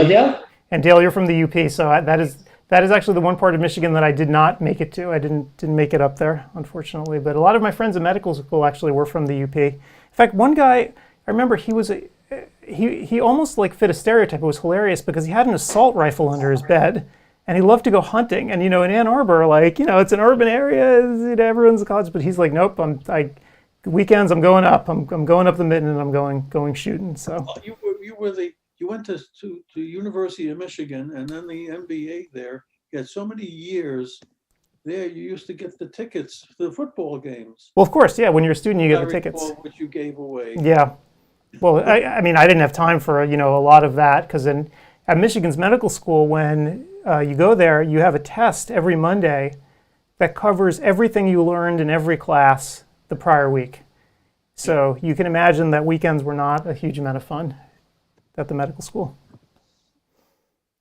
the UP. So that is actually the one part of Michigan that I did not make it to. I didn't make it up there, unfortunately. But a lot of my friends in medical school actually were from the UP. In fact, one guy, I remember he almost like fit a stereotype. It was hilarious because he had an assault rifle under his bed, and he loved to go hunting. And you know, in Ann Arbor, like, you know, it's an urban area, you know, everyone's in college, but he's like, nope, weekends I'm going up. I'm going up the mitten and I'm going shooting. So you went to University of Michigan and then the MBA there. You had so many years there. You used to get the tickets to the football games. Well, of course, yeah. When you're a student, you get the tickets. Which you gave away. Yeah. Well, I mean, I didn't have time for, you know, a lot of that because at Michigan's medical school, when you go there, you have a test every Monday that covers everything you learned in every class the prior week. So you can imagine that weekends were not a huge amount of fun at the medical school.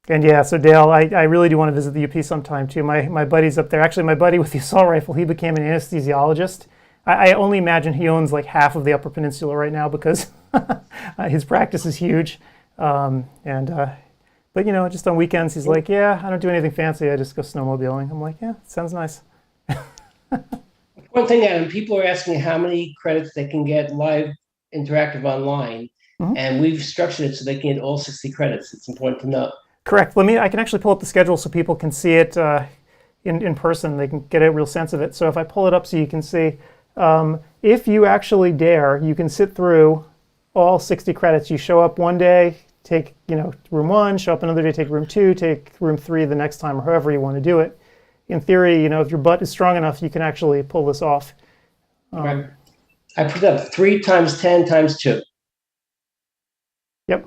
And yeah, so Dale, I really do want to visit the UP sometime too. My buddy's up there. Actually, my buddy with the assault rifle, he became an anesthesiologist. I only imagine he owns like half of the Upper Peninsula right now because his practice is huge. But you know, just on weekends, he's like, yeah, I don't do anything fancy. I just go snowmobiling. I'm like, yeah, sounds nice. One thing, Adam, people are asking how many credits they can get live interactive online, and we've structured it so they can get all 60 credits. It's important to know. Correct. I can actually pull up the schedule so people can see it in person. They can get a real sense of it. So if I pull it up so you can see, if you actually dare, you can sit through all 60 credits. You show up one day, take, you know, room 1, show up another day, take room 2, take room 3 the next time, or however you want to do it. In theory, you know, if your butt is strong enough, you can actually pull this off. Right. I put up 3 times 10 times 2. Yep.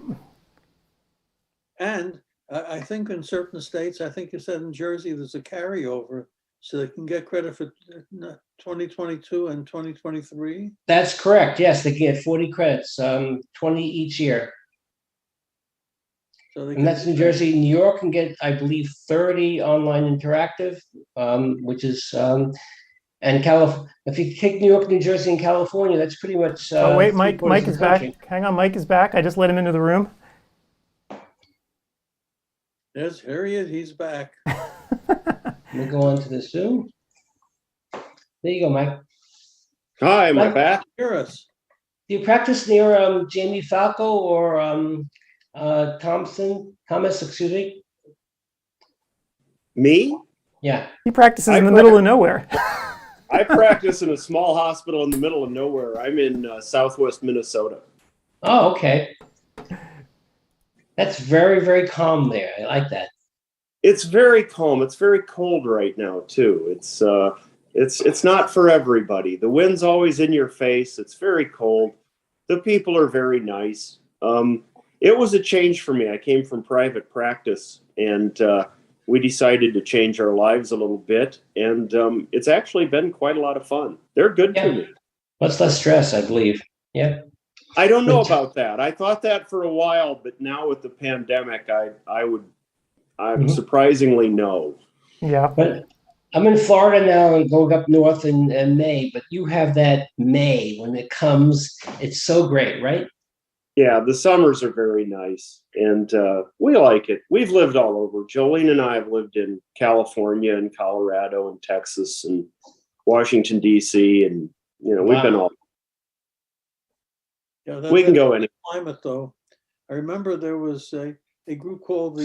And I think in certain states, I think you said in Jersey, there's a carryover. So they can get credit for 2022 and 2023? That's correct. Yes, they can get 40 credits, 20 each year. So they And that's can- New Jersey. New York can get, I believe, 30 online interactive, which is, and if you take New York, New Jersey, and California, that's pretty much. Oh wait, Mike three-quarters is of the back. country. Hang on, Mike is back. I just let him into the room. Yes, here he is, he's back. Let me go on to the Zoom. There you go, Mike. Hi, am I Mike? back? Hear us. Do you practice near Jamie Falco or Thomas, excuse me? Me? Yeah. He practices I in the middle of nowhere. I practice in a small hospital in the middle of nowhere. I'm in Southwest Minnesota. Oh, okay. That's very, very calm there. I like that. It's very calm. It's very cold right now too. It's not for everybody. The wind's always in your face. It's very cold. The people are very nice. It was a change for me. I came from private practice, and we decided to change our lives a little bit. And it's actually been quite a lot of fun. They're good to me. Much less stress, I believe. Yeah. I don't know about that. I thought that for a while, but now with the pandemic, I'm surprisingly no. Yeah. But I'm in Florida now and going up north in May, but you have that May when it comes. It's so great, right? Yeah, the summers are very nice, and we like it. We've lived all over. Jolene and I have lived in California and Colorado and Texas and Washington, D.C., and we've been all. Yeah, We can go in. Climate, though. I remember there was a group called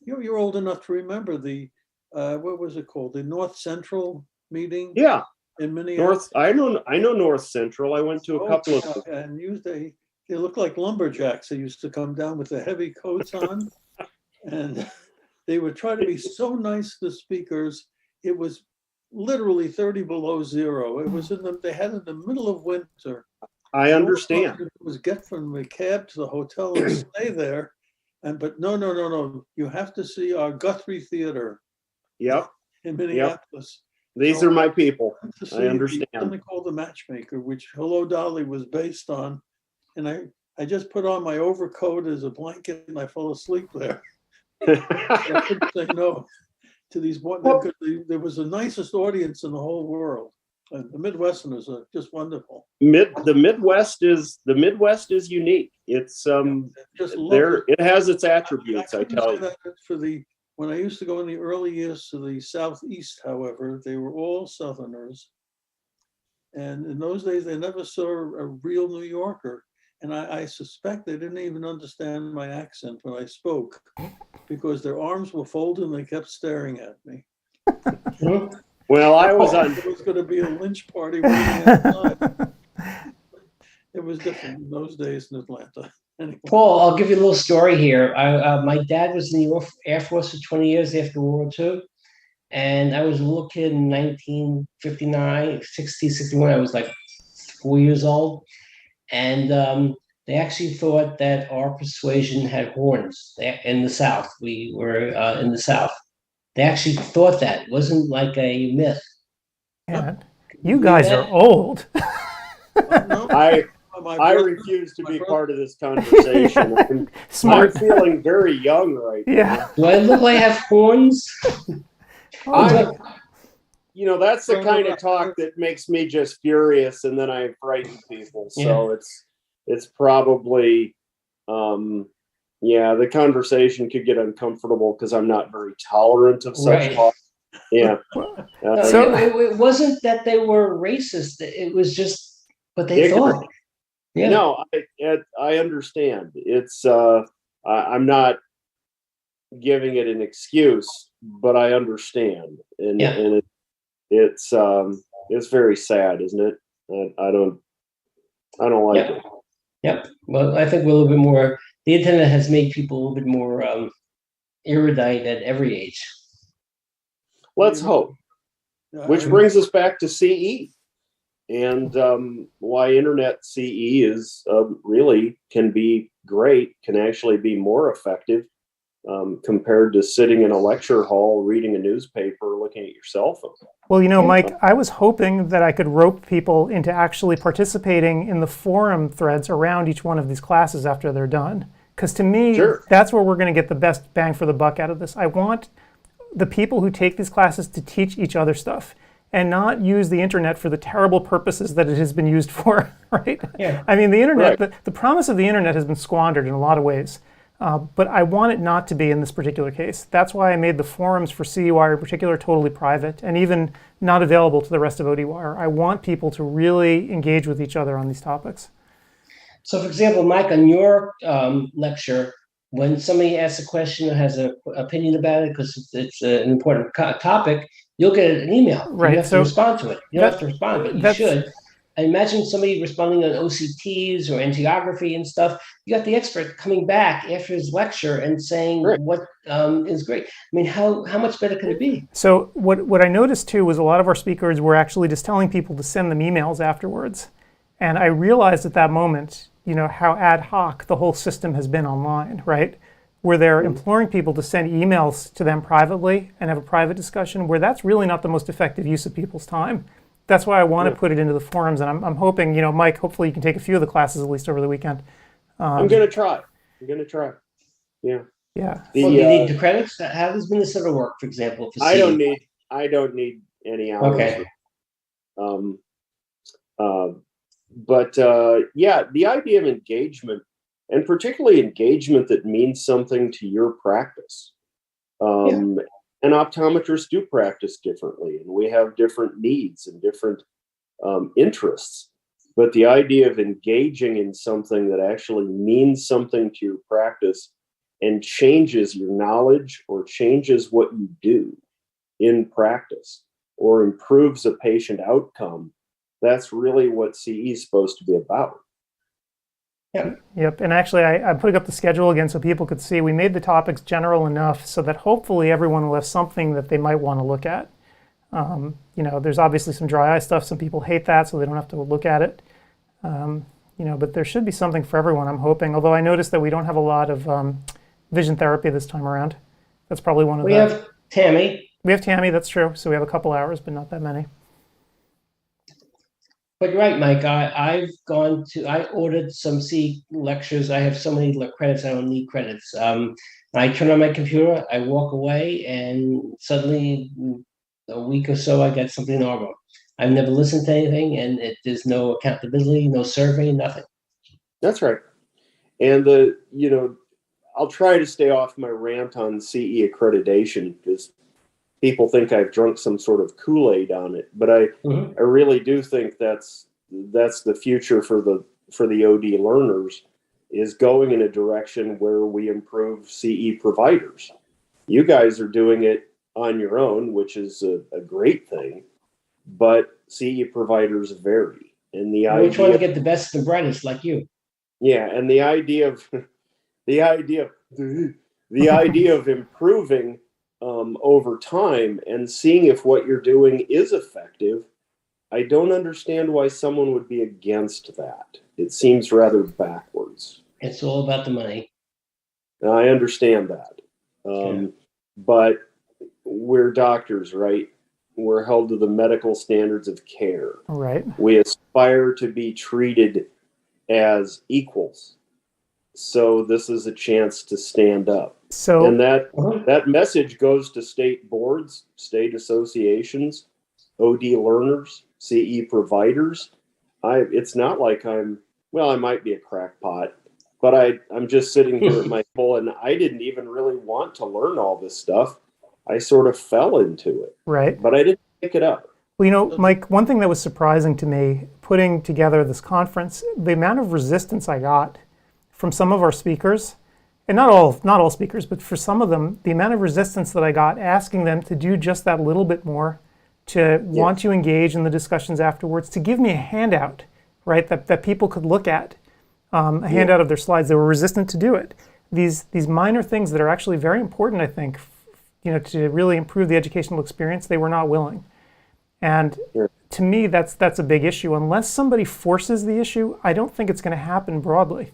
you're old enough to remember what was it called? The North Central meeting? Yeah. In Minneapolis. I know North Central. I went to a couple of them. And they looked like lumberjacks. They used to come down with the heavy coats on, and they would try to be so nice to the speakers. It was literally 30 below zero. It was they had it in the middle of winter. I understand. It was get from the cab to the hotel and stay there. But no. You have to see our Guthrie Theater. Yep. In Minneapolis. Yep. These are my people. I understand. Something called The Matchmaker, which Hello Dolly was based on. And I just put on my overcoat as a blanket and I fell asleep there. I couldn't say no to these. There was the nicest audience in the whole world. And the Midwesterners are just wonderful. The Midwest is unique. It's it has its attributes. I tell you. That when I used to go in the early years to the Southeast, however, they were all Southerners, and in those days they never saw a real New Yorker, and I suspect they didn't even understand my accent when I spoke, because their arms were folded and they kept staring at me. Well, I was on. It was going to be a lynch party waiting outside. It was different in those days in Atlanta. Anyway. Paul, I'll give you a little story here. My dad was in the Air Force for 20 years after World War II, and I was a little kid in 1959, 60, 61. I was like 4 years old, and they actually thought that our persuasion had horns in the South. We were in the South. They actually thought that. It wasn't like a myth. Man, you guys are old. I refuse to be part of this conversation. Smart. I'm feeling very young right now. Do I look like I have horns? That's the kind of talk that makes me just furious, and then I frighten people. So it's probably, the conversation could get uncomfortable because I'm not very tolerant of such talk. Yeah. So it wasn't that they were racist. It was just what they thought. Yeah. No, I understand. It's I'm not giving it an excuse, but I understand, and it's very sad, isn't it? I don't like it. Yep. Well, I think we're a little bit more. The internet has made people a little bit more erudite at every age. Let's hope. Which brings us back to CE. And why internet CE is really can be great, can actually be more effective compared to sitting in a lecture hall, reading a newspaper, looking at your cell phone. Well, you know, Mike, I was hoping that I could rope people into actually participating in the forum threads around each one of these classes after they're done. Because to me, Sure. that's where we're going to get the best bang for the buck out of this. I want the people who take these classes to teach each other stuff and not use the internet for the terrible purposes that it has been used for, right? Yeah. I mean, the internet, Right. the promise of the internet has been squandered in a lot of ways. But I want it not to be in this particular case. That's why I made the forums for CEwire in particular totally private and even not available to the rest of ODwire. I want people to really engage with each other on these topics. So, for example, Mike, on your lecture, when somebody asks a question or has an opinion about it, because it's an important topic, you'll get an email. Right, You have so to respond to it. You don't have to that- respond, but you that's- should. I imagine somebody responding on OCTs or angiography and stuff. You got the expert coming back after his lecture and saying Right. what is great. I mean, how much better could it be? So what I noticed too was a lot of our speakers were actually just telling people to send them emails afterwards. And I realized at that moment, you know, how ad hoc the whole system has been online, right? Where they're imploring people to send emails to them privately and have a private discussion, where that's really not the most effective use of people's time. That's why I want to put it into the forums, and I'm hoping, you know, Mike, hopefully you can take a few of the classes at least over the weekend. I'm going to try. Yeah. Yeah. Well, you need the credits. How does Minnesota work, for example? For I don't CE? need any hours. Okay. Yeah, the idea of engagement, and particularly engagement that means something to your practice. And optometrists do practice differently, and we have different needs and different interests. But the idea of engaging in something that actually means something to your practice and changes your knowledge or changes what you do in practice or improves a patient outcome, that's really what CE is supposed to be about. Yep, and actually I'm putting up the schedule again so people could see. We made the topics general enough so that hopefully everyone will have something that they might want to look at. You know, there's obviously some dry eye stuff. Some people hate that, so they don't have to look at it. You know, but there should be something for everyone, I'm hoping. Although I noticed that we don't have a lot of vision therapy this time around. That's probably one of We have Tammy. We have Tammy, that's true. So we have a couple hours, but not that many. But you're right, Mike. I ordered some C lectures. I have so many credits, I don't need credits. I turn on my computer, I walk away, and suddenly, in a week or so, I get something normal. I've never listened to anything, and there's no accountability, no survey, nothing. That's right. And I'll try to stay off my rant on CE accreditation because people think I've drunk some sort of Kool-Aid on it, but I really do think that's the future for the OD learners, is going in a direction where we improve CE providers. You guys are doing it on your own, which is a great thing, but CE providers vary. And We're trying to get the best and brightest like you. Yeah, and the idea of improving over time and seeing if what you're doing is effective, I don't understand why someone would be against that. It seems rather backwards. It's all about the money. I understand that. But we're doctors, right? We're held to the medical standards of care. Right. We aspire to be treated as equals. So this is a chance to stand up. So, And that message goes to state boards, state associations, OD learners, CE providers. It's not like I might be a crackpot, but I'm just sitting here at my table, and I didn't even really want to learn all this stuff. I sort of fell into it, right. but I didn't pick it up. Well, you know, Mike, one thing that was surprising to me putting together this conference, the amount of resistance I got from some of our speakers, and not all speakers, but for some of them, the amount of resistance that I got asking them to do just that little bit more, to want to engage in the discussions afterwards, to give me a handout, right, that people could look at, a handout of their slides. They were resistant to do it. These minor things that are actually very important, I think, you know, to really improve the educational experience, they were not willing. And to me, that's a big issue. Unless somebody forces the issue, I don't think it's going to happen broadly.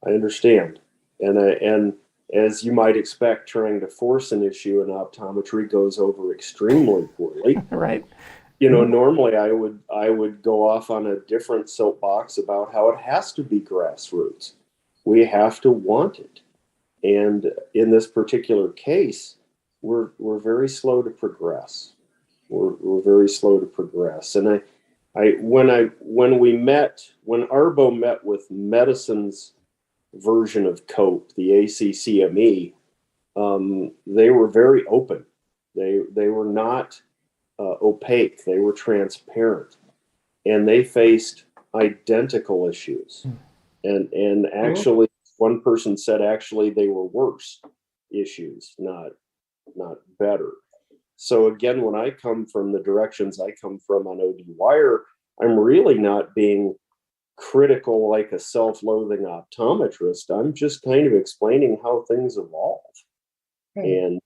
I understand, and as you might expect, trying to force an issue in optometry goes over extremely poorly. Right. You know, normally I would go off on a different soapbox about how it has to be grassroots. We have to want it. And in this particular case, we're very slow to progress. We're very slow to progress. And when Arbo met with medicine's version of COPE, the ACCME, they were very open. They were not opaque. They were transparent, and they faced identical issues. And actually, one person said actually they were worse issues, not better. So again, when I come from the directions I come from on ODwire, I'm really not being critical like a self-loathing optometrist. I'm just kind of explaining how things evolve. And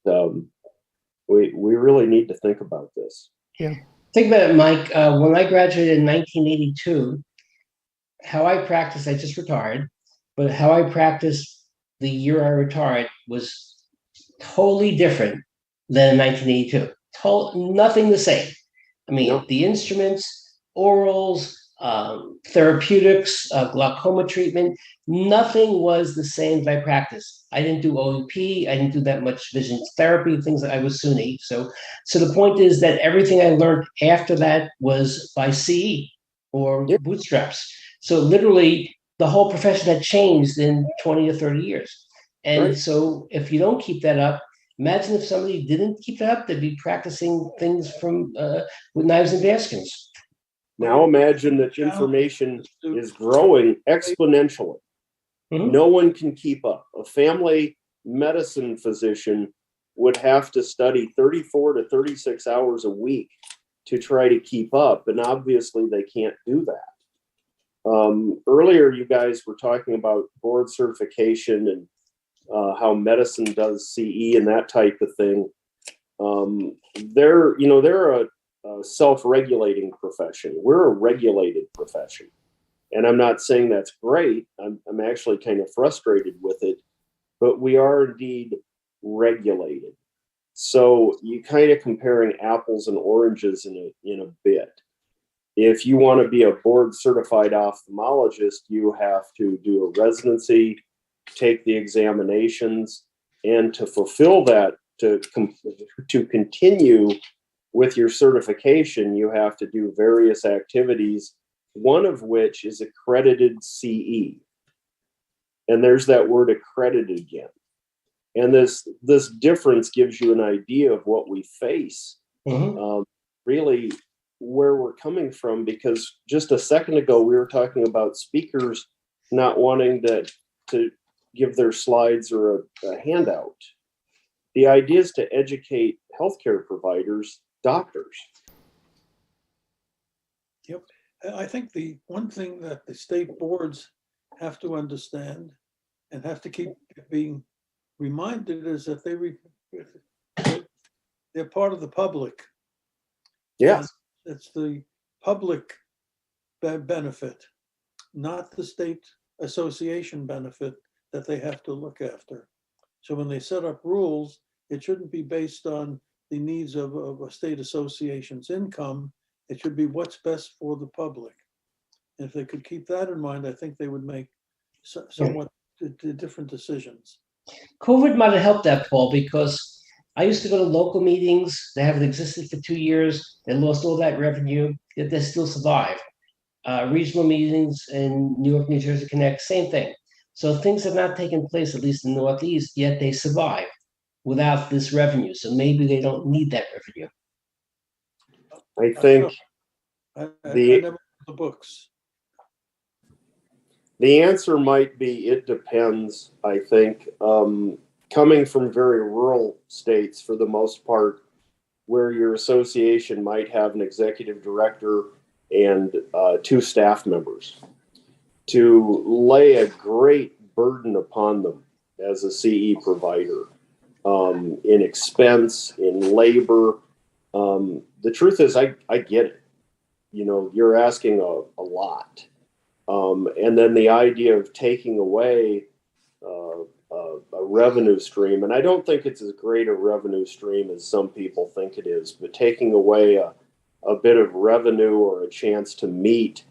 we really need to think about this. Yeah. Think about it, Mike. When I graduated in 1982, how I practiced, I just retired, but how I practiced the year I retired was totally different than in 1982. Nothing the same. I mean, the instruments, orals, therapeutics, glaucoma treatment, nothing was the same as I practiced. I didn't do OEP. I didn't do that much vision therapy, things that I was SUNY. So the point is that everything I learned after that was by CE or bootstraps. So literally the whole profession had changed in 20 or 30 years. And so if you don't keep that up, imagine if somebody didn't keep that up, they'd be practicing things from with knives and baskins. Now imagine that information is growing exponentially. No one can keep up. A family medicine physician would have to study 34 to 36 hours a week to try to keep up, and obviously they can't do that. Earlier, you guys were talking about board certification and how medicine does CE and that type of thing. They're a self-regulating profession. We're a regulated profession. And I'm not saying that's great. I'm actually kind of frustrated with it, but we are indeed regulated. So you kind of comparing apples and oranges in a bit. If you want to be a board certified ophthalmologist, you have to do a residency, take the examinations, and to fulfill that, to continue with your certification, you have to do various activities, one of which is accredited CE. And there's that word accredited again. And this difference gives you an idea of what we face, really where we're coming from, because just a second ago, we were talking about speakers not wanting to give their slides or a handout. The idea is to educate healthcare providers, doctors. Yep. I think the one thing that the state boards have to understand and have to keep being reminded is that they're part of the public. Yes. It's the public benefit, not the state association benefit that they have to look after. So when they set up rules, it shouldn't be based on the needs of a state association's income. It should be what's best for the public. And if they could keep that in mind, I think they would make somewhat different decisions. COVID might have helped that, Paul, because I used to go to local meetings. They haven't existed for 2 years. They lost all that revenue, yet they still survive. Regional meetings in New York, New Jersey Connect, same thing. So things have not taken place, at least in the Northeast, yet they survive without this revenue. So maybe they don't need that revenue. I think I never read the books. The answer might be it depends, I think. Coming from very rural states, for the most part, where your association might have an executive director and 2 staff members, to lay a great burden upon them as a CE provider in expense, in labor. The truth is, I get it. You know, you're asking a lot. And then the idea of taking away a revenue stream, and I don't think it's as great a revenue stream as some people think it is, but taking away a bit of revenue or a chance to meet.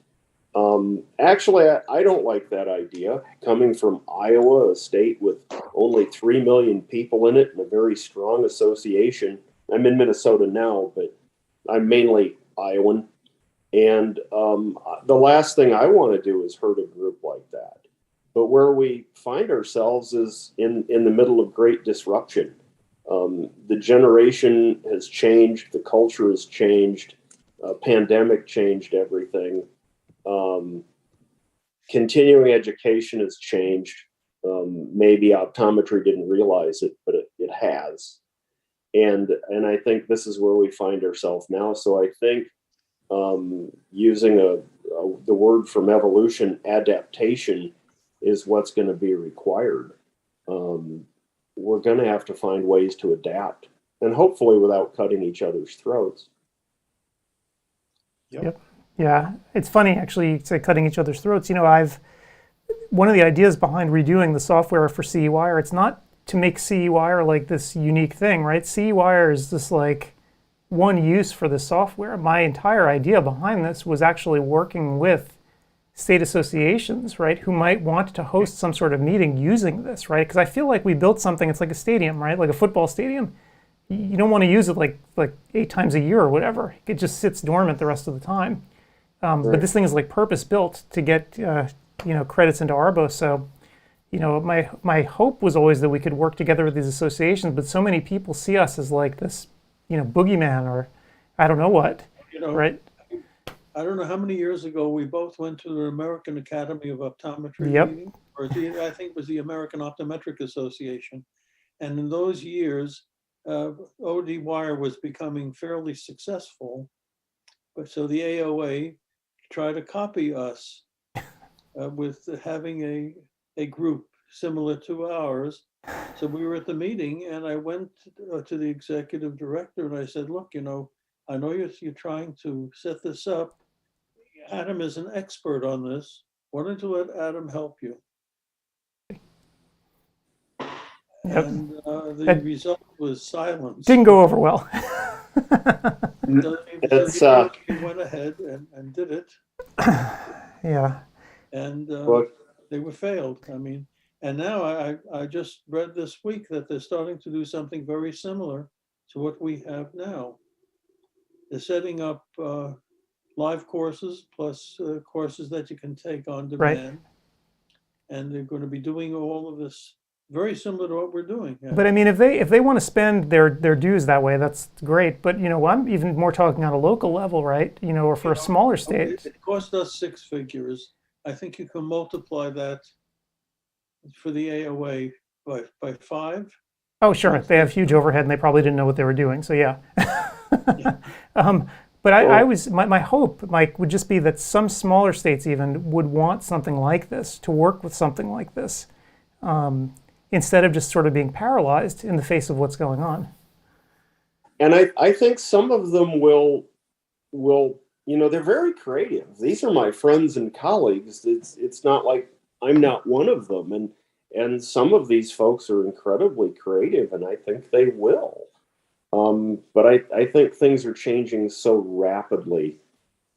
Actually, I don't like that idea. Coming from Iowa, a state with only 3 million people in it and a very strong association. I'm in Minnesota now, but I'm mainly Iowan. And the last thing I want to do is hurt a group like that. But where we find ourselves is in the middle of great disruption. The generation has changed. The culture has changed. Pandemic changed everything. Continuing education has changed. Maybe optometry didn't realize it, but it has. And I think this is where we find ourselves now. So I think using the word from evolution, adaptation, is what's going to be required. We're going to have to find ways to adapt, and hopefully without cutting each other's throats. Yep. Yeah, it's funny actually. You say cutting each other's throats. You know, one of the ideas behind redoing the software for CEwire, it's not to make CEwire like this unique thing, right? CEwire is just like one use for the software. My entire idea behind this was actually working with state associations, right, who might want to host some sort of meeting using this, right? Because I feel like we built something, it's like a stadium, right? Like a football stadium. You don't want to use it like 8 times a year or whatever. It just sits dormant the rest of the time. Right. But this thing is like purpose built to get credits into Arbo. So, my hope was always that we could work together with these associations. But so many people see us as like this, boogeyman or I don't know what, right? I don't know how many years ago we both went to the American Academy of Optometry meeting, or I think it was the American Optometric Association. And in those years, ODwire was becoming fairly successful. But so the AOA tried to copy us with having a group similar to ours. So we were at the meeting, and I went to the executive director and I said, look, I know you're trying to set this up. Adam is an expert on this. Why don't you let Adam help you? Yep. And the result was silence. Didn't go over well. So he went ahead and did it. Yeah. And they were failed. I mean, and now I just read this week that they're starting to do something very similar to what we have now. They're setting up live courses plus courses that you can take on demand. Right. And they're going to be doing all of this very similar to what we're doing. But I mean, if they want to spend their dues that way, that's great. But I'm even more talking on a local level, right? Or for a smaller state. It cost us 6 figures. I think you can multiply that for the AOA by 5. Oh, sure. They have huge overhead, and they probably didn't know what they were doing. So yeah. But my hope, Mike, would just be that some smaller states even would want something like this, to work with something like this, instead of just sort of being paralyzed in the face of what's going on. And I think some of them will, they're very creative. These are my friends and colleagues. It's not like I'm not one of them. And some of these folks are incredibly creative, and I think they will. But I think things are changing so rapidly.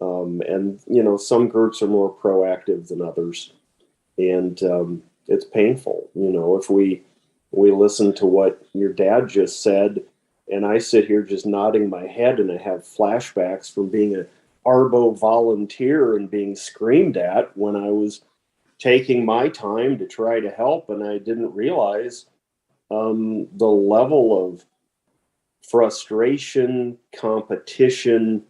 And, some groups are more proactive than others. And it's painful. If we listen to what your dad just said, and I sit here just nodding my head and I have flashbacks from being an Arbo volunteer and being screamed at when I was taking my time to try to help, and I didn't realize the level of frustration, competition,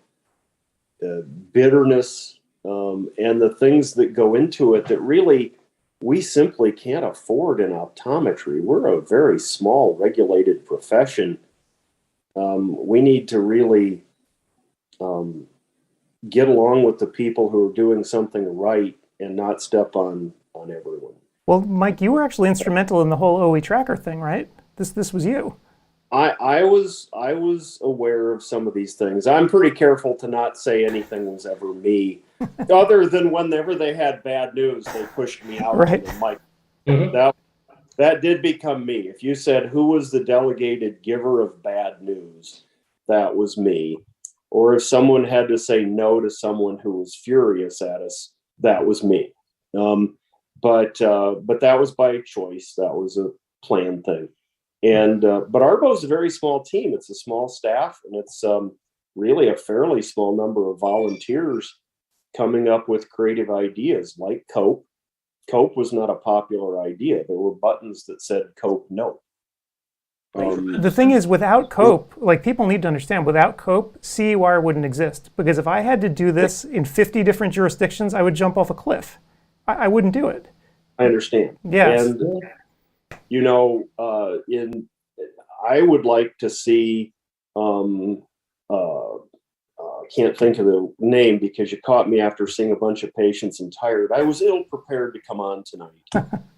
bitterness, and the things that go into it that really we simply can't afford in optometry. We're a very small regulated profession. We need to really get along with the people who are doing something right and not step on everyone. Well, Mike, you were actually instrumental in the whole OE tracker thing, right? This was you. I was aware of some of these things. I'm pretty careful to not say anything was ever me, other than whenever they had bad news, they pushed me out. Right. To Mike. Mm-hmm. that did become me. If you said who was the delegated giver of bad news, that was me. Or if someone had to say no to someone who was furious at us, that was me. But that was by choice. That was a planned thing. And but Arbo is a very small team. It's a small staff, and it's really a fairly small number of volunteers coming up with creative ideas like Cope. Cope was not a popular idea. There were buttons that said Cope no. The thing is, without Cope, like people need to understand, without Cope, CEwire wouldn't exist. Because if I had to do this in 50 different jurisdictions, I would jump off a cliff. I wouldn't do it. I understand. Yes. And, you know, I would like to see, can't think of the name because you caught me after seeing a bunch of patients and tired. I was ill prepared to come on tonight.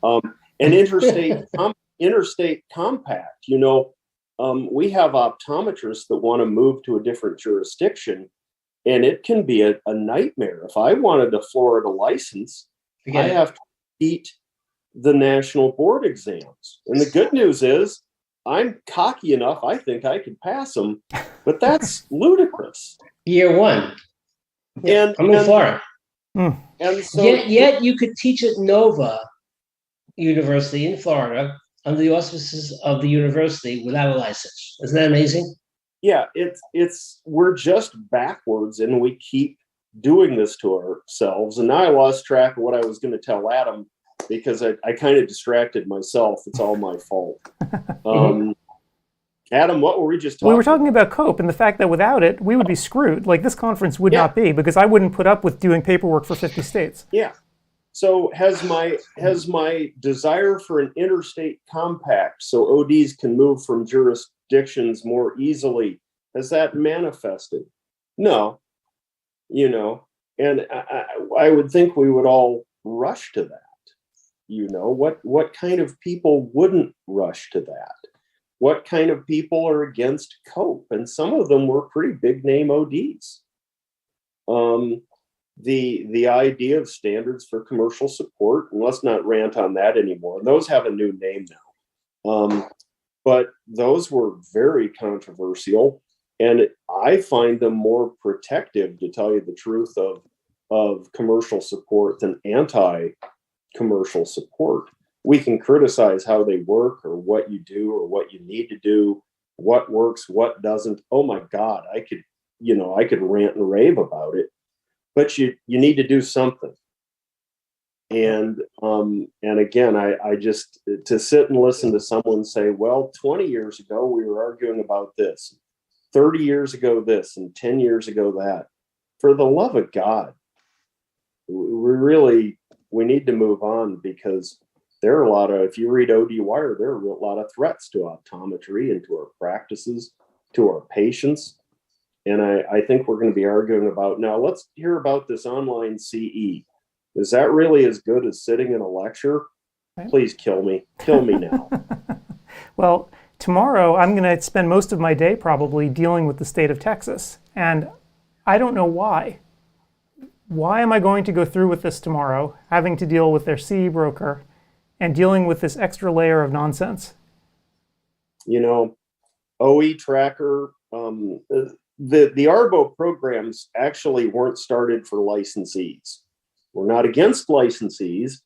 An interstate compact, you know, we have optometrists that want to move to a different jurisdiction, and it can be a nightmare. If I wanted a Florida license, I have to beat the national board exams. And the good news is I'm cocky enough, I think I could pass them, but that's ludicrous. Year one. And I'm in Florida. And so yet you could teach at Nova University in Florida under the auspices of the university without a license. Isn't that amazing? Yeah, we're just backwards, and we keep doing this to ourselves. And now I lost track of what I was going to tell Adam because I kind of distracted myself. It's all my fault. Adam, what were we just talking about? We were talking about Cope and the fact that without it, we would be screwed. Like this conference would not be, because I wouldn't put up with doing paperwork for 50 states. Yeah. So has my desire for an interstate compact so ODs can move from jurisdictions more easily, has that manifested? No. You know, and I would think we would all rush to that. You know, what kind of people wouldn't rush to that? What kind of people are against Cope? And some of them were pretty big name ODs. The idea of standards for commercial support, and let's not rant on that anymore. Those have a new name now. But those were very controversial. And I find them more protective, to tell you the truth, of commercial support than anti-commercial support. We can criticize how they work or what you do or what you need to do, what works, what doesn't. Oh my God, I could rant and rave about it, but you need to do something. And again, I just, to sit and listen to someone say, well, 20 years ago, we were arguing about this, 30 years ago, this, and 10 years ago, that. For the love of God, we need to move on, because there are a lot of, if you read ODwire, there are a lot of threats to optometry and to our practices, to our patients. And I think we're going to be arguing about, now let's hear about this online CE. Is that really as good as sitting in a lecture? Please kill me. Kill me now. Well, tomorrow I'm going to spend most of my day probably dealing with the state of Texas. And I don't know why. Why am I going to go through with this tomorrow, having to deal with their CE broker and dealing with this extra layer of nonsense? You know, OE tracker, the ARBO programs actually weren't started for licensees. We're not against licensees,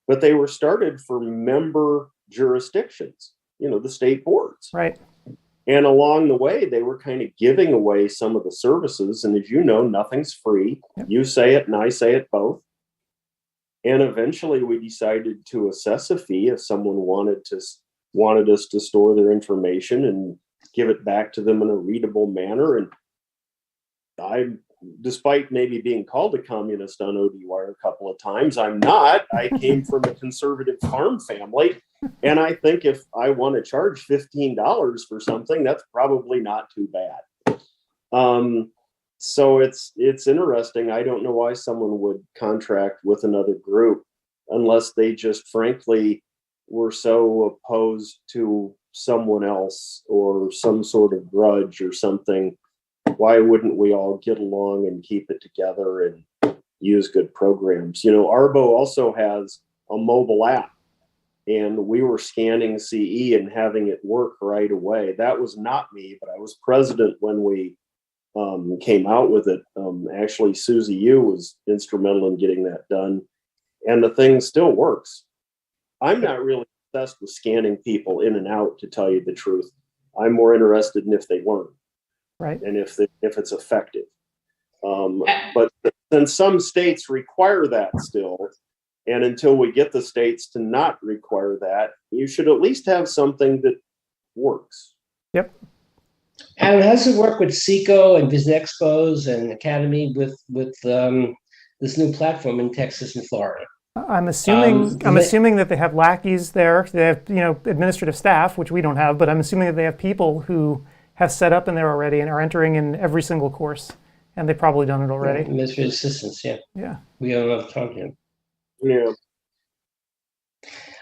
but they were started for member jurisdictions, you know, the state boards. Right. And along the way, they were kind of giving away some of the services. And as you know, nothing's free. Yep. You say it and I say it both. And eventually we decided to assess a fee if someone wanted us to store their information and give it back to them in a readable manner. And despite maybe being called a communist on ODwire a couple of times, I'm not. I came from a conservative farm family. And I think if I want to charge $15 for something, that's probably not too bad. So it's interesting. I don't know why someone would contract with another group unless they just frankly were so opposed to someone else or some sort of grudge or something. Why wouldn't we all get along and keep it together and use good programs? You know, Arbo also has a mobile app. and we were scanning CE and having it work right away. That was not me, but I was president when we came out with it. Actually, Susie Yu was instrumental in getting that done, and the thing still works. I'm not really obsessed with scanning people in and out, to tell you the truth. I'm more interested in if they learn, Right. and if it's effective. But then some states require that still, and until we get the states to not require that, you should at least have something that works. Yep. And how does it work with CECO and Visnexpos and Academy with this new platform in Texas and Florida? I'm assuming that they have lackeys there. They have, administrative staff, which we don't have, but I'm assuming that they have people who have set up in there already and are entering in every single course, and they've probably done it already. Administrative assistants, yeah. Yeah. We don't know what to talk to him. Yeah.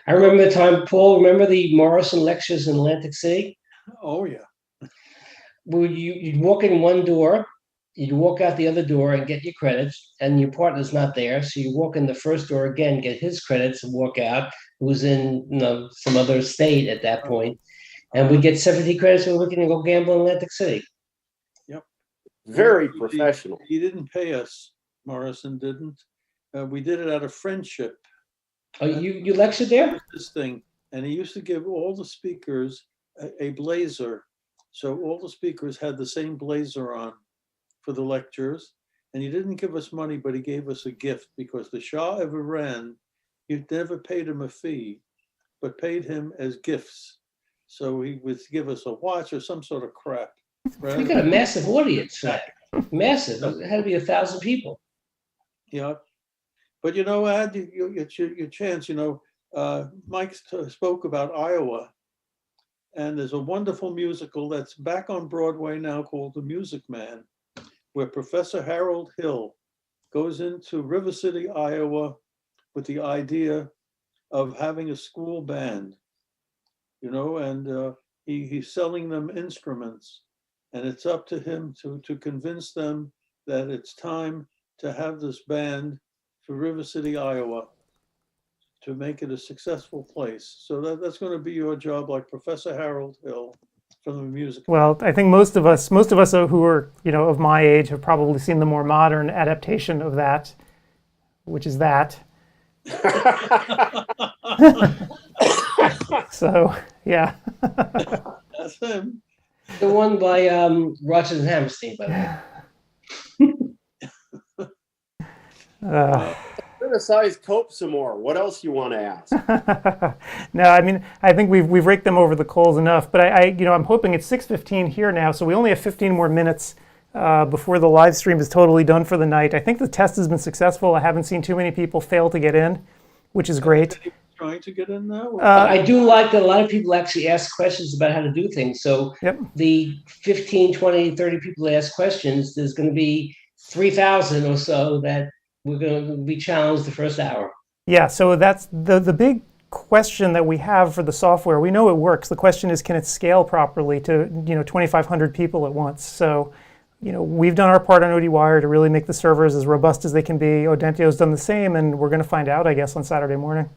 I remember the time, Paul, remember the Morrison lectures in Atlantic City? Oh, yeah. Where you'd walk in one door, you'd walk out the other door and get your credits, and your partner's not there. So you walk in the first door again, get his credits, and walk out, who's in some other state at that point. And we get 70 credits, and we can go gamble in Atlantic City. Yep. Very professional. He didn't pay us. Morrison didn't. We did it out of friendship. Oh, you lectured there? This thing, and he used to give all the speakers a blazer. So all the speakers had the same blazer on for the lectures, and he didn't give us money, but he gave us a gift, because the Shah of Iran, you never paid him a fee, but paid him as gifts. So he would give us a watch or some sort of crap. Right? We got a massive audience. Massive. It had to be 1,000 people. Yeah. But I had your chance. Mike spoke about Iowa, and there's a wonderful musical that's back on Broadway now called The Music Man, where Professor Harold Hill goes into River City, Iowa, with the idea of having a school band, and he's selling them instruments, and it's up to him to convince them that it's time to have this band for River City, Iowa, to make it a successful place. So that's going to be your job, like Professor Harold Hill from the music. Well, I think most of us who are, of my age have probably seen the more modern adaptation of that, which is that. So, yeah. That's him. The one by Rodgers and Hammerstein, by the way. Criticize Cope some more. What else you want to ask? No, I think we've raked them over the coals enough. But I'm hoping it's 6:15 here now, so we only have 15 more minutes before the live stream is totally done for the night. I think the test has been successful. I haven't seen too many people fail to get in, which is great. Trying to get in now? I do like that a lot of people actually ask questions about how to do things. So the 15, 20, 30 people that ask questions, there's going to be 3,000 or so that we're going to be challenged the first hour. Yeah, so that's the big question that we have for the software. We know it works. The question is, can it scale properly to 2,500 people at once? So we've done our part on ODwire to really make the servers as robust as they can be. Audentio's done the same, and we're going to find out, I guess, on Saturday morning.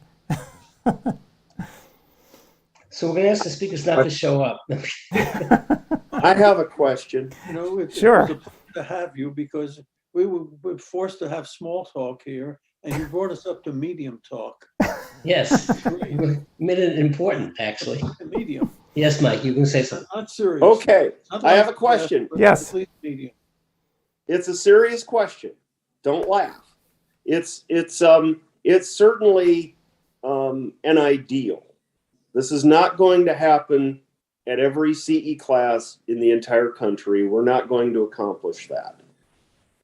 So we're going to ask the speakers not to show up. I have a question. Sure. It was a pleasure to have you, because we were forced to have small talk here, and you brought us up to medium talk. Yes. Made it important, actually. Medium. Yes, Mike, you can say something. Not serious. Okay, Not I have a question. Yes. Medium. It's a serious question. Don't laugh. It's certainly an ideal. This is not going to happen at every CE class in the entire country. We're not going to accomplish that.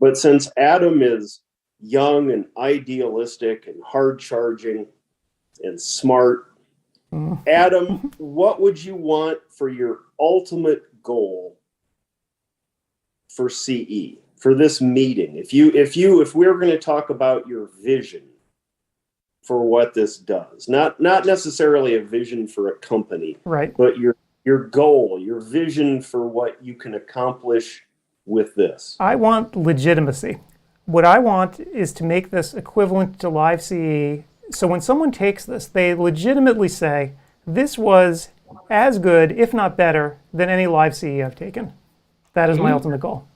But since Adam is young and idealistic and hard-charging and smart, Adam, what would you want for your ultimate goal for CE, for this meeting? If we're going to talk about your vision for what this does, not necessarily a vision for a company, right, but your goal, your vision for what you can accomplish with this. I want legitimacy. What I want is to make this equivalent to live CE So when someone takes this, they legitimately say, this was as good, if not better, than any live CE I've taken. That is my ultimate goal.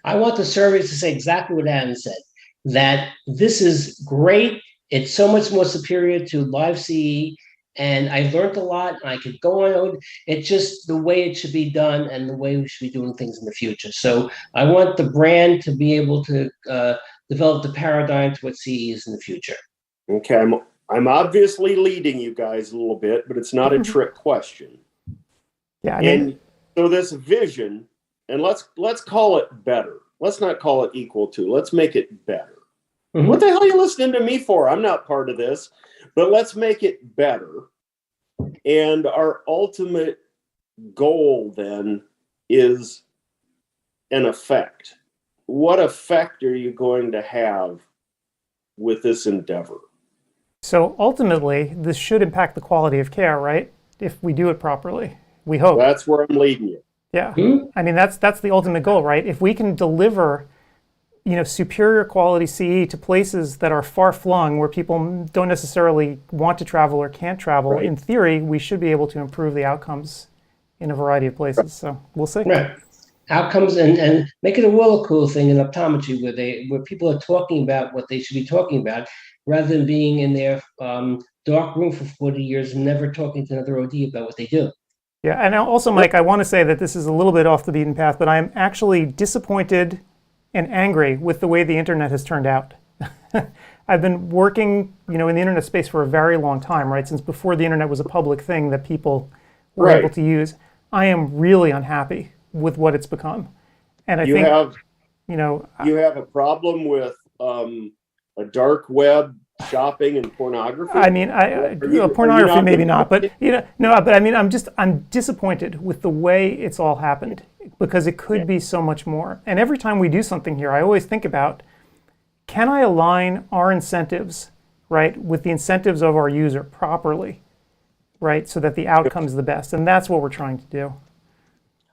I want the surveys to say exactly what Adam said, that this is great. It's so much more superior to live CE, and I learned a lot, and I could go on. It's just the way it should be done and the way we should be doing things in the future. So I want the brand to be able to develop the paradigm to what CE is in the future. Okay, I'm obviously leading you guys a little bit, but it's not a trick question. Yeah, I mean, and so this vision, and let's call it better. Let's not call it equal to. Let's make it better. Mm-hmm. What the hell are you listening to me for? I'm not part of this, but let's make it better. And our ultimate goal then is an effect. What effect are you going to have with this endeavor? So ultimately, this should impact the quality of care, right? If we do it properly, we hope. That's where I'm leading you. Yeah, I mean, that's the ultimate goal, right? If we can deliver, superior quality CE to places that are far flung, where people don't necessarily want to travel or can't travel, right. In theory, we should be able to improve the outcomes in a variety of places. So we'll see. Right. Outcomes and make it a real cool thing in optometry where people are talking about what they should be talking about, rather than being in their dark room for 40 years and never talking to another OD about what they do. Yeah, and also, Mike, I want to say that this is a little bit off the beaten path, but I am actually disappointed and angry with the way the internet has turned out. I've been working, in the internet space for a very long time, right? Since before the internet was a public thing that people were able to use. I am really unhappy with what it's become. And I think, you have a problem with a dark web shopping and pornography? I mean, pornography maybe not, but but I mean, I'm disappointed with the way it's all happened, because it could be so much more. And every time we do something here, I always think about, can I align our incentives, right, with the incentives of our user properly, right, so that the outcome is the best? And that's what we're trying to do.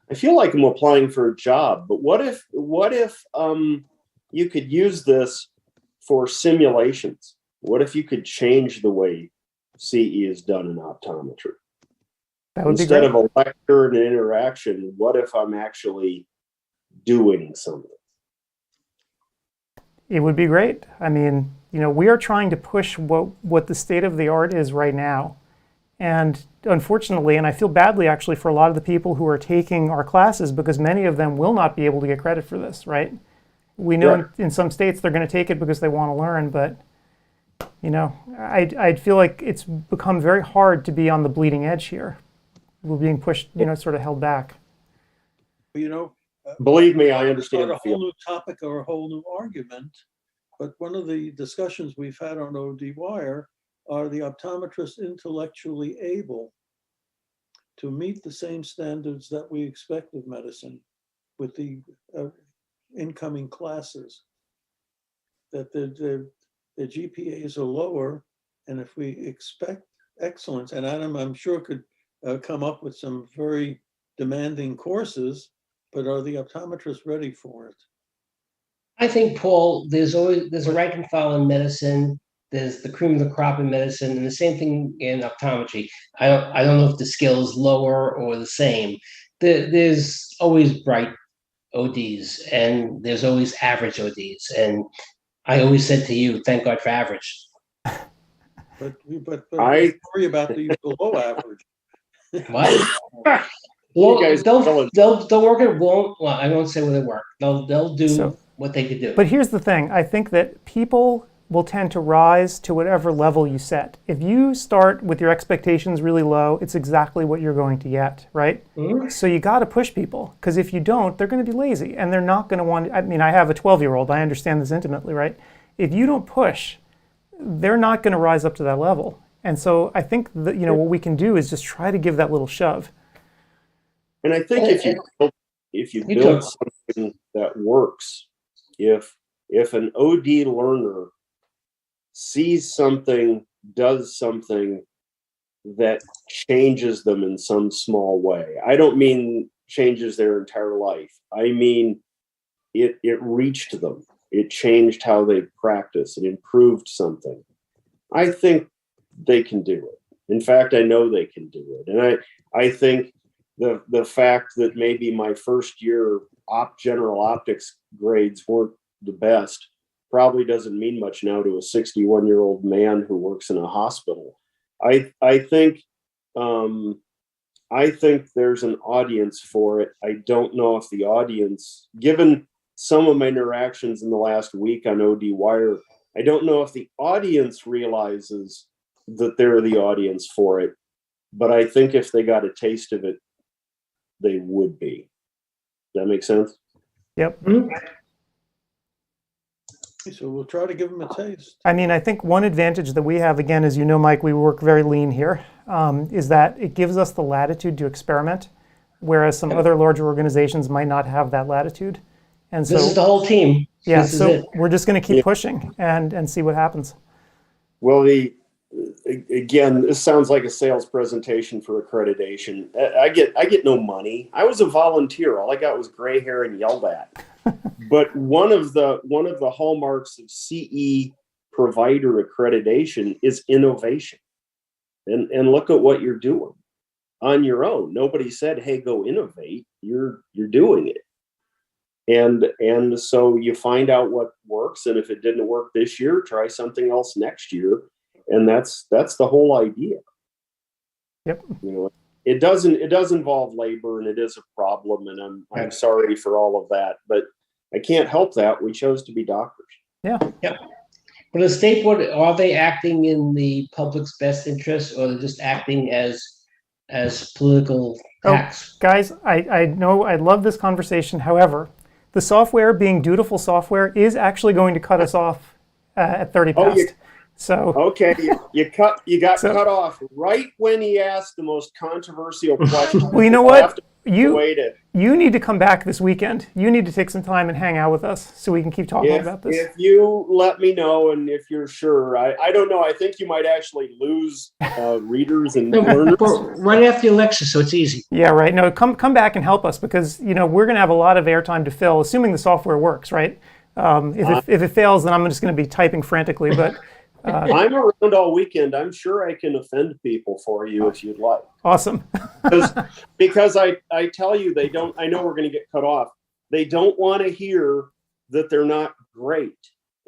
I feel like I'm applying for a job, but what if you could use this for simulations? What if you could change the way CE is done in optometry? That would Instead be great. of a lecture and an interaction, what if I'm actually doing something? It would be great. I mean, we are trying to push what the state of the art is right now. And unfortunately, and I feel badly actually for a lot of the people who are taking our classes, because many of them will not be able to get credit for this, right? We know in some states they're going to take it because they want to learn, but I feel like it's become very hard to be on the bleeding edge here. We're being pushed, sort of held back. Believe me, I understand. A whole new topic or a whole new argument, but one of the discussions we've had on ODwire are the optometrists intellectually able to meet the same standards that we expect of medicine with the incoming classes, that the GPAs are lower, and if we expect excellence, and Adam, I'm sure, could come up with some very demanding courses, but are the optometrists ready for it? I think, Paul, there's a rank and file in medicine. There's the cream of the crop in medicine, and the same thing in optometry. I don't know if the skill is lower or the same. There's always bright ODs, and there's always average ODs. And I always said to you, thank God for average. But I worry about the below average. What? Well, they'll work at won't. Well, I won't say where they work. They'll do what they could do. But here's the thing: I think that people will tend to rise to whatever level you set. If you start with your expectations really low, it's exactly what you're going to get, right? Mm-hmm. So you got to push people, because if you don't, they're going to be lazy, and they're not going to want. I mean, I have a 12-year-old. I understand this intimately, right? If you don't push, they're not going to rise up to that level. And so I think that what we can do is just try to give that little shove. And I think if you build something that works, if an OD learner sees something, does something that changes them in some small way. I don't mean changes their entire life. I mean it reached them. It changed how they practice. It improved something. I think they can do it. In fact, I know they can do it. And I think the fact that maybe my first year general optics grades weren't the best probably doesn't mean much now to a 61-year-old man who works in a hospital. I think there's an audience for it. I don't know if the audience, given some of my interactions in the last week on ODwire, I don't know if the audience realizes that they're the audience for it, but I think if they got a taste of it, they would be. Does that make sense? Yep. So we'll try to give them a taste. I mean, I think one advantage that we have, again, as you know, Mike, we work very lean here, is that it gives us the latitude to experiment, whereas some other larger organizations might not have that latitude. And so this is the whole team. Yeah, this so we're just going to keep pushing and see what happens. Well, again, this sounds like a sales presentation for accreditation. I get no money. I was a volunteer. All I got was gray hair and yelled at. But one of the hallmarks of CE provider accreditation is innovation. And look at what you're doing on your own. Nobody said, "Hey, go innovate." You're doing it. And so you find out what works, and if it didn't work this year, try something else next year. And that's the whole idea. Yep. You know, it does involve labor, and it is a problem, and I'm sorry for all of that, but I can't help that. We chose to be doctors. Yeah. Yep. But the state board, are they acting in the public's best interest, or they're just acting as political hacks? Guys, I know I love this conversation. However, the software, being dutiful software, is actually going to cut us off at 30 past. So okay, you got cut off right when he asked the most controversial question. Well, you know what? You need to come back this weekend. You need to take some time and hang out with us so we can keep talking about this. If you let me know, and if you're sure, I don't know. I think you might actually lose readers and learners. Right after the election, so it's easy. Yeah, right. No, come back and help us, because we're going to have a lot of airtime to fill, assuming the software works, right? If it fails, then I'm just going to be typing frantically. But I'm around all weekend. I'm sure I can offend people for you if you'd like. Awesome. because I tell you, they don't. I know we're going to get cut off. They don't want to hear that they're not great.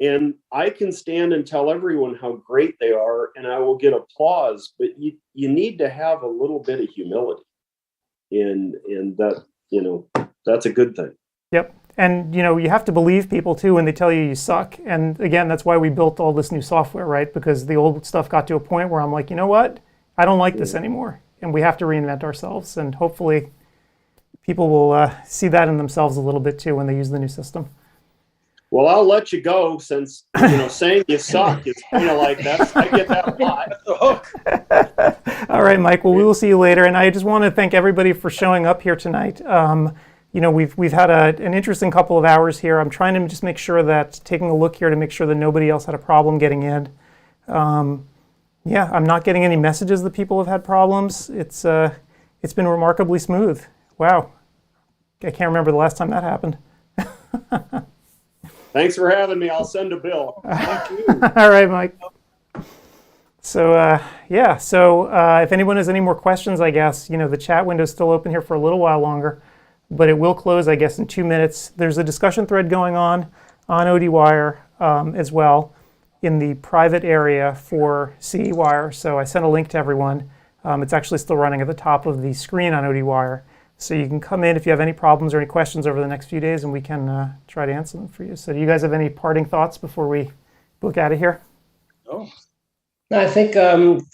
And I can stand and tell everyone how great they are, and I will get applause. But you need to have a little bit of humility, and that that's a good thing. Yep. And you have to believe people too when they tell you suck. And again, that's why we built all this new software, right? Because the old stuff got to a point where I'm like, you know what? I don't like this anymore. And we have to reinvent ourselves. And hopefully people will see that in themselves a little bit too when they use the new system. Well, I'll let you go, since saying you suck is kind of like that. I get that a lot. All right, Mike. Well, we will see you later. And I just want to thank everybody for showing up here tonight. We've had an interesting couple of hours here. I'm trying to just make sure that, taking a look here to make sure that nobody else had a problem getting in. I'm not getting any messages that people have had problems. It's been remarkably smooth. Wow. I can't remember the last time that happened. Thanks for having me. I'll send a bill. Thank you. All right, Mike. So, if anyone has any more questions, I guess, the chat window is still open here for a little while longer. But it will close, I guess, in 2 minutes. There's a discussion thread going on ODwire as well in the private area for CEwire. So I sent a link to everyone. It's actually still running at the top of the screen on ODwire. So you can come in if you have any problems or any questions over the next few days, and we can try to answer them for you. So do you guys have any parting thoughts before we book out of here? Oh. No, I think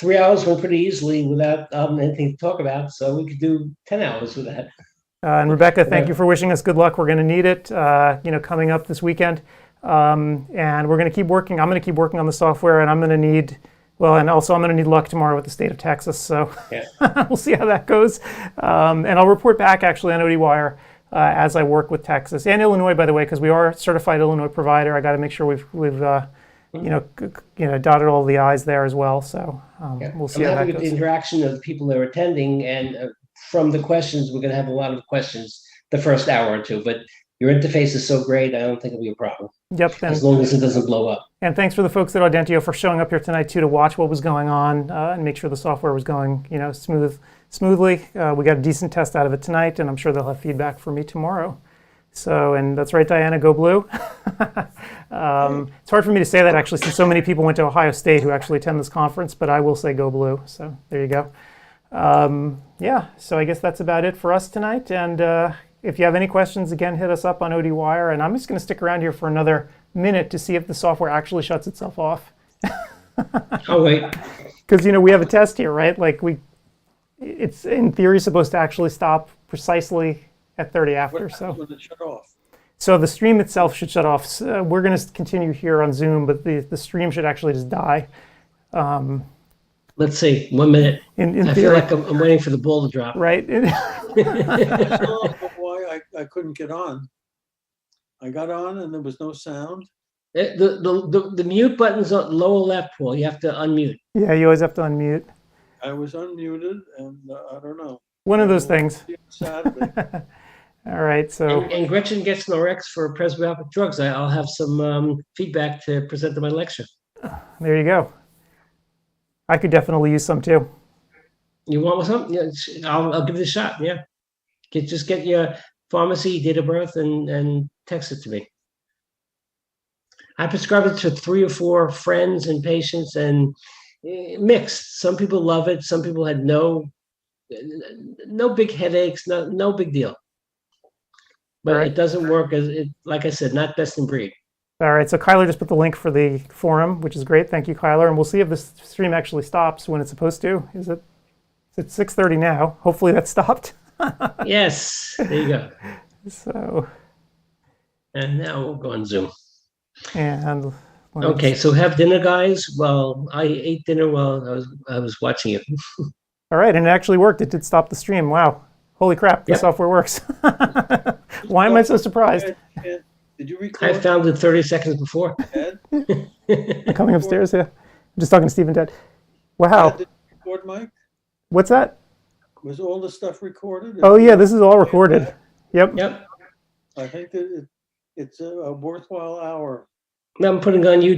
3 hours went pretty easily without anything to talk about. So we could do 10 hours with that. And Rebecca, thank you for wishing us good luck. We're going to need it, coming up this weekend. And we're going to keep working. I'm going to keep working on the software, and I'm going to need, I'm going to need luck tomorrow with the state of Texas. So we'll see how that goes. And I'll report back actually on ODwire as I work with Texas and Illinois, by the way, because we are a certified Illinois provider. I got to make sure we've dotted all the I's there as well. So we'll see how that goes. With the interaction of the people that are attending, and from the questions, we're going to have a lot of questions the first hour or two, but Your interface is so great, I don't think it'll be a problem, Yep. as long as it doesn't blow up. And thanks for the folks at Audentio for showing up here tonight too to watch what was going on and make sure the software was going, smoothly. We got a decent test out of it tonight, and I'm sure they'll have feedback for me tomorrow. So, and that's right, Diana, go blue. It's hard for me to say that actually, since so many people went to Ohio State who actually attend this conference, but I will say go blue. So there you go. Yeah, so I guess that's about it for us tonight. And if you have any questions, again, hit us up on ODwire. And I'm just going to stick around here for another minute to see if the software actually shuts itself off. Oh, wait. Because, we have a test here, right? Like it's in theory supposed to actually stop precisely at 30 after. So when it shut off. So the stream itself should shut off. So we're going to continue here on Zoom, but the stream should actually just die. Let's see, 1 minute. In I feel like I'm waiting for the ball to drop. right? I don't know why I couldn't get on. I got on and there was no sound. The mute button's on lower left, Paul. You have to unmute. Yeah, you always have to unmute. I was unmuted and I don't know. One of those things. Saturday. All right, so And Gretchen gets an RX for presbyopic drugs. I'll have some feedback to present to my lecture. there you go. I could definitely use some too. You want some? Yeah, I'll give it a shot. Yeah, just get your pharmacy, date of birth, and text it to me. I prescribed it to 3 or 4 friends and patients, and mixed. Some people love it. Some people had no big headaches. No big deal. But All right. It doesn't work like I said, not best in breed. All right, so Kyler just put the link for the forum, which is great. Thank you, Kyler. And we'll see if this stream actually stops when it's supposed to. It's 6:30 now. Hopefully that stopped. Yes, there you go. So, And now we'll go on Zoom. and let me Okay, so have dinner, guys. Well, I ate dinner while I was watching it. all right, and it actually worked. It did stop the stream. Wow. Holy crap, the Yep. software works. Why am I so surprised? Ed, did you I record? found it 30 seconds before. Ed? I'm coming upstairs here. I'm just talking to Steve and Ted. Wow. Ed, did you record, Mike? What's that? Was all the stuff recorded? Oh, yeah, this is all recorded. Yep. Yep. I think that it's a worthwhile hour. Now I'm putting on YouTube.